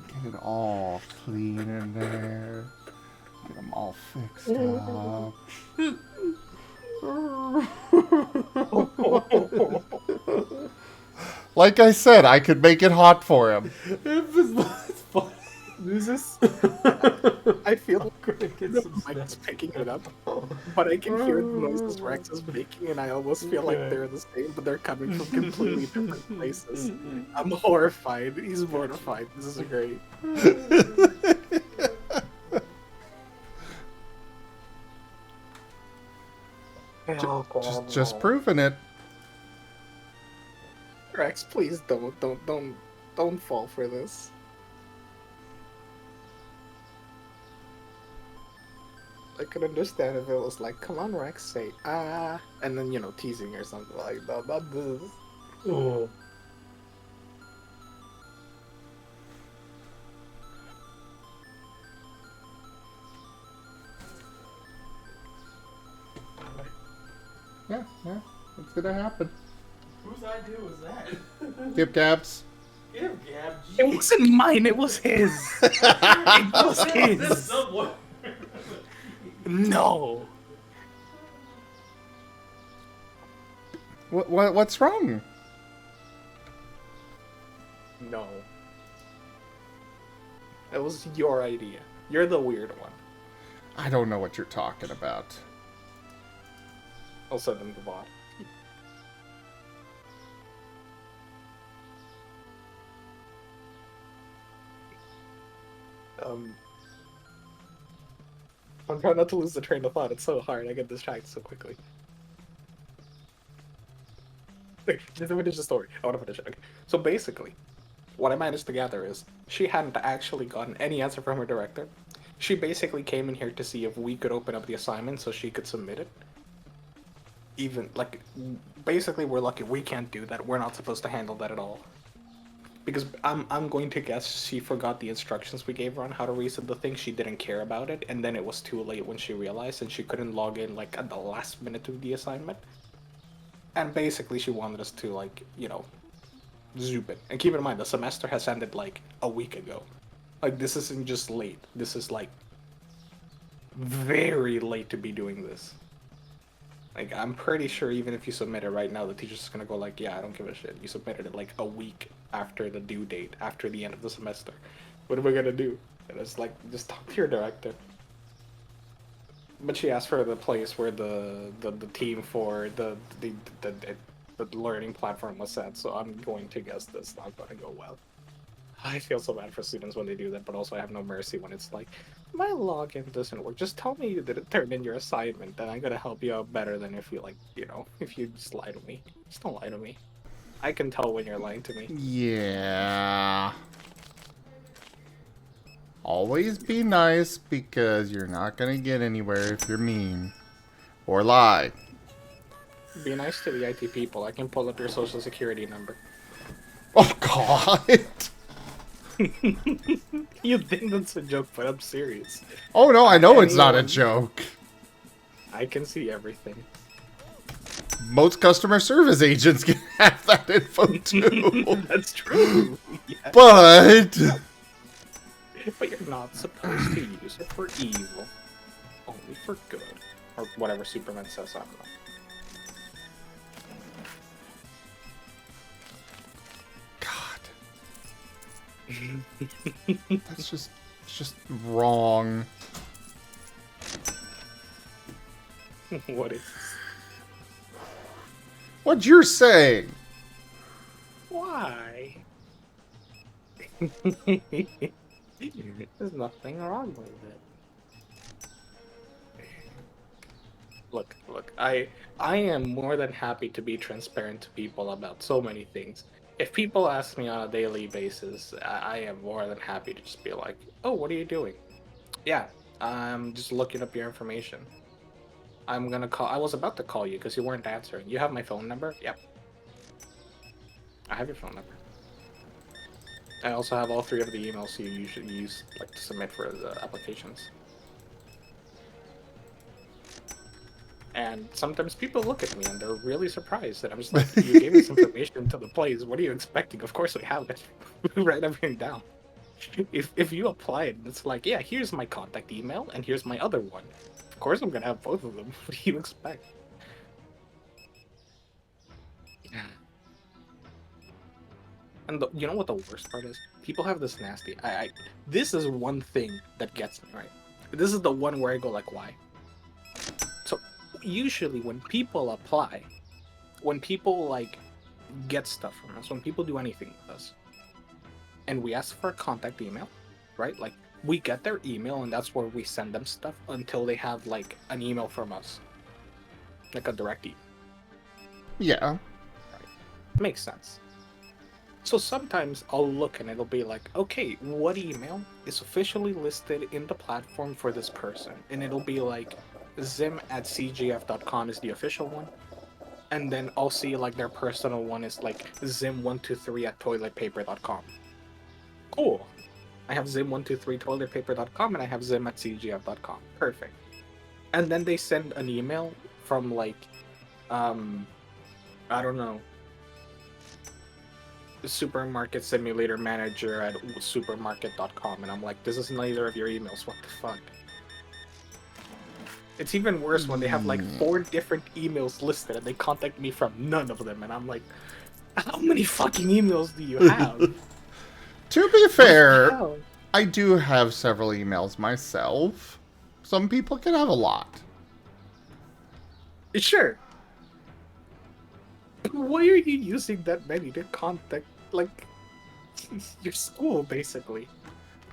Get it all clean in there. Get them all fixed up. Like I said, I could make it hot for him. It's fun. This is... I feel like the mic is picking it up, but I can hear the noises Rex is making, and I almost feel like they're the same, but they're coming from completely different places. I'm horrified. He's mortified. This is great. Just proving it. Rex, please don't fall for this. I could understand if it was like, come on, Rex, say ah, and then teasing or something like that. Not this. Oh. Yeah, it's gonna happen. Whose idea was that? Gib Gabs. Gib Gab. It wasn't mine. It was his. It was his. No. What's wrong? No. It was your idea. You're the weird one. I don't know what you're talking about. I'll send them the bot. I'm trying not to lose the train of thought. It's so hard. I get distracted so quickly. Okay, just finish the story. I want to finish it. Okay. So basically, what I managed to gather is she hadn't actually gotten any answer from her director. She basically came in here to see if we could open up the assignment so she could submit it. Even, like, basically we're lucky we can't do that. We're not supposed to handle that at all. Because I'm going to guess she forgot the instructions we gave her on how to reset the thing. She didn't care about it, and then it was too late when she realized, and she couldn't log in, like, at the last minute of the assignment. And basically she wanted us to, like, zoop it. And keep in mind, the semester has ended, like, a week ago. Like, this isn't just late. This is, like, very late to be doing this. Like, I'm pretty sure even if you submit it right now, the teacher's just gonna go like, yeah, I don't give a shit. You submitted it like a week after the due date, after the end of the semester. What are we gonna do? And it's like, just talk to your director. But she asked for the place where the team for the learning platform was set, so I'm going to guess that's not gonna go well. I feel so bad for students when they do that, but also I have no mercy when it's like, my login doesn't work. Just tell me you didn't turn in your assignment, and I'm gonna help you out better than if you, like, if you just lie to me. Just don't lie to me. I can tell when you're lying to me. Yeah. Always be nice, because you're not gonna get anywhere if you're mean. Or lie. Be nice to the IT people. I can pull up your social security number. Oh, God! You think that's a joke, but I'm serious. Oh, no, I know it's not a joke. I can see everything. Most customer service agents can have that info, too. That's true. Yeah. But you're not supposed to use it for evil. Only for good. Or whatever Superman says, I don't know. That's just wrong. What is? What you're saying? Why? There's nothing wrong with it. Look, I am more than happy to be transparent to people about so many things. If people ask me on a daily basis, I am more than happy to just be like, oh, what are you doing? Yeah, I'm just looking up your information. I'm gonna call. I was about to call you because you weren't answering. You have my phone number? Yep. I have your phone number. I also have all 3 of the emails you usually use, like, to submit for the applications. And sometimes people look at me and they're really surprised, and I'm just like, you gave us information to the place. What are you expecting? Of course we have it. We write everything down. If you apply it, it's like, yeah, here's my contact email and here's my other one. Of course I'm gonna have both of them. What do you expect? And you know what the worst part is? People have this nasty. This is one thing that gets me, right? This is the one where I go like, why? So usually when people apply, when people like get stuff from us, when people do anything with us, and we ask for a contact email, right? Like we get their email and that's where we send them stuff until they have like an email from us, like a direct email. Yeah. Right. Makes sense. So sometimes I'll look and it'll be like, okay, what email is officially listed in the platform for this person? And it'll be like zim@cgf.com is the official one. And then I'll see like their personal one is like zim123@toiletpaper.com. Cool. I have zim123toiletpaper.com and I have zim@cgf.com. Perfect. And then they send an email from like, I don't know, supermarket simulator manager at supermarket.com, and I'm like, this is neither of your emails. What the fuck? It's even worse when they have like 4 different emails listed and they contact me from none of them, and I'm like, how many fucking emails do you have? To be fair, I do have several emails myself. Some people can have a lot. Sure. Why are you using that many to contact, like, your school, basically?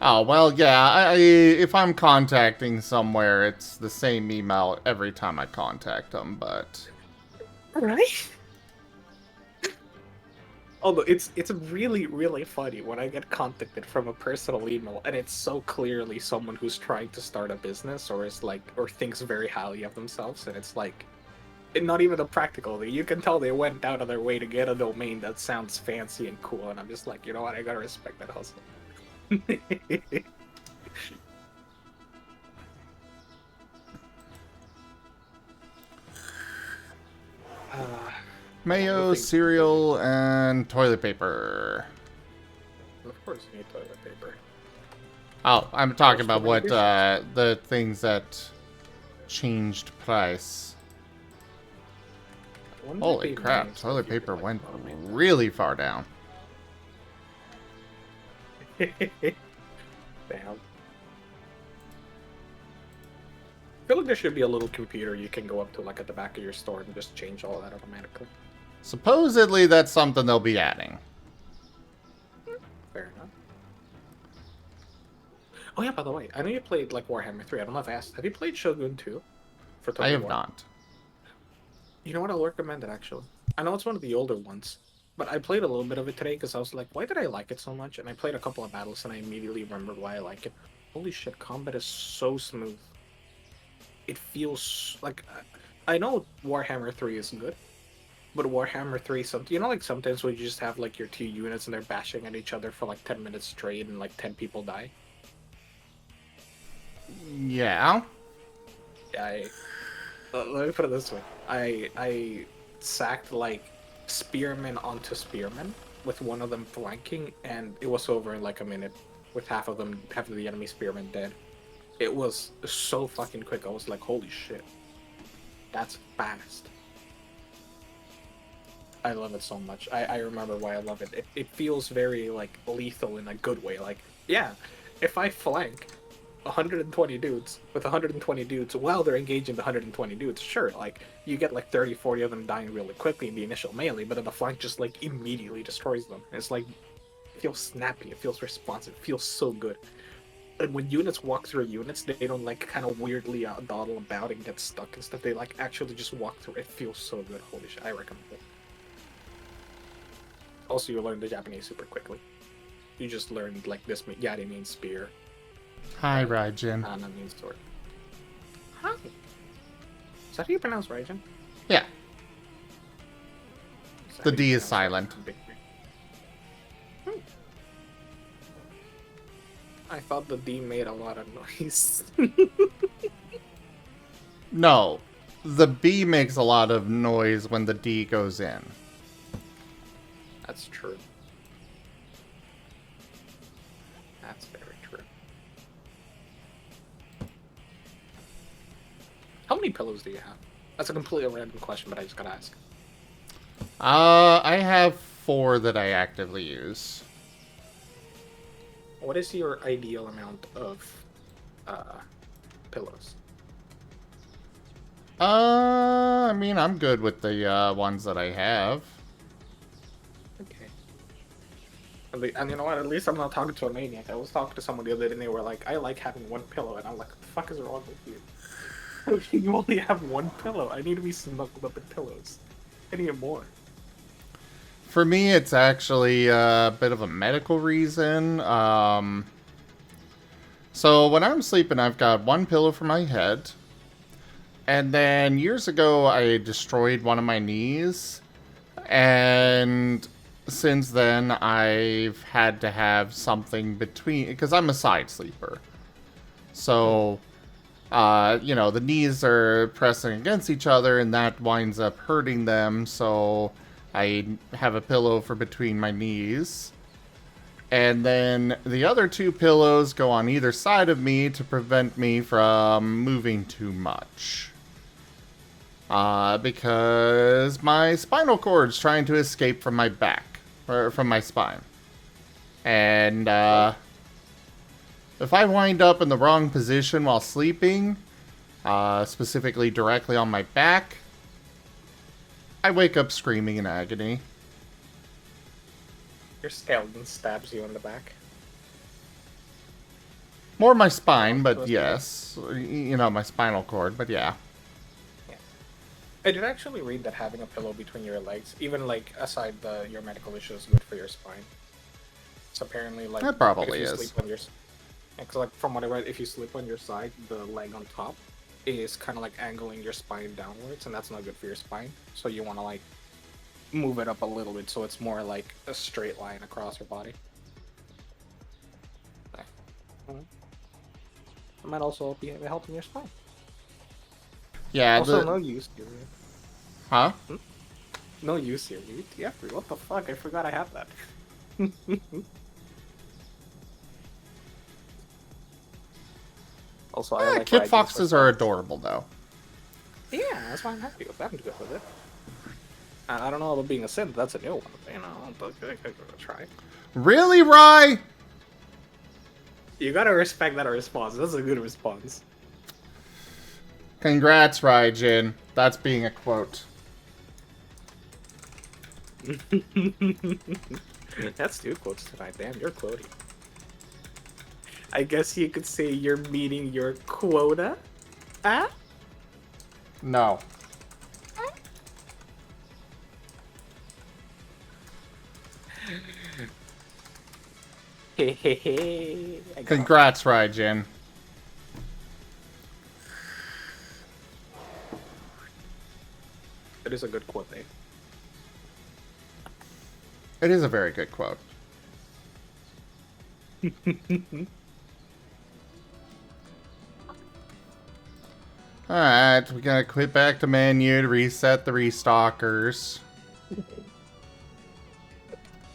Oh, well, yeah, if I'm contacting somewhere, it's the same email every time I contact them, but... Right? Although, it's really, really funny when I get contacted from a personal email, and it's so clearly someone who's trying to start a business, or is like, or thinks very highly of themselves, and it's like, not even a practical thing. You can tell they went out of their way to get a domain that sounds fancy and cool, and I'm just like, you know what, I gotta respect that hustle. Mayo, cereal, and toilet paper. Of course you need toilet paper. Oh, I'm talking about what, the things that changed price. Holy crap, toilet paper went really far down. Damn. I feel like there should be a little computer you can go up to, like, at the back of your store and just change all that automatically. Supposedly that's something they'll be adding. Fair enough. Oh yeah, by the way, I know you played, like, Warhammer 3. I don't know if I asked. Have you played Shogun 2? For Total I have War? not. You know what? I'll recommend it, actually. I know it's one of the older ones, but I played a little bit of it today because I was like, why did I like it so much? And I played a couple of battles and I immediately remembered why I like it. Holy shit, combat is so smooth. It feels like... I know Warhammer 3 is good, but Warhammer 3, you know, like sometimes when you just have like your 2 units and they're bashing at each other for like 10 minutes straight and like 10 people die? Yeah. Let me put it this way. I sacked like spearmen onto spearmen with one of them flanking, and it was over in like a minute with half of the enemy spearmen dead. It was so fucking quick. I was like, holy shit. That's fast. I love it so much. I remember why I love it. It feels very like lethal in a good way. Like, yeah, if I flank 120 dudes with 120 dudes while they're engaging the 120 dudes, sure, like you get like 30-40 of them dying really quickly in the initial melee, but then the flank just like immediately destroys them. It's like, it feels snappy, it feels responsive, it feels so good. And when units walk through units, they don't like kind of weirdly dawdle about and get stuck and stuff. They like actually just walk through. It feels so good. Holy shit, I recommend it. Also, you learn the Japanese super quickly. You just learned like this. Yari means spear. Hi, Raijin. Ana means sword. Hi. Is that how you pronounce Raijin? Yeah. The D is silent. I thought the D made a lot of noise. No. The B makes a lot of noise when the D goes in. That's true. That's very true. How many pillows do you have? That's a completely random question, but I just gotta ask. I have 4 that I actively use. What is your ideal amount of pillows? I mean, I'm good with the ones that I have. Okay. And you know what? At least I'm not talking to a maniac. I was talking to someone the other day and they were like, I like having one pillow. And I'm like, what the fuck is wrong with you? You only have one pillow. I need to be snuggled up in pillows. I need more. For me, it's actually a bit of a medical reason. So when I'm sleeping, I've got one pillow for my head. And then years ago, I destroyed one of my knees. And since then, I've had to have something between, because I'm a side sleeper. So, you know, the knees are pressing against each other and that winds up hurting them. So I have a pillow for between my knees. And then the other 2 pillows go on either side of me to prevent me from moving too much. Because my spinal cord's trying to escape from my back, or from my spine. And, if I wind up in the wrong position while sleeping, specifically directly on my back, I wake up screaming in agony. Your skeleton stabs you in the back. More my spine, but yes. You know, my spinal cord, but yeah. I did actually read that having a pillow between your legs, even like aside your medical issues, is good for your spine. So apparently, like that probably if you is. Sleep on your, because like from what I read, if you sleep on your side, the leg on top is kind of like angling your spine downwards, and that's not good for your spine. So you want to like move it up a little bit so it's more like a straight line across your body. It might also be helping your spine. Yeah. Also, no use here. Huh? No use here, dude. Yeah, what the fuck? I forgot I have that. Also, I like kid foxes are adorable, though. Yeah, that's why I'm happy with that. I'm good with it. I don't know about being a synth. That's a new one. You know, I'll give it a try. Really, Rye? You gotta respect that response. That's a good response. Congrats, Raijin. That's being a quote. That's 2 quotes tonight. Damn, you're quoting. I guess you could say you're meeting your quota. Huh? No. Congrats, Raijin. It is a good quote, eh? It is a very good quote. Alright, we gotta quit back to menu to reset the restalkers.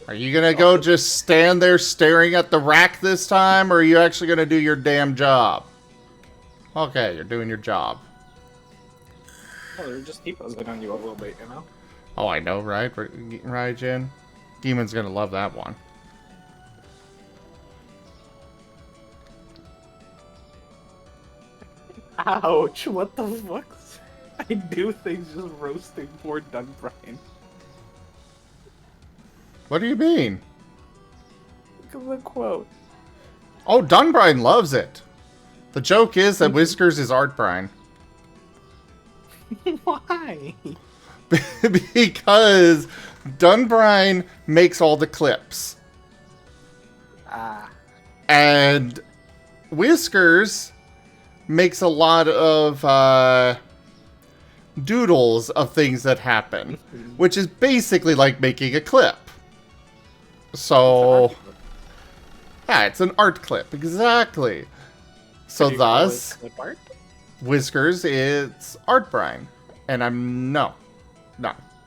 Are you gonna go just stand there staring at the rack this time, or are you actually gonna do your damn job? Okay, you're doing your job. Oh, they're just deposing on you a little bit, you know? Oh, I know, right? Right, Jin? Demon's gonna love that one. Ouch, what the fuck? I do things just roasting poor Dunbrian. What do you mean? Look at the quote. Oh, Dunbrine loves it. The joke is that Whiskers is Art Brine. Why? Because Dunbrine makes all the clips. Ah. And Whiskers makes a lot of doodles of things that happen, which is basically like making a clip. So, yeah, it's an art clip, exactly. So thus, Whiskers is Art Brine, and I'm not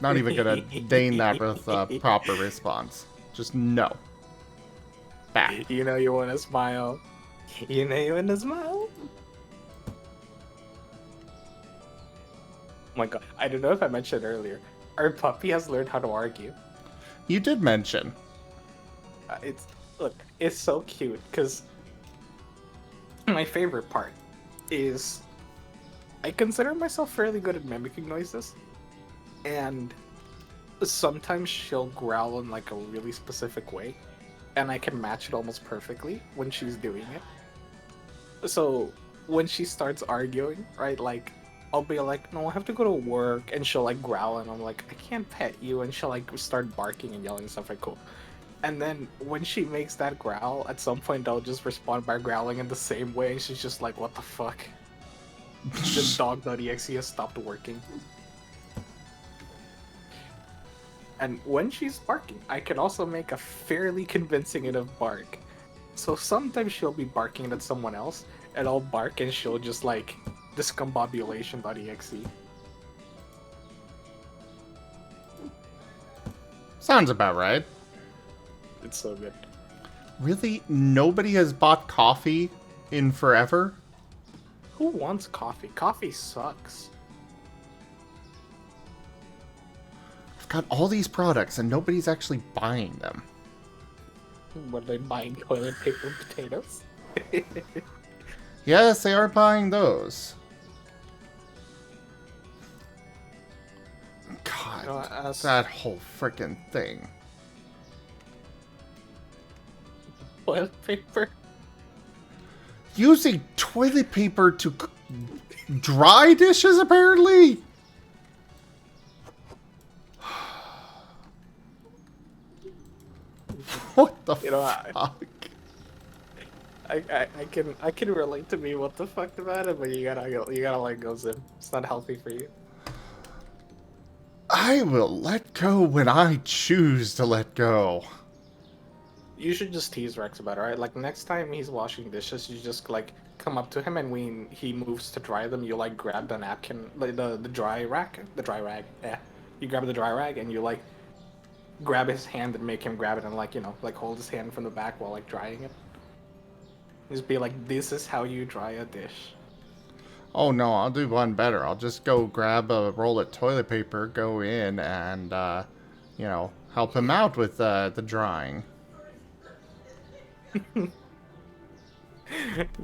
even gonna deign that with a proper response. Just no. Back. You know you want to smile. You know you want to smile. Oh my god, I don't know if I mentioned earlier. Our puppy has learned how to argue. You did mention. It's so cute because my favorite part is I consider myself fairly good at mimicking noises, and sometimes she'll growl in like a really specific way, and I can match it almost perfectly when she's doing it. So when she starts arguing, right, like I'll be like, no, I have to go to work, and she'll like growl, and I'm like, I can't pet you, and she'll like start barking and yelling and stuff like cool. And then when she makes that growl, at some point I'll just respond by growling in the same way, and she's just like, what the fuck? The dog.exe has stopped working. And when she's barking, I can also make a fairly convincing enough bark. So sometimes she'll be barking at someone else, and I'll bark and she'll just like, discombobulation.exe. Sounds about right. It's so good. Really? Nobody has bought coffee in forever? Who wants coffee? Coffee sucks. I've got all these products and nobody's actually buying them. What, are they buying toilet paper and potatoes? Yes, they are buying those. God, that whole frickin' thing. Toilet paper? Using toilet paper to dry dishes, apparently? What the fuck? I can relate to me what the fuck about it, but you gotta let go, Zim. It's not healthy for you. I will let go when I choose to let go. You should just tease Rex about it, right? Like next time he's washing dishes, you just like come up to him, and when he moves to dry them, you like grab the napkin, like the dry rag. Yeah, you grab the dry rag and you like grab his hand and make him grab it, and like, you know, like hold his hand from the back while like drying it. Just be like, this is how you dry a dish. Oh no, I'll do one better. I'll just go grab a roll of toilet paper, go in, and, you know, help him out with the drying.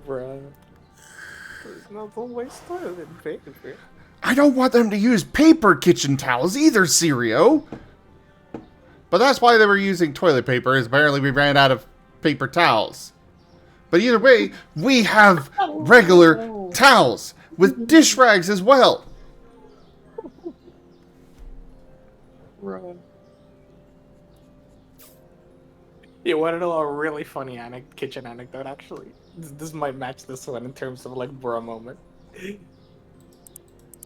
Bruh. There's no waste toilet paper. I don't want them to use paper kitchen towels either, Sirio. But that's why they were using toilet paper, is apparently we ran out of paper towels. But either way, we have regular towels with dish rags as well. Bruh. You want to know a really funny kitchen anecdote, actually? This might match this one in terms of, like, bro moment.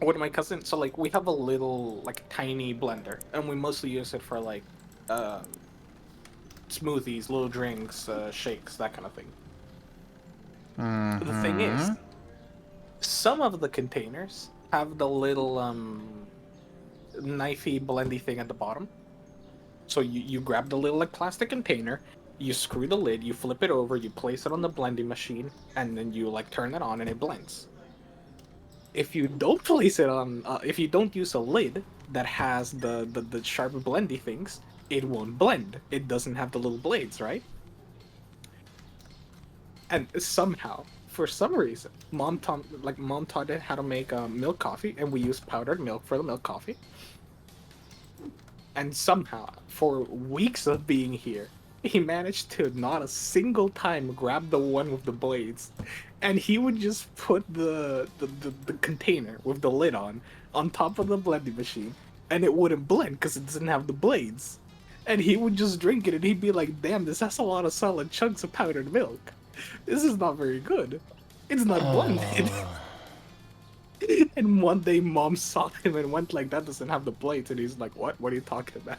With my cousin, so, like, we have a little, like, tiny blender, and we mostly use it for, like, smoothies, little drinks, shakes, that kind of thing. The thing is, some of the containers have the little, knifey, blendy thing at the bottom. So you grab the little like plastic container, you screw the lid, you flip it over, you place it on the blending machine, and then you like turn it on and it blends. If you don't place it on, if you don't use a lid that has the sharp blendy things, it won't blend. It doesn't have the little blades, right? And somehow, for some reason, mom taught it how to make milk coffee, and we use powdered milk for the milk coffee. And somehow, for weeks of being here, he managed to not a single time grab the one with the blades, and he would just put the container with the lid on top of the blending machine, and it wouldn't blend because it doesn't have the blades. And he would just drink it, and he'd be like, "Damn, this has a lot of solid chunks of powdered milk. This is not very good. It's not blended." And one day, mom saw him and went like, "That doesn't have the blades," and he's like, "What? What are you talking about?"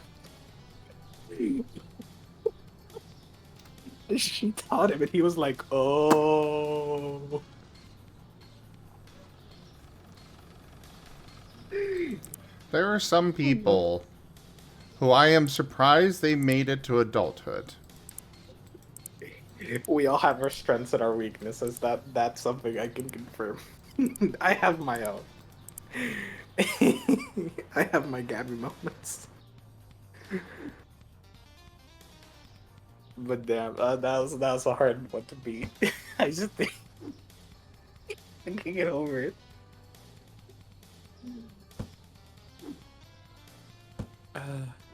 She taught him, and he was like, "Oh." There are some people who I am surprised they made it to adulthood. We all have our strengths and our weaknesses. That's something I can confirm. I have my own. I have my Gabby moments. But damn, that was a hard one to beat. I just think I can get over it.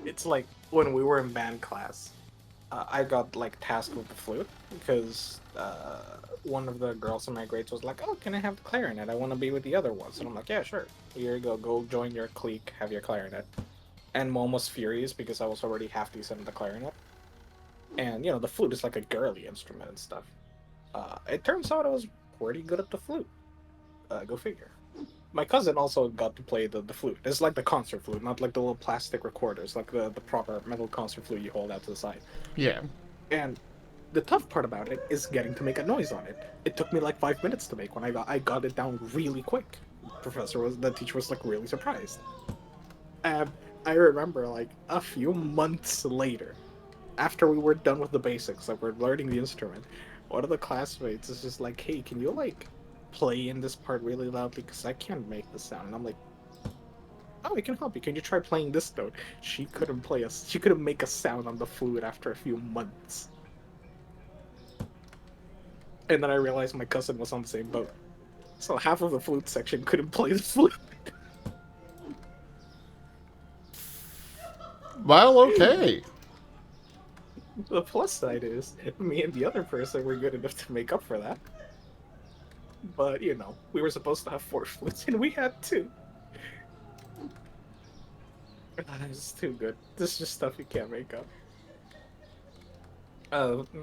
It's like when we were in band class, I got like tasked with the flute because one of the girls in my grades was like, "Oh, can I have the clarinet? I want to be with the other ones." And I'm like, "Yeah, sure. Here you go. Go join your clique. Have your clarinet." And Mom was furious because I was already half decent at the clarinet. And you know, the flute is like a girly instrument and stuff. It turns out I was pretty good at the flute. Go figure. My cousin also got to play the flute. It's like the concert flute, not like the little plastic recorders, like the proper metal concert flute you hold out to the side. Yeah. And the tough part about it is getting to make a noise on it. It took me like 5 minutes to make when I got it down really quick. The teacher was like really surprised. And I remember like a few months later, after we were done with the basics, like we're learning the instrument, one of the classmates is just like, "Hey, can you like play in this part really loudly? Because I can't make the sound." And I'm like, "Oh, I can help you. Can you try playing this note?" She couldn't make a sound on the flute after a few months. And then I realized my cousin was on the same boat. So half of the flute section couldn't play the flute. Well, okay. The plus side is, me and the other person were good enough to make up for that. But, you know, we were supposed to have 4 flutes, and we had 2. It's too good. This is just stuff you can't make up.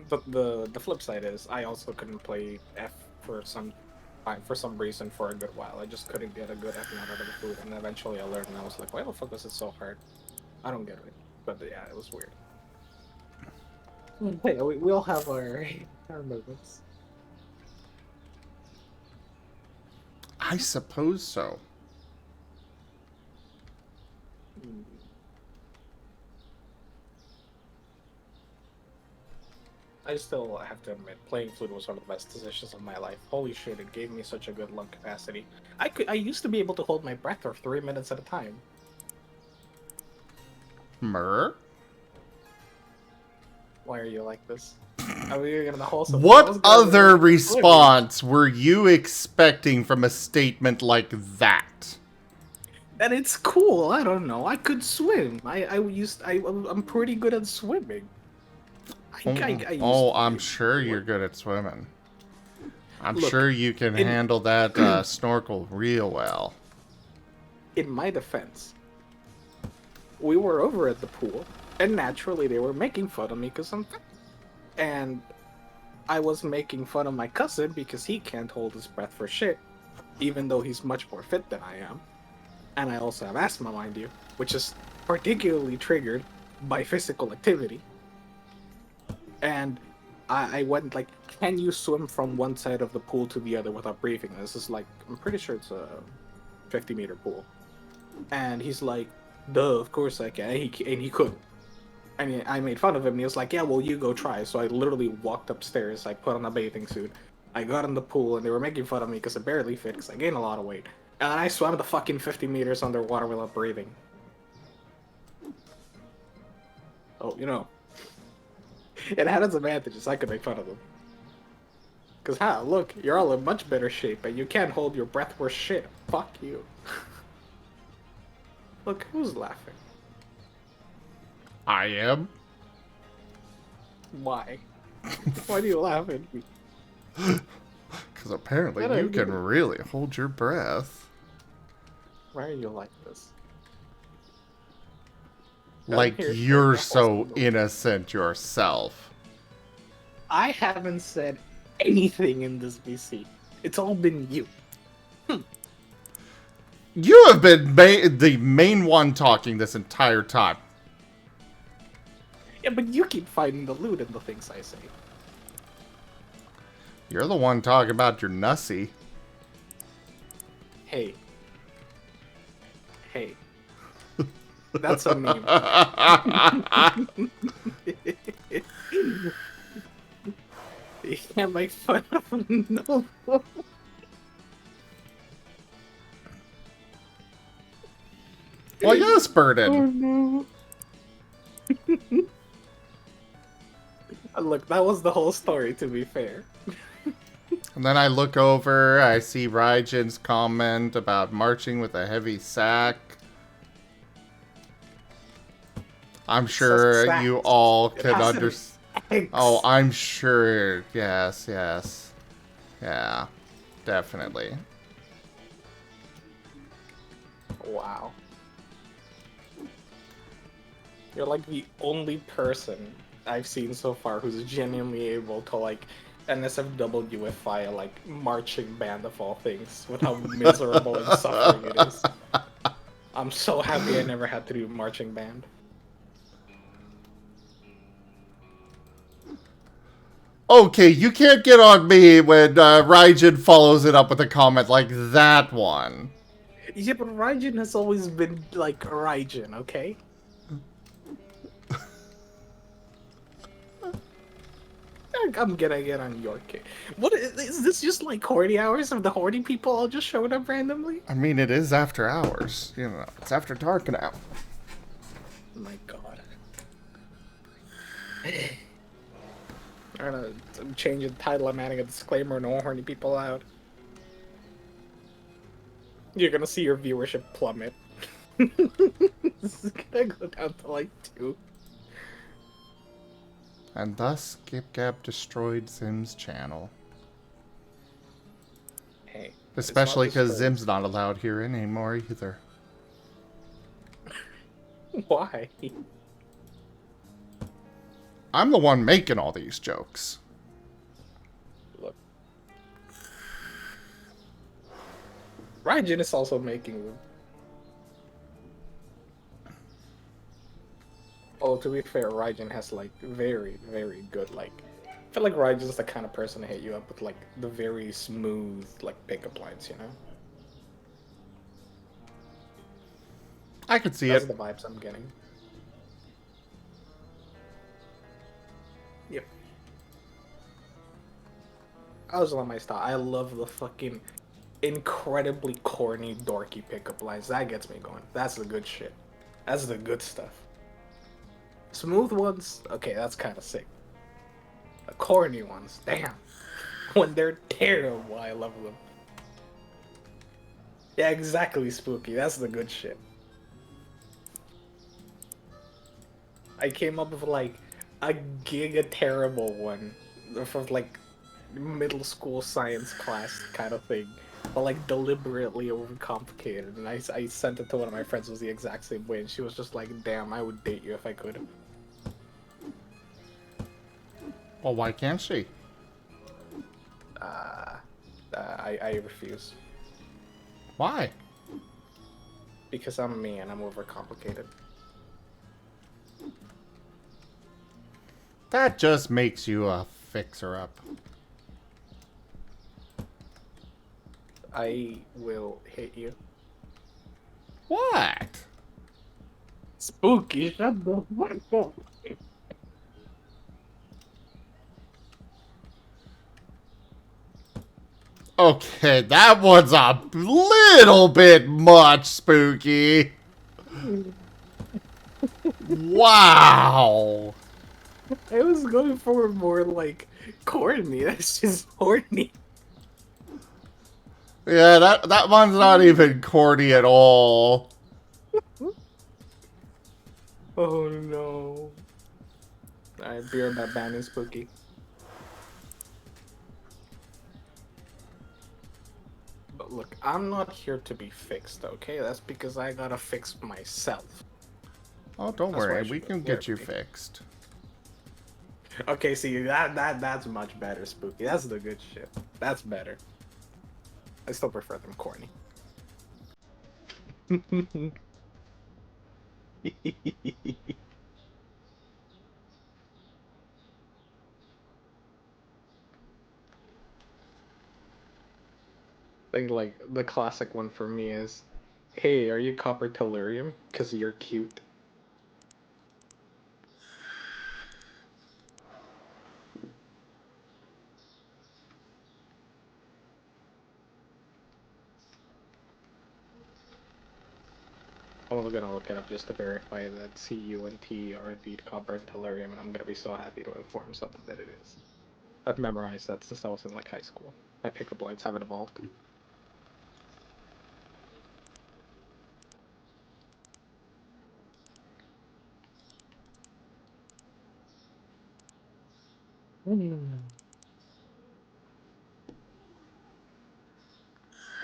But the flip side is, I also couldn't play F for some reason for a good while. I just couldn't get a good F note out of the flute, and eventually I learned, and I was like, why the fuck was it so hard? I don't get it. But yeah, it was weird. Hey, we all have our moments. I suppose so. I still have to admit, playing flute was one of the best decisions of my life. Holy shit, it gave me such a good lung capacity. I used to be able to hold my breath for 3 minutes at a time. Mer? Why are you like this? Are we gonna hold some? What other response were you expecting from a statement like that? And it's cool. I don't know. I could swim. I'm pretty good at swimming. I'm sure you're good at swimming. I'm sure you can handle that snorkel real well. In my defense, we were over at the pool, and naturally they were making fun of me because I'm fat. And I was making fun of my cousin because he can't hold his breath for shit, even though he's much more fit than I am. And I also have asthma, mind you, which is particularly triggered by physical activity. And I went like, can you swim from one side of the pool to the other without breathing? This is like, I'm pretty sure it's a 50-meter pool. And he's like, duh, of course I can. And he couldn't. And I made fun of him, and he was like, yeah, well, you go try. So I literally walked upstairs, I put on a bathing suit, I got in the pool, and they were making fun of me because I barely fit, because I gained a lot of weight. And I swam the fucking 50 meters underwater without breathing. Oh, you know. It had its advantages, I could make fun of them. Because, look, you're all in much better shape, and you can't hold your breath worth shit. Fuck you. Look, who's laughing? I am. Why? Why do you laugh at me? Because apparently you can really hold your breath. Why are you like this? Like you're so innocent yourself. I haven't said anything in this VC. It's all been you. You have been the main one talking this entire time. Yeah, but you keep finding the loot in the things I say. You're the one talking about your nussy. Hey. Hey. That's a meme. You can't make fun of him, no. Well, yes, Burden. Oh no. Look, that was the whole story, to be fair. And then I look over, I see Raijin's comment about marching with a heavy sack. I'm sure you all could understand. Oh, I'm sure. Yes, yes. Yeah, definitely. Wow. You're like the only person I've seen so far who's genuinely able to like NSFWify a like marching band of all things with how miserable and suffering it is. I'm so happy I never had to do marching band. Okay, you can't get on me when Raijin follows it up with a comment like that one. Yeah, but Raijin has always been like Raijin, okay? I'm gonna get on your case. What is this? Just like horny hours of the horny people all just showing up randomly? I mean, it is after hours. You know, it's after dark now. My God. I'm gonna change the title. I'm adding a disclaimer: no horny people allowed. You're gonna see your viewership plummet. This is gonna go down to like 2. And thus, GipGap destroyed Zim's channel. Hey. Especially because Zim's not allowed here anymore either. Why? I'm the one making all these jokes. Look. Raijin is also making them. Oh, to be fair, Raijin has like very, very good like. I feel like Raijin's the kind of person to hit you up with like the very smooth like pickup lines, you know. I could see That's it. the vibes I'm getting. Yep. I was on my style. I love the fucking incredibly corny, dorky pickup lines. That gets me going. That's the good shit. That's the good stuff. Smooth ones, okay, that's kind of sick. The corny ones, damn. When they're terrible, I love them. Yeah, exactly, Spooky. That's the good shit. I came up with like a giga terrible one for like middle school science class kind of thing, but like deliberately overcomplicated. And I sent it to one of my friends. It was the exact same way, and she was just like, "Damn, I would date you if I could." Well, why can't she? I refuse. Why? Because I'm me and I'm overcomplicated. That just makes you a fixer-up. I will hit you. What? Spooky, shut the fuck up. Okay, that one's a little bit much, Spooky. Wow. I was going for more like corny. That's just horny. Yeah, that one's not even corny at all. Oh no. Alright, beer about banning Spooky. But look, I'm not here to be fixed, okay? That's because I gotta fix myself. Oh, don't That's worry, why we she can was get you there for me. fixed. Okay, see that's much better, Spooky. That's the good shit. That's better. I still prefer them corny. I think like the classic one for me is, "Hey, are you Copper Tellurium? 'Cause you're cute." I'm gonna look it up just to verify that CU and T are indeed copper and tellurium, and I'm gonna be so happy to inform someone that it is. I've memorized that since I was in like high school. My pickup lines haven't evolved. I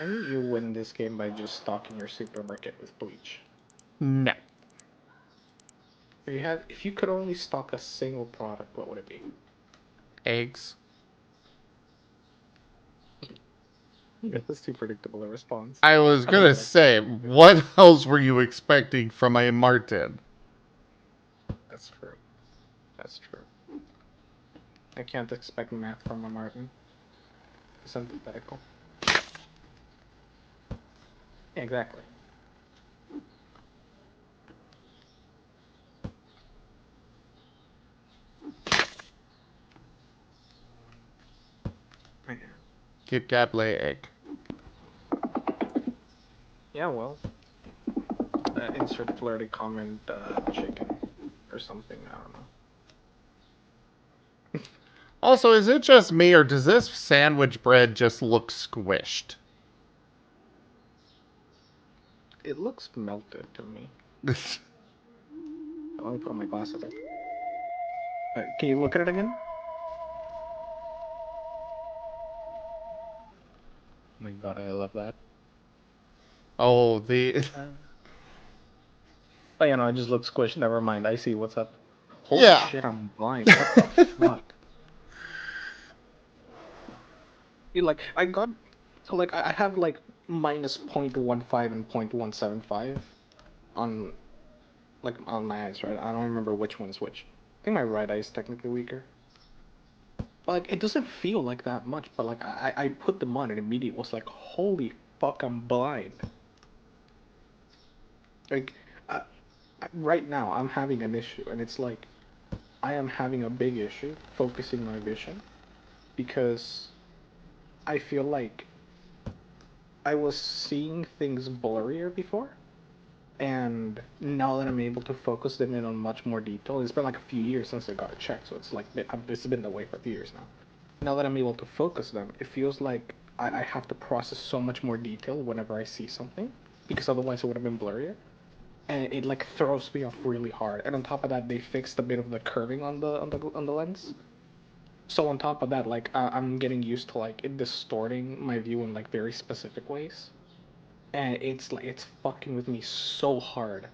think you win this game by just stocking your supermarket with bleach. No. If you could only stock a single product, what would it be? Eggs. That's too predictable a response. I was I don't gonna know, say, what else were you expecting from a Marten? that's true. That's true. I can't expect math from a Marten. It's antithetical. Yeah, exactly. Kit Kat lay egg. Yeah, well, insert flirty comment, chicken, or something. I don't know. Also, is it just me, or does this sandwich bread just look squished? It looks melted to me. Let me put on my glasses. Can you look at it again? Oh my god, I love that. Oh, the... Oh, yeah, no, it just looks squished. Never mind. I see what's up. Holy Yeah. shit, I'm blind. What the fuck? Like, I got... So, like, I have, like, minus 0.15 and 0.175 on, like, on my eyes, right? I don't remember which one's which. I think my right eye is technically weaker. But, like, it doesn't feel like that much, but, like, I put them on and immediately was like, holy fuck, I'm blind. Like, right now, I'm having an issue, and it's like, I am having a big issue focusing my vision because I feel like I was seeing things blurrier before, and now that I'm able to focus them in on much more detail, it's been like a few years since I got it checked, so it's like it's been that way for a few years now. Now that I'm able to focus them, it feels like I have to process so much more detail whenever I see something, because otherwise it would have been blurrier. And it like throws me off really hard. And on top of that, they fixed a bit of the curving on the lens. So on top of that, like I'm getting used to like it distorting my view in like very specific ways, and it's like it's fucking with me so hard.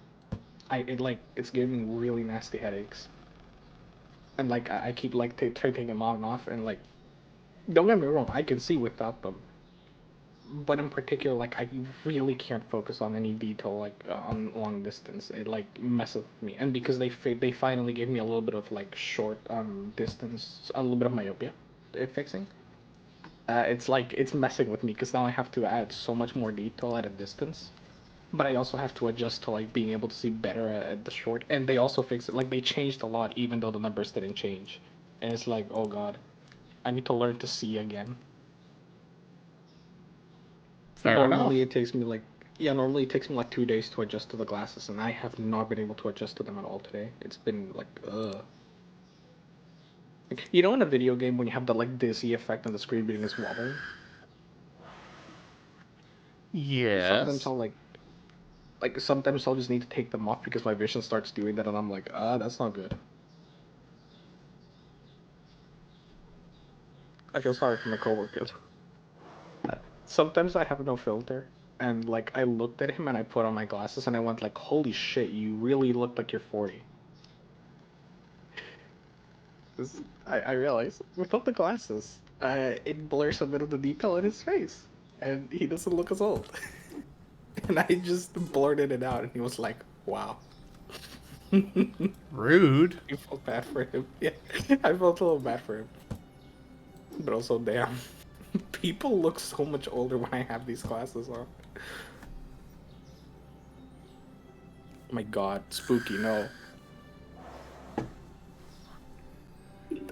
It's giving me really nasty headaches, and like I keep like taking them on and off, and like don't get me wrong, I can see without them, but in particular, like I really can't focus on any detail like on long distance. It like messes with me, and because they finally gave me a little bit of like short distance, a little bit of myopia, fixing. It's like it's messing with me because now I have to add so much more detail at a distance, but I also have to adjust to like being able to see better at the short. And they also fixed it. Like they changed a lot, even though the numbers didn't change. And it's like, oh god, I need to learn to see again. Fair enough. Normally it takes me like 2 days to adjust to the glasses, and I have not been able to adjust to them at all today. It's been like, ugh. Like, you know, in a video game when you have that like dizzy effect on the screen being is wobbling. Sometimes Yes. sometimes I'll just need to take them off because my vision starts doing that, and I'm like, that's not good. I feel sorry for my coworkers. Sometimes I have no filter, and like I looked at him and I put on my glasses and I went like, holy shit, you really look like you're 40. I realized without the glasses, it blurs a bit of the detail in his face, and he doesn't look as old. And I just blurted it out, and he was like, wow. Rude. I felt bad for him. Yeah, I felt a little bad for him. But also, damn, people look so much older when I have these glasses on. Oh my god, spooky, no.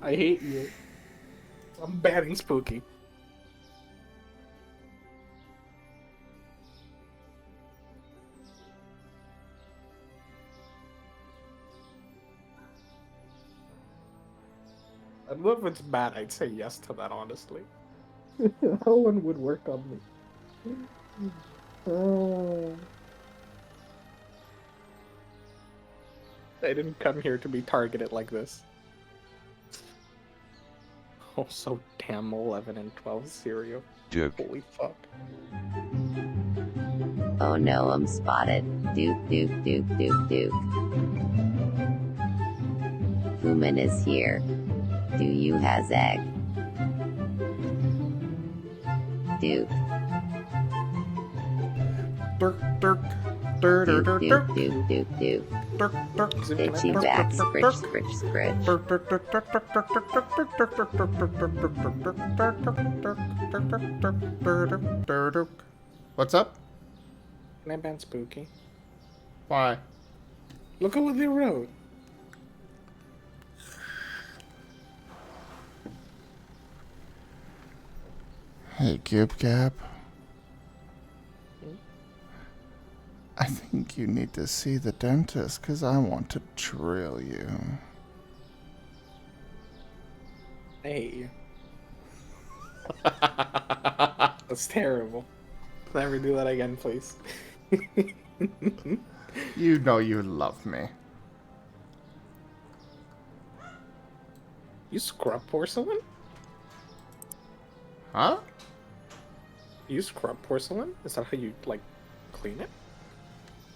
I hate you. I'm banning spooky. don't know if it's bad. I'd say yes to that, honestly. That one would work on me. Oh. I didn't come here to be targeted like this. Also, damn 11 and 12 cereal. Duke. Holy fuck. Oh no, I'm spotted. Duke. Human is here. Do you has egg? Duke. Dirk. Duke. Itchy back, scritch. What's up? Can I ban Spooky? Why? Look at what they wrote. Hey, Gib Gab. I think you need to see the dentist, because I want to drill you. I hate you. That's terrible. Never do that again, please. You know you love me. You scrub porcelain? Huh? You scrub porcelain? Is that how you, like, clean it?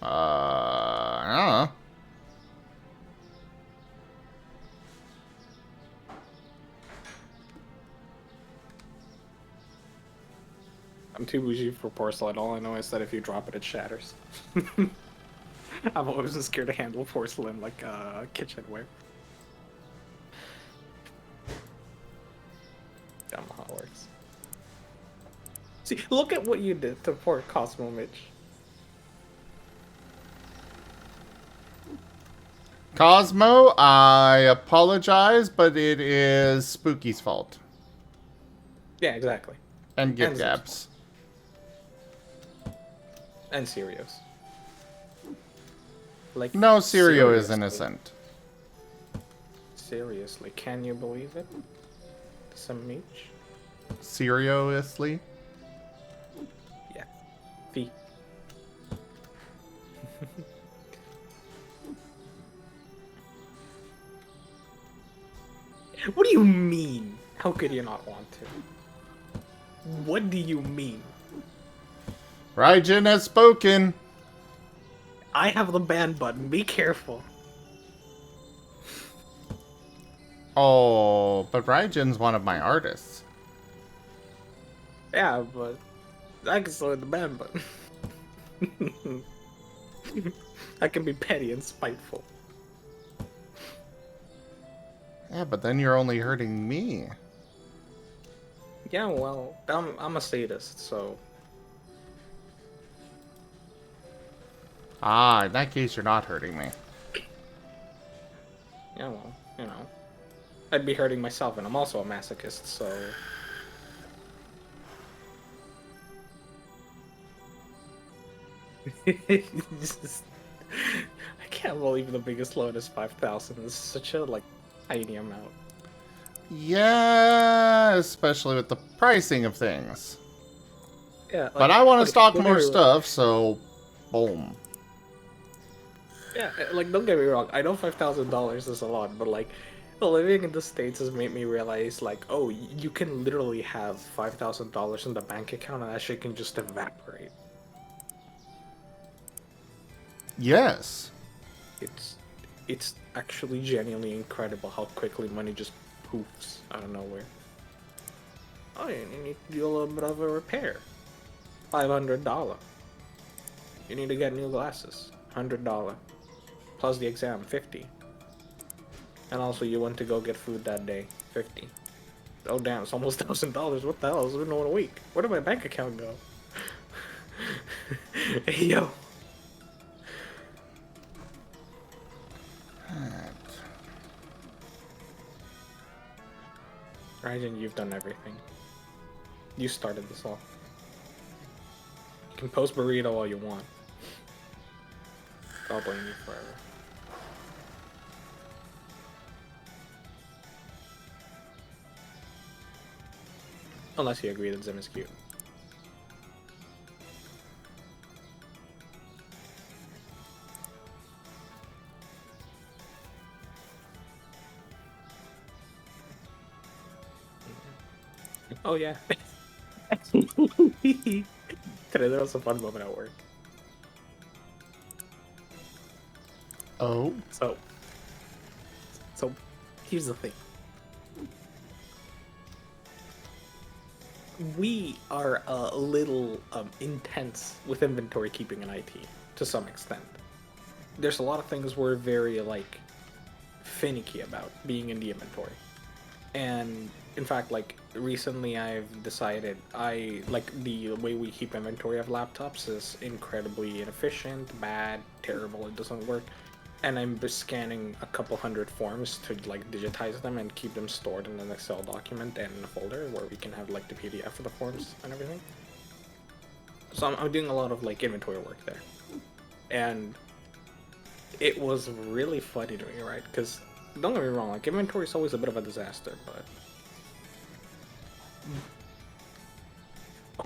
I don't know. I'm too bougie for porcelain. All I know is that if you drop it, it shatters. I've always been scared to handle porcelain like kitchenware. Dumb how it works. See, look at what you did to poor Cosmo Mitch. Cosmo, I apologize, but it is Spooky's fault. Yeah, exactly. And Gib Gab's. And Sirius. Like, No, Sirio is seriously. innocent. Seriously, can you believe it? Some Mitch? Seriously? Yeah. Fee. What do you mean? How could you not want to? What do you mean? Raijin has spoken. I have the ban button. Be careful. Oh, but Raijin's one of my artists. Yeah, but I can slow the ban button. I can be petty and spiteful. Yeah, but then you're only hurting me. Yeah, well, I'm a sadist, so... Ah, in that case, you're not hurting me. Yeah, well, you know. I'd be hurting myself, and I'm also a masochist, so... I can't believe the biggest loan is 5,000. This is such a, like, tiny amount. Yeah, especially with the pricing of things. Yeah, like, but I want to okay, stock don't more get me stuff, so boom. Yeah, like, don't get me wrong. I know $5,000 is a lot, but, like, living in the States has made me realize, like, oh, you can literally have $5,000 in the bank account and that shit can just evaporate. Yes. It's actually genuinely incredible how quickly money just poofs out of nowhere. Oh, you need to do a little bit of a repair. $500. You need to get new glasses. $100. Plus the exam, $50. And also you went to go get food that day, $50. Oh damn, it's almost $1,000. What the hell? It's been a week. Where did my bank account go? Hey yo. Raijin, you've done everything. You started this all. You can post burrito all you want. I'll blame you forever. Unless you agree that Zim is cute. Oh yeah. Today there was a fun moment at work. Oh? So here's the thing. We are a little intense with inventory keeping in IT to some extent. There's a lot of things we're very like finicky about being in the inventory. And in fact, like recently I've decided the way we keep inventory of laptops is incredibly inefficient, bad, terrible, it doesn't work. And I'm just scanning a couple hundred forms to like digitize them and keep them stored in an Excel document and in a folder where we can have like the PDF of the forms and everything. So I'm doing a lot of like inventory work there. And it was really funny to me, right? Because don't get me wrong, like inventory is always a bit of a disaster, but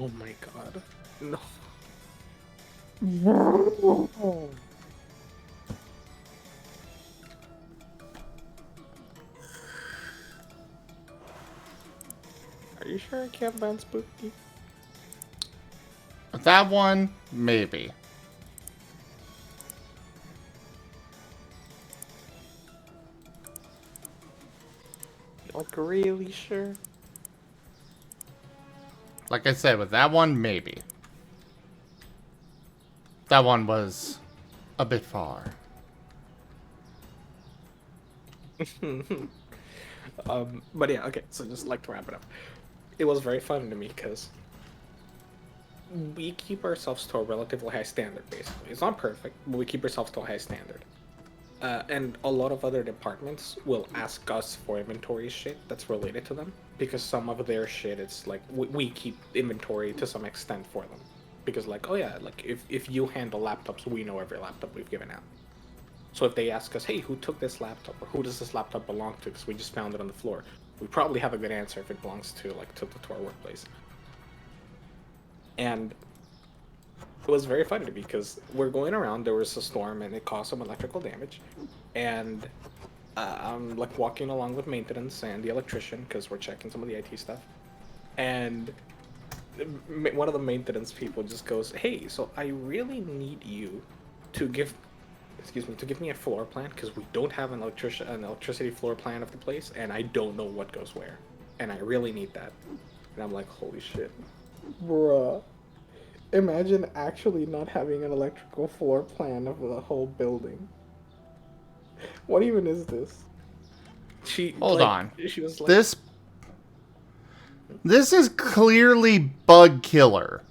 oh my god, no. Are you sure I can't ban Spooky? That one, maybe. Like, really sure? Like I said, with that one, maybe. That one was a bit far. But yeah, okay, so just like to wrap it up. It was very fun to me because we keep ourselves to a relatively high standard, basically. It's not perfect, but we keep ourselves to a high standard. And a lot of other departments will ask us for inventory shit that's related to them, because some of their shit, it's like, we keep inventory to some extent for them. Because like, oh yeah, like if you handle laptops, we know every laptop we've given out. So if they ask us, hey, who took this laptop, or who does this laptop belong to, because we just found it on the floor, we probably have a good answer if it belongs to like to our workplace. And it was very funny because we're going around, there was a storm and it caused some electrical damage, and I'm like walking along with maintenance and the electrician because we're checking some of the IT stuff, and one of the maintenance people just goes, hey, so I really need you to give me a floor plan, because we don't have an electricity floor plan of the place, and I don't know what goes where, and I really need that. And I'm like, holy shit, bruh. Imagine actually not having an electrical floor plan of the whole building. What even is this? Hold on. She was like, This is clearly Bug Killer.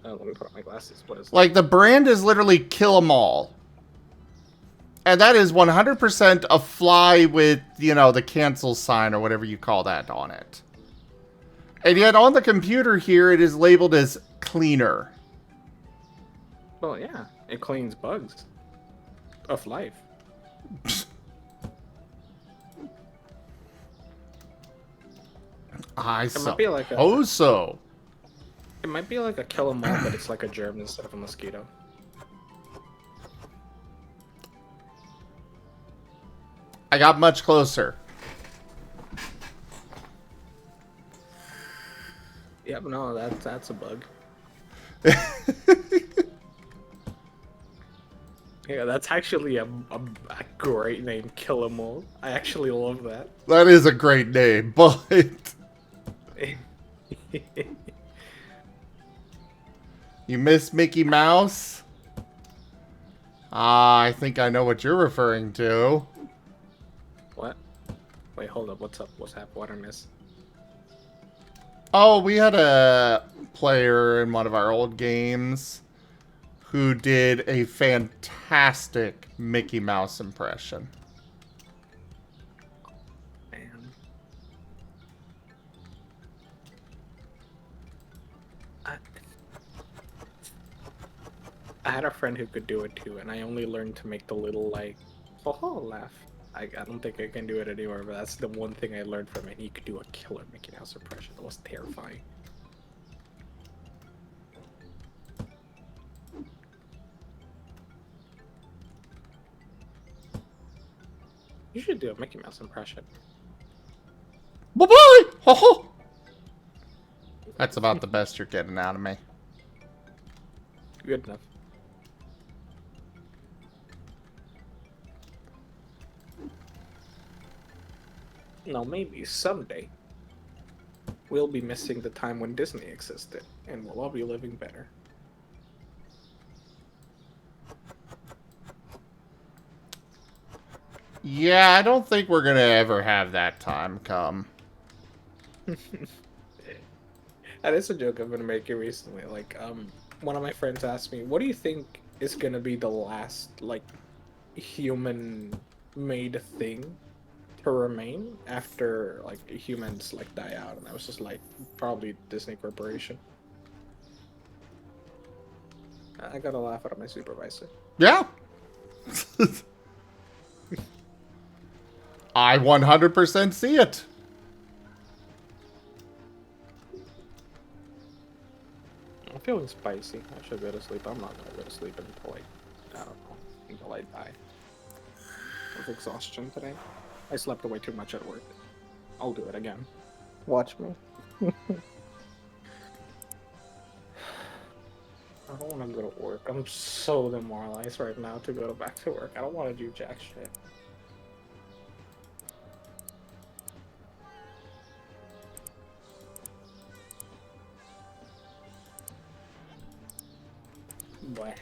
oh, let me put on my glasses. What is Like, the brand is literally Kill 'Em All. And that is 100% a fly with, you know, the cancel sign or whatever you call that on it. And yet on the computer here, it is labeled as cleaner. Well, yeah, it cleans bugs of life. I suppose so. It might be like a kill 'em all, but it's like a germ instead of a mosquito. I got much closer. Yep, no, that's a bug. Yeah, that's actually a great name, Kill 'Em All. I actually love that. That is a great name, but... You miss Mickey Mouse? I think I know what you're referring to. What? Wait, hold up. What's up? What's happened? What I miss? Oh, we had a player in one of our old games who did a fantastic Mickey Mouse impression. Man. I had a friend who could do it too, and I only learned to make the little, like, ho-ho laugh I don't think I can do it anymore, but that's the one thing I learned from it. He could do a killer Mickey Mouse impression. It was terrifying. You should do a Mickey Mouse impression. Bye-bye! Ho ho! That's about the best you're getting out of me. Good enough. Now, maybe someday we'll be missing the time when Disney existed, and we'll all be living better. Yeah, I don't think we're gonna ever have that time come. That is a joke I've been making recently. Like, one of my friends asked me, "What do you think is gonna be the last, like, human-made thing to remain after, like, humans, like, die out?" And I was just like, probably Disney Corporation. I gotta laugh at my supervisor. Yeah. I 100% see it. I'm feeling spicy. I should go to sleep. I'm not gonna go to sleep until, like, I don't know, until I die. With exhaustion today. I slept way too much at work. I'll do it again. Watch me. I don't want to go to work. I'm so demoralized right now to go back to work. I don't want to do jack shit. Boy.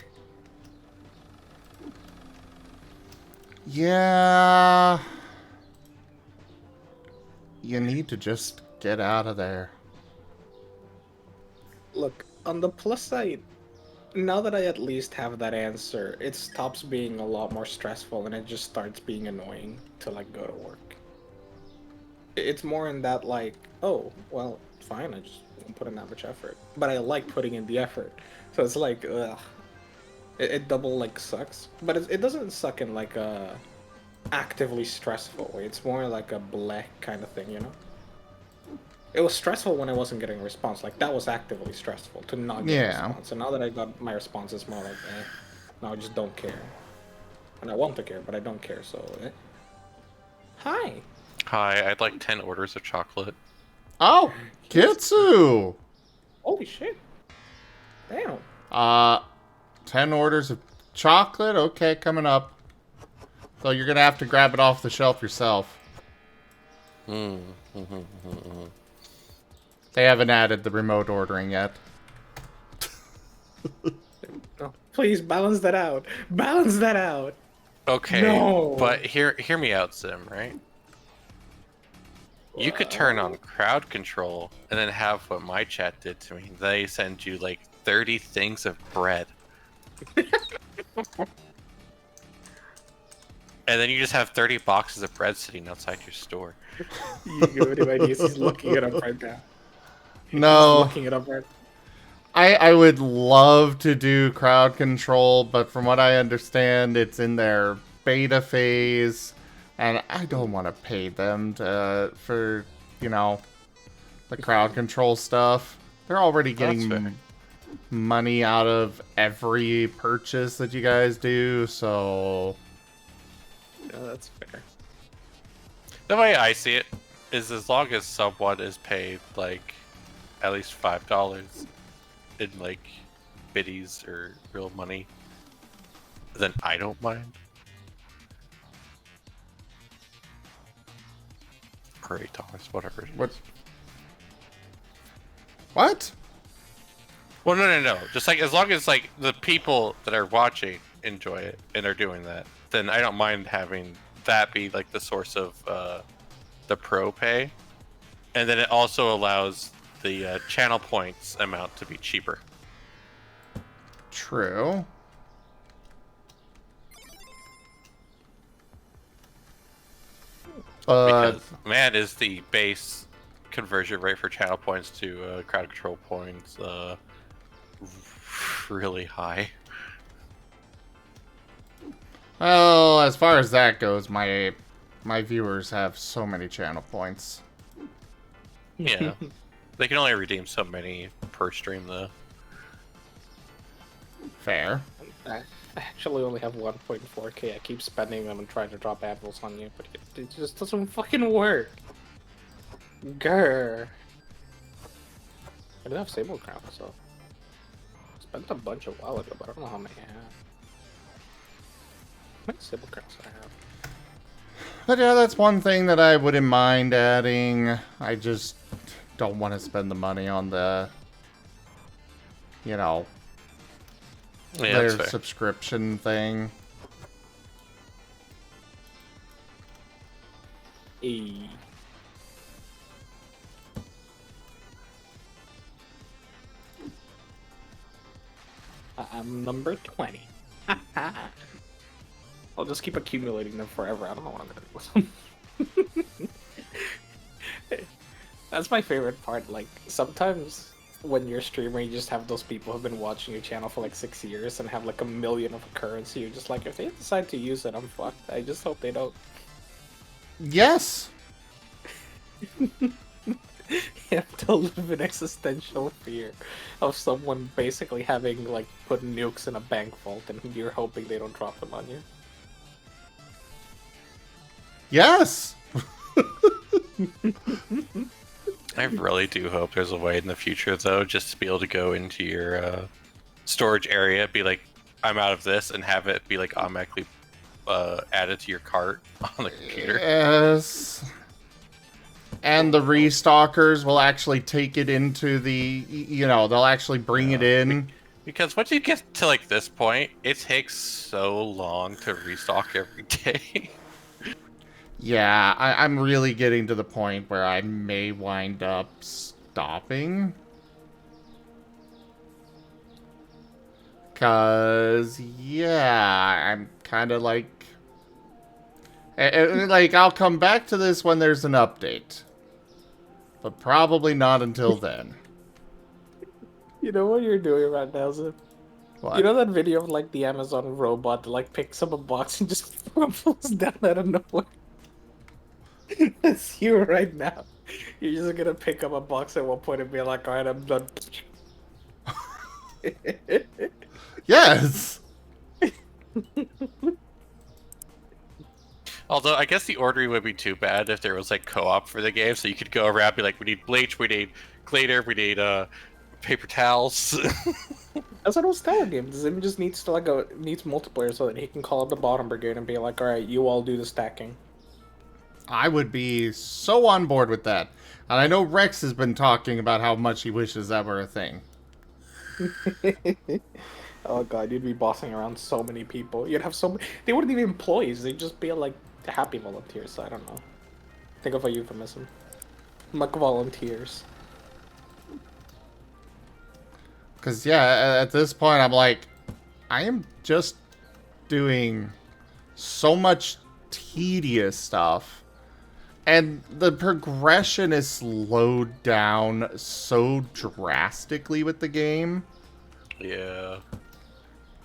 Yeah. You need to just get out of there. Look, on the plus side, now that I at least have that answer, it stops being a lot more stressful and it just starts being annoying to, like, go to work. It's more in that, like, oh, well, fine, I just won't put in that much effort. But I like putting in the effort. So it's like, ugh. It double, like, sucks. But it doesn't suck in, like, a actively stressful way. It's more like a bleh kind of thing, you know? It was stressful when I wasn't getting a response. Like, that was actively stressful to not get a response. And now that I got my response, it's more like, eh. Now I just don't care. And I want to care, but I don't care, so, eh. Hi! Hi, I'd like 10 orders of chocolate. Oh! Kitsu! Holy shit. Damn. 10 orders of chocolate? Okay, coming up. So you're gonna have to grab it off the shelf yourself. They haven't added the remote ordering yet. Oh, please, balance that out. Balance that out! Okay, no. But hear me out, Sim, right? You could turn on crowd control and then have what my chat did to me. They send you like 30 things of bread. And then you just have 30 boxes of bread sitting outside your store. You go to my niece, he's looking it up right now. No. He's looking it up right now. I would love to do crowd control, but from what I understand, it's in their beta phase, and I don't want to pay them for, you know, the crowd control stuff. They're already getting money out of every purchase that you guys do, so... Yeah, that's fair. The way I see it is as long as someone is paid, like, at least $5 in, like, biddies or real money, then I don't mind. Or $8, whatever it is. What? Well, no. Just, like, as long as, like, the people that are watching enjoy it and are doing that, then I don't mind having that be, like, the source of the pro pay. And then it also allows the channel points amount to be cheaper. True. Because, man, is the base conversion rate for channel points to crowd control points really high. Well, as far as that goes, my my viewers have so many channel points. Yeah. They can only redeem so many per stream, though. Fair. I actually only have 1.4k. I keep spending them and trying to drop apples on you, but it just doesn't fucking work. Grr. I do have Sable Crown, so I spent a bunch a while ago, but I don't know how many I have. How many Sable Crowns do I have? But yeah, that's one thing that I wouldn't mind adding. I just don't want to spend the money on the, you know, Yeah, their that's fair. subscription thing. I'm number 20. I'll just keep accumulating them forever. I don't know what I'm gonna do with them. That's my favorite part. Like, sometimes when you're a streamer, you just have those people who've been watching your channel for like 6 years and have like 1 million of a currency. You're just like, if they decide to use it, I'm fucked. I just hope they don't. Yes! You have to live in existential fear of someone basically having, like, put nukes in a bank vault and you're hoping they don't drop them on you. Yes! I really do hope there's a way in the future, though, just to be able to go into your storage area, be like, I'm out of this, and have it be like automatically added to your cart on the computer. Yes. And the restockers will actually take it into the, you know, they'll actually bring it in. Because once you get to like this point, it takes so long to restock every day. Yeah, I'm really getting to the point where I may wind up stopping. Cause, yeah, I'm kind of like... like, I'll come back to this when there's an update. But probably not until then. You know what you're doing right now, Zip? What? You know that video of, like, the Amazon robot that, like, picks up a box and just falls down out of nowhere? That's you right now. You're just gonna pick up a box at one point and be like, alright, I'm done. Yes! Although, I guess the ordering would be too bad if there was, like, co-op for the game, so you could go around and be like, we need bleach, we need glitter, we need, paper towels. That's what I was telling him. Zim just needs to, like, needs multiplayer so that he can call up the bottom brigade and be like, alright, you all do the stacking. I would be so on board with that. And I know Rex has been talking about how much he wishes that were a thing. Oh god, you'd be bossing around so many people. You'd have so many... They wouldn't even be employees, they'd just be, like, happy volunteers, I don't know. Think of a euphemism. Like volunteers. Because, yeah, at this point, I'm like, I am just doing so much tedious stuff. And the progression is slowed down so drastically with the game. Yeah.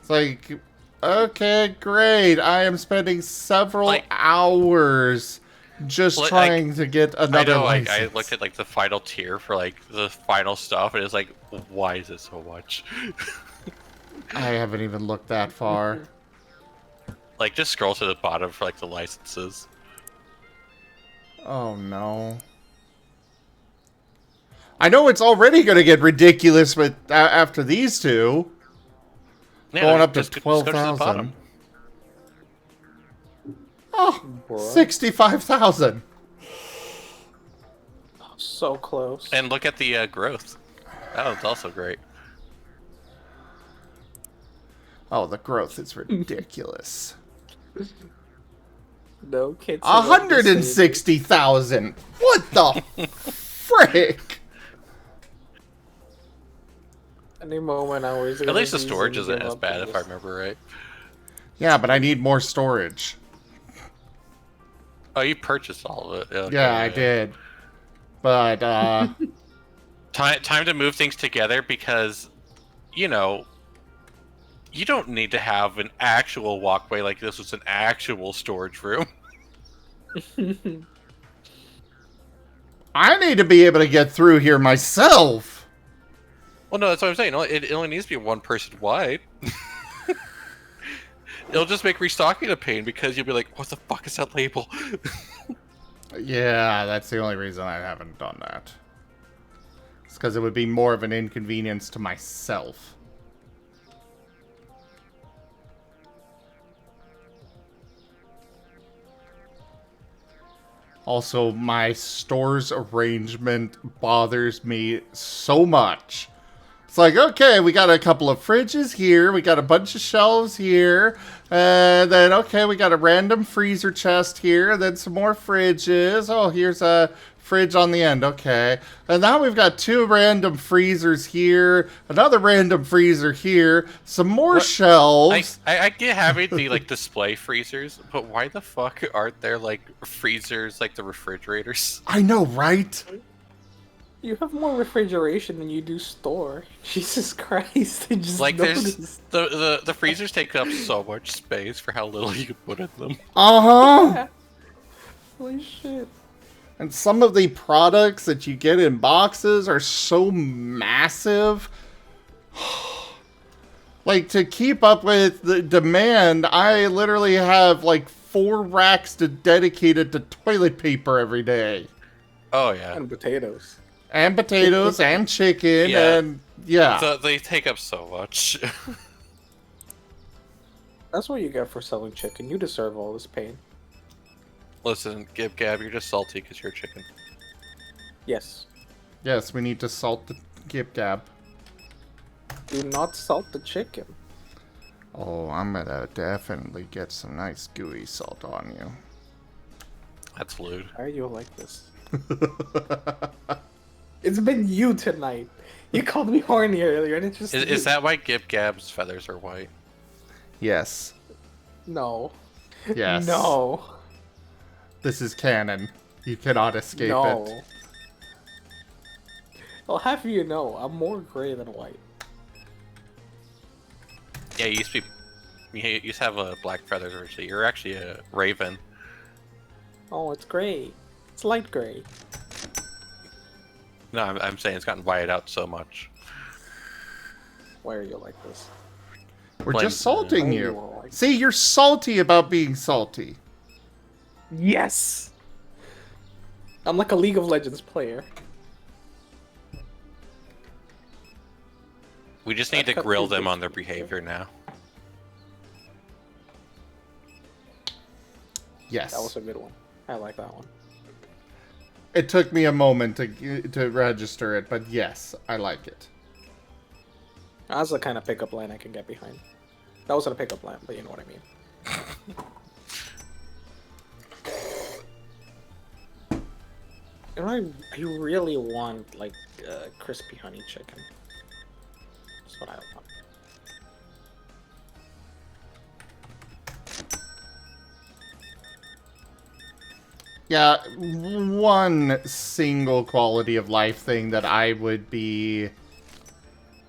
It's like, okay, great. I am spending several hours just trying to get another license. I looked at like the final tier for like the final stuff, and it's like, why is it so much? I haven't even looked that far. Like, just scroll to the bottom for like the licenses. Oh no. I know it's already going to get ridiculous with after these two. Yeah, going up to just go to the 12,000. bottom. Oh, 65,000. So close. And look at the growth. That was also great. Oh, the growth is ridiculous. No kids. 160,000. What the frick? Any moment I was. At least the storage isn't as bad, if I remember right. Yeah, but I need more storage. Oh, you purchased all of it. Okay, yeah, I did. But time to move things together because, you know, you don't need to have an actual walkway like this was an actual storage room. I need to be able to get through here myself. Well, no, that's what I'm saying. It only needs to be one person wide. It'll just make restocking a pain because you'll be like, what the fuck is that label? Yeah, that's the only reason I haven't done that. It's because it would be more of an inconvenience to myself. Also, my store's arrangement bothers me so much. It's like, okay, we got a couple of fridges here, we got a bunch of shelves here, and then, okay, we got a random freezer chest here, then some more fridges. Oh, here's a fridge on the end, okay. And now we've got 2 random freezers here, another random freezer here, some more shelves. I get having the, like, display freezers, but why the fuck aren't there, like, freezers like the refrigerators? I know, right? You have more refrigeration than you do store. Jesus Christ! I just Like, noticed. the freezers take up so much space for how little you can put in them. Uh-huh. Yeah. Holy shit. And some of the products that you get in boxes are so massive. Like, to keep up with the demand, I literally have like 4 racks dedicated to toilet paper every day. Oh, yeah. And potatoes. And potatoes, and chicken, and yeah. So they take up so much. That's what you get for selling chicken. You deserve all this pain. Listen, Gib Gab, you're just salty because you're chicken. Yes. Yes, we need to salt the Gib Gab. Do not salt the chicken. Oh, I'm gonna definitely get some nice gooey salt on you. That's lewd. Why are you like this? It's been you tonight. You called me horny earlier, and it's just Is that why Gib Gab's feathers are white? Yes. No. Yes. No. This is canon. You cannot escape No. it. Well, half of you know, I'm more gray than white. Yeah, you used to have black feathers originally. You're actually a raven. Oh, it's gray. It's light gray. No, I'm saying it's gotten whited out so much. Why are you like this? We're Blends just salting in. you. See, you're salty about being salty. Yes! I'm like a League of Legends player. We just need to grill them on their behavior now. Yes. That was a good one. I like that one. It took me a moment to register it, but yes, I like it. That's the kind of pickup line I can get behind. That wasn't a pickup line, but you know what I mean. And I really want, like, crispy honey chicken. That's what I want. Yeah, one single quality of life thing that I would be...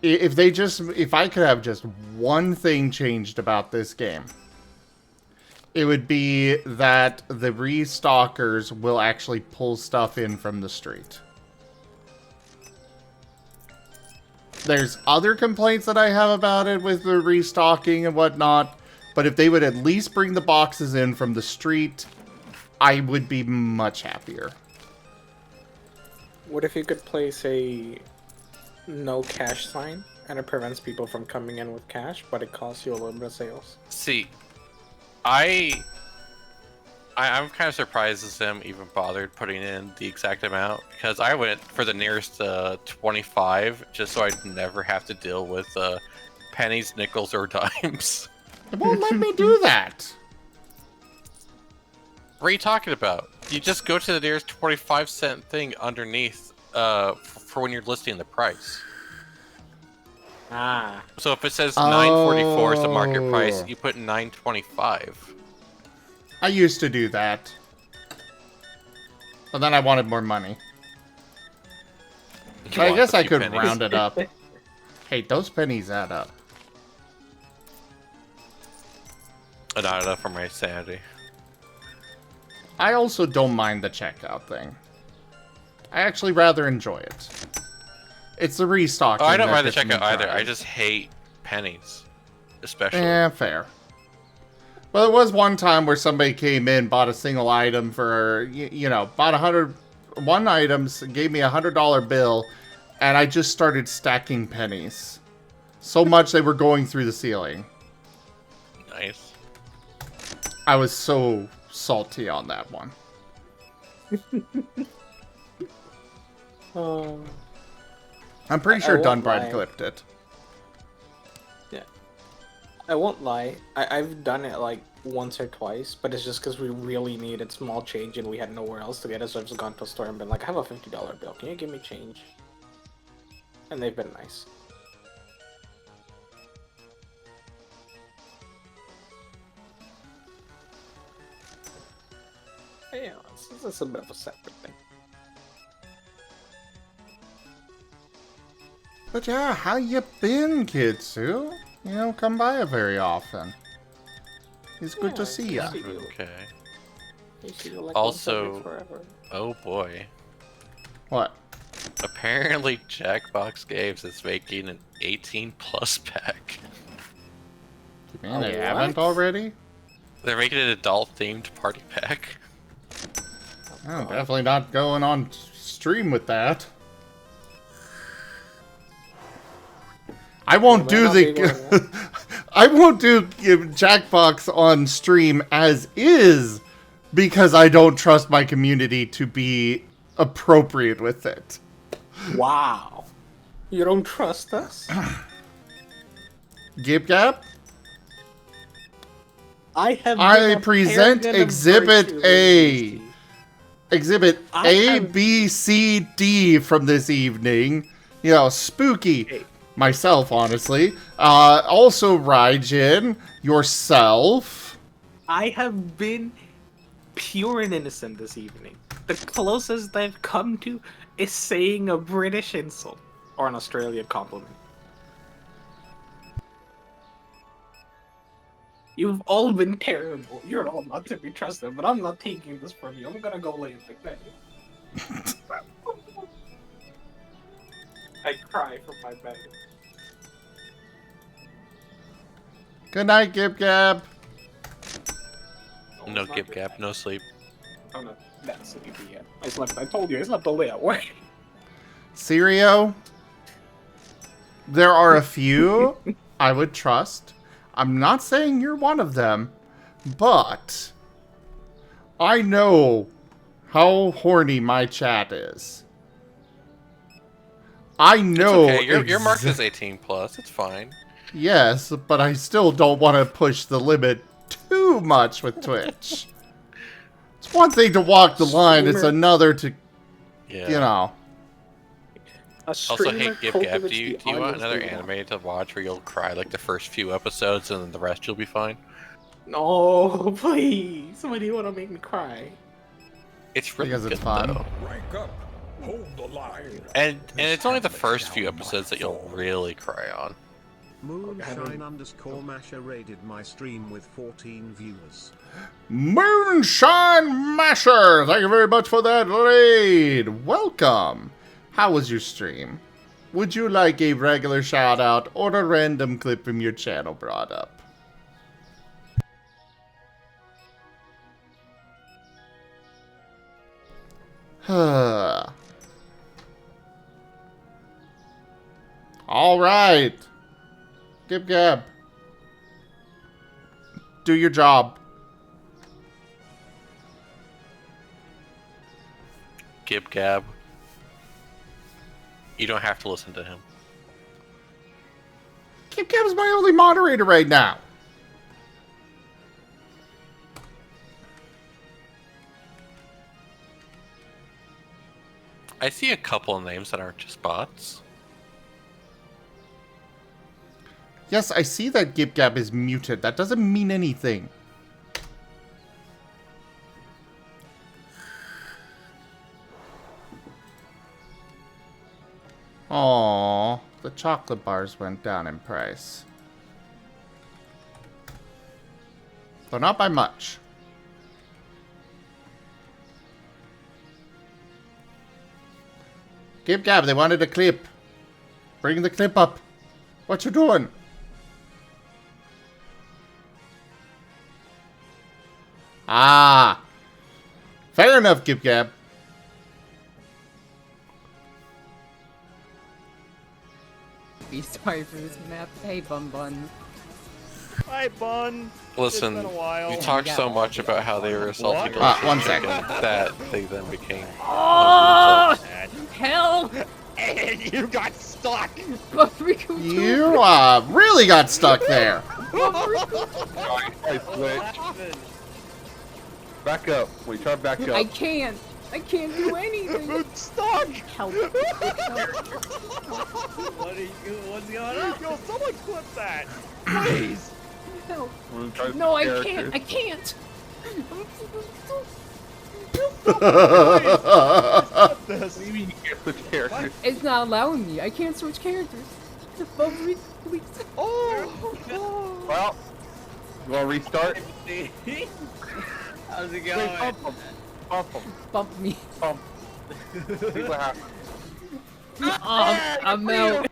If I could have just one thing changed about this game, it would be that the restockers will actually pull stuff in from the street. There's other complaints that I have about it with the restocking and whatnot, but if they would at least bring the boxes in from the street, I would be much happier. What if you could place a no cash sign and it prevents people from coming in with cash, but it costs you a little bit of sales? See, I'm kind of surprised as them even bothered putting in the exact amount, because I went for the nearest 25 just so I'd never have to deal with pennies, nickels, or dimes. It won't let me do that. What are you talking about? You just go to the nearest 25-cent thing underneath for when you're listing the price. Ah. So if it says $9.44 is the market price, you put $9.25. I used to do that. But then I wanted more money. So I guess I could round it up. Hey, those pennies add up. Not enough for my sanity. I also don't mind the checkout thing. I actually rather enjoy it. It's the restocking. Oh, I don't mind the that gets me checkout either. I tired. just hate pennies, especially. Yeah, fair. Well, there was one time where somebody came in, bought a single item for, you know, bought 101 items, gave me $100 bill, and I just started stacking pennies. So much they were going through the ceiling. Nice. I was so salty on that one. I'm pretty sure I won't Dunbride lie. clipped it. Yeah. I won't lie. I've done it like once or twice, but it's just because we really needed small change and we had nowhere else to get it, so I've just gone to a store and been like, I have a $50 bill. Can you give me change? And they've been nice. Yeah, it's a bit of a separate thing. But yeah, how you been, Kitsu? You don't come by very often. It's good to see ya. Okay. You see you like Also, once every forever. oh boy. What? Apparently Jackbox Games is making an 18 plus pack. You mean they haven't already? They're making an adult themed party pack. I'm definitely not going on stream with that. I won't do the I won't do Jackbox on stream as is because I don't trust my community to be appropriate with it. Wow. You don't trust us? Gib Gap? I present Exhibit A. Exhibit A, B, C, D from this evening. You know, spooky. Myself, honestly. Also, Raijin, yourself. I have been pure and innocent this evening. The closest I've come to is saying a British insult or an Australian compliment. You've all been terrible. You're all not to be trusted, but I'm not taking this from you. I'm gonna go lay in the bed. I cry from my bed. Good night, Gib Gab. No Gib Gab, no sleep. I'm not that sleepy yet. I told you, I slept all day at work. Sirio, there are a few I would trust. I'm not saying you're one of them, but I know how horny my chat is. I know. It's okay. You're marked as 18 plus. It's fine. Yes, but I still don't want to push the limit too much with Twitch. It's one thing to walk the line, it's another to, you know. Also, hey, Gib Gab, do you want another anime to watch where you'll cry like the first few episodes and then the rest you'll be fine? No, please. Why do you want to make me cry? It's really because good, it's fun. though. Rank up. Hold the line. And it's only the first few episodes that you'll really cry on. Moonshine_Masher raided my stream with 14 viewers. Moonshine Masher! Thank you very much for that raid! Welcome! How was your stream? Would you like a regular shout out or a random clip from your channel brought up? Alright. Gib Gab. Do your job. Gib Gab. You don't have to listen to him. Gib Gab's my only moderator right now. I see a couple of names that aren't just bots. Yes, I see that Gib Gab is muted. That doesn't mean anything. Aww, the chocolate bars went down in price. But not by much. Gib Gab, they wanted a clip. Bring the clip up. What you doing? Ah. Fair enough, Gib Gab. Be sorry for this map. Hey, Bun Bun. Hi, Bun. Listen, It's been a while. you talked so much about how they were salty What? delicious 1 chicken second. that they then became. Oh! Hell! And you got stuck. You really got stuck there. Back up. Wait, try back up. I can't do anything. I'm stuck. Help. What's going on? Yo, someone clip that. Please. Help. Try No, I character. can't. I can't. Maybe you can't switch characters. It's not allowing me. I can't switch characters. Please. Well, you want to restart? How's it Hey, going? bump him. Bump him. Bump me. Bump. See what happens. I'm out.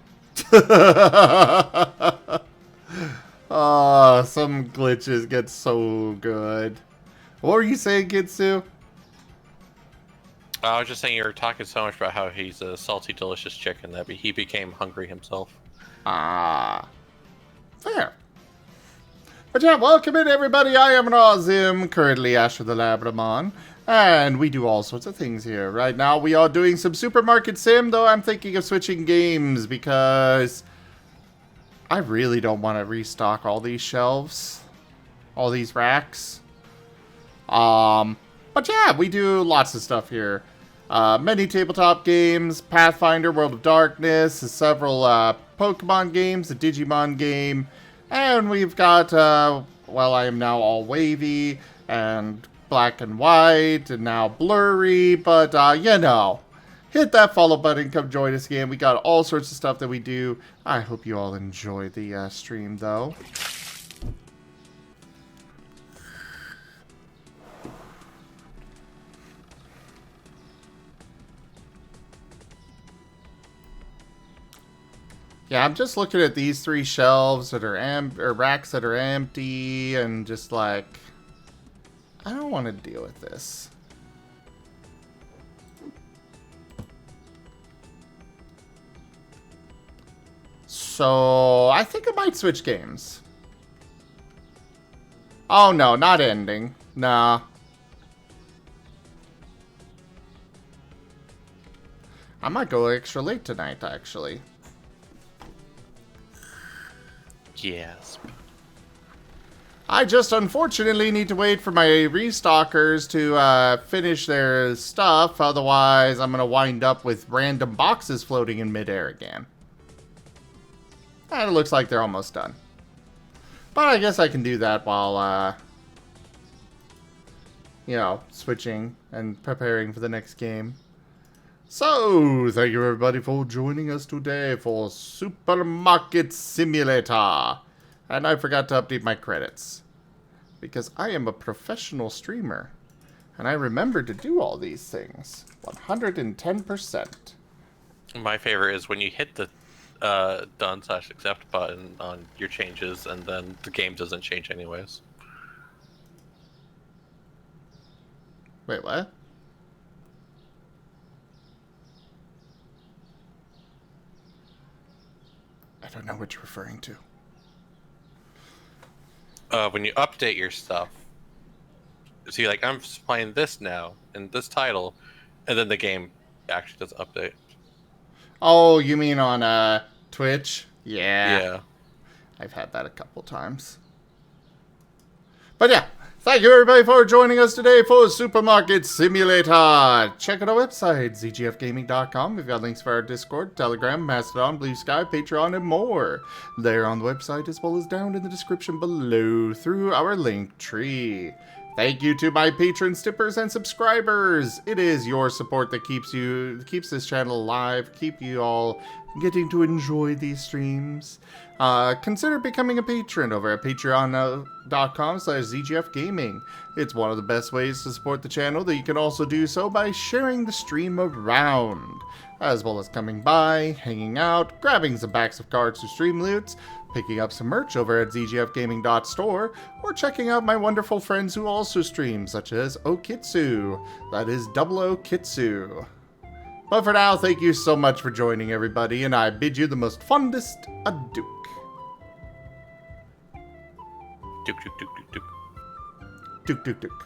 Oh, some glitches get so good. What were you saying, Kitsu? I was just saying you were talking so much about how he's a salty, delicious chicken that he became hungry himself. Ah. Fair. But yeah, welcome in everybody. I am Razim, currently Asher the Labramon. And we do all sorts of things here. Right now we are doing some supermarket sim, though I'm thinking of switching games because I really don't want to restock all these shelves. All these racks. But yeah, we do lots of stuff here. Many tabletop games, Pathfinder, World of Darkness, several Pokemon games, a Digimon game, and we've got, well, I am now all wavy, and black and white, and now blurry, but, you know, hit that follow button, come join us again. We got all sorts of stuff that we do. I hope you all enjoy the stream, though. Yeah, I'm just looking at these 3 shelves that are racks that are empty, and just like, I don't want to deal with this. So I think I might switch games. Oh no, not ending. Nah. I might go extra late tonight, actually. Yes. I just unfortunately need to wait for my restockers to finish their stuff, otherwise I'm going to wind up with random boxes floating in midair again. And it looks like they're almost done. But I guess I can do that while, you know, switching and preparing for the next game. So, thank you everybody for joining us today for Supermarket Simulator. And I forgot to update my credits. Because I am a professional streamer. And I remember to do all these things. 110%. My favorite is when you hit the done/accept button on your changes and then the game doesn't change anyways. Wait, what? I don't know what you're referring to. When you update your stuff, so you're like, I'm playing this now in this title, and then the game actually does update. Oh, you mean on Twitch? Yeah. Yeah. I've had that a couple times. But yeah, thank you everybody for joining us today for Supermarket Simulator. Check out our website, zgfgaming.com. We've got links for our Discord, Telegram, Mastodon, Blue Sky, Patreon, and more. They're on the website as well as down in the description below through our link tree. Thank you to my patrons, tippers, and subscribers. It is your support that keeps this channel alive, keep you all getting to enjoy these streams, consider becoming a patron over at patreon.com/ZGFgaming. It's one of the best ways to support the channel, that you can also do so by sharing the stream around, as well as coming by, hanging out, grabbing some packs of cards to stream loots, picking up some merch over at zgfgaming.store, or checking out my wonderful friends who also stream, such as Okitsu. That is Double O Kitsu. But for now, thank you so much for joining, everybody, and I bid you the most fondest adieu. Duke, duke, duke, duke, duke. Duke, duke, duke.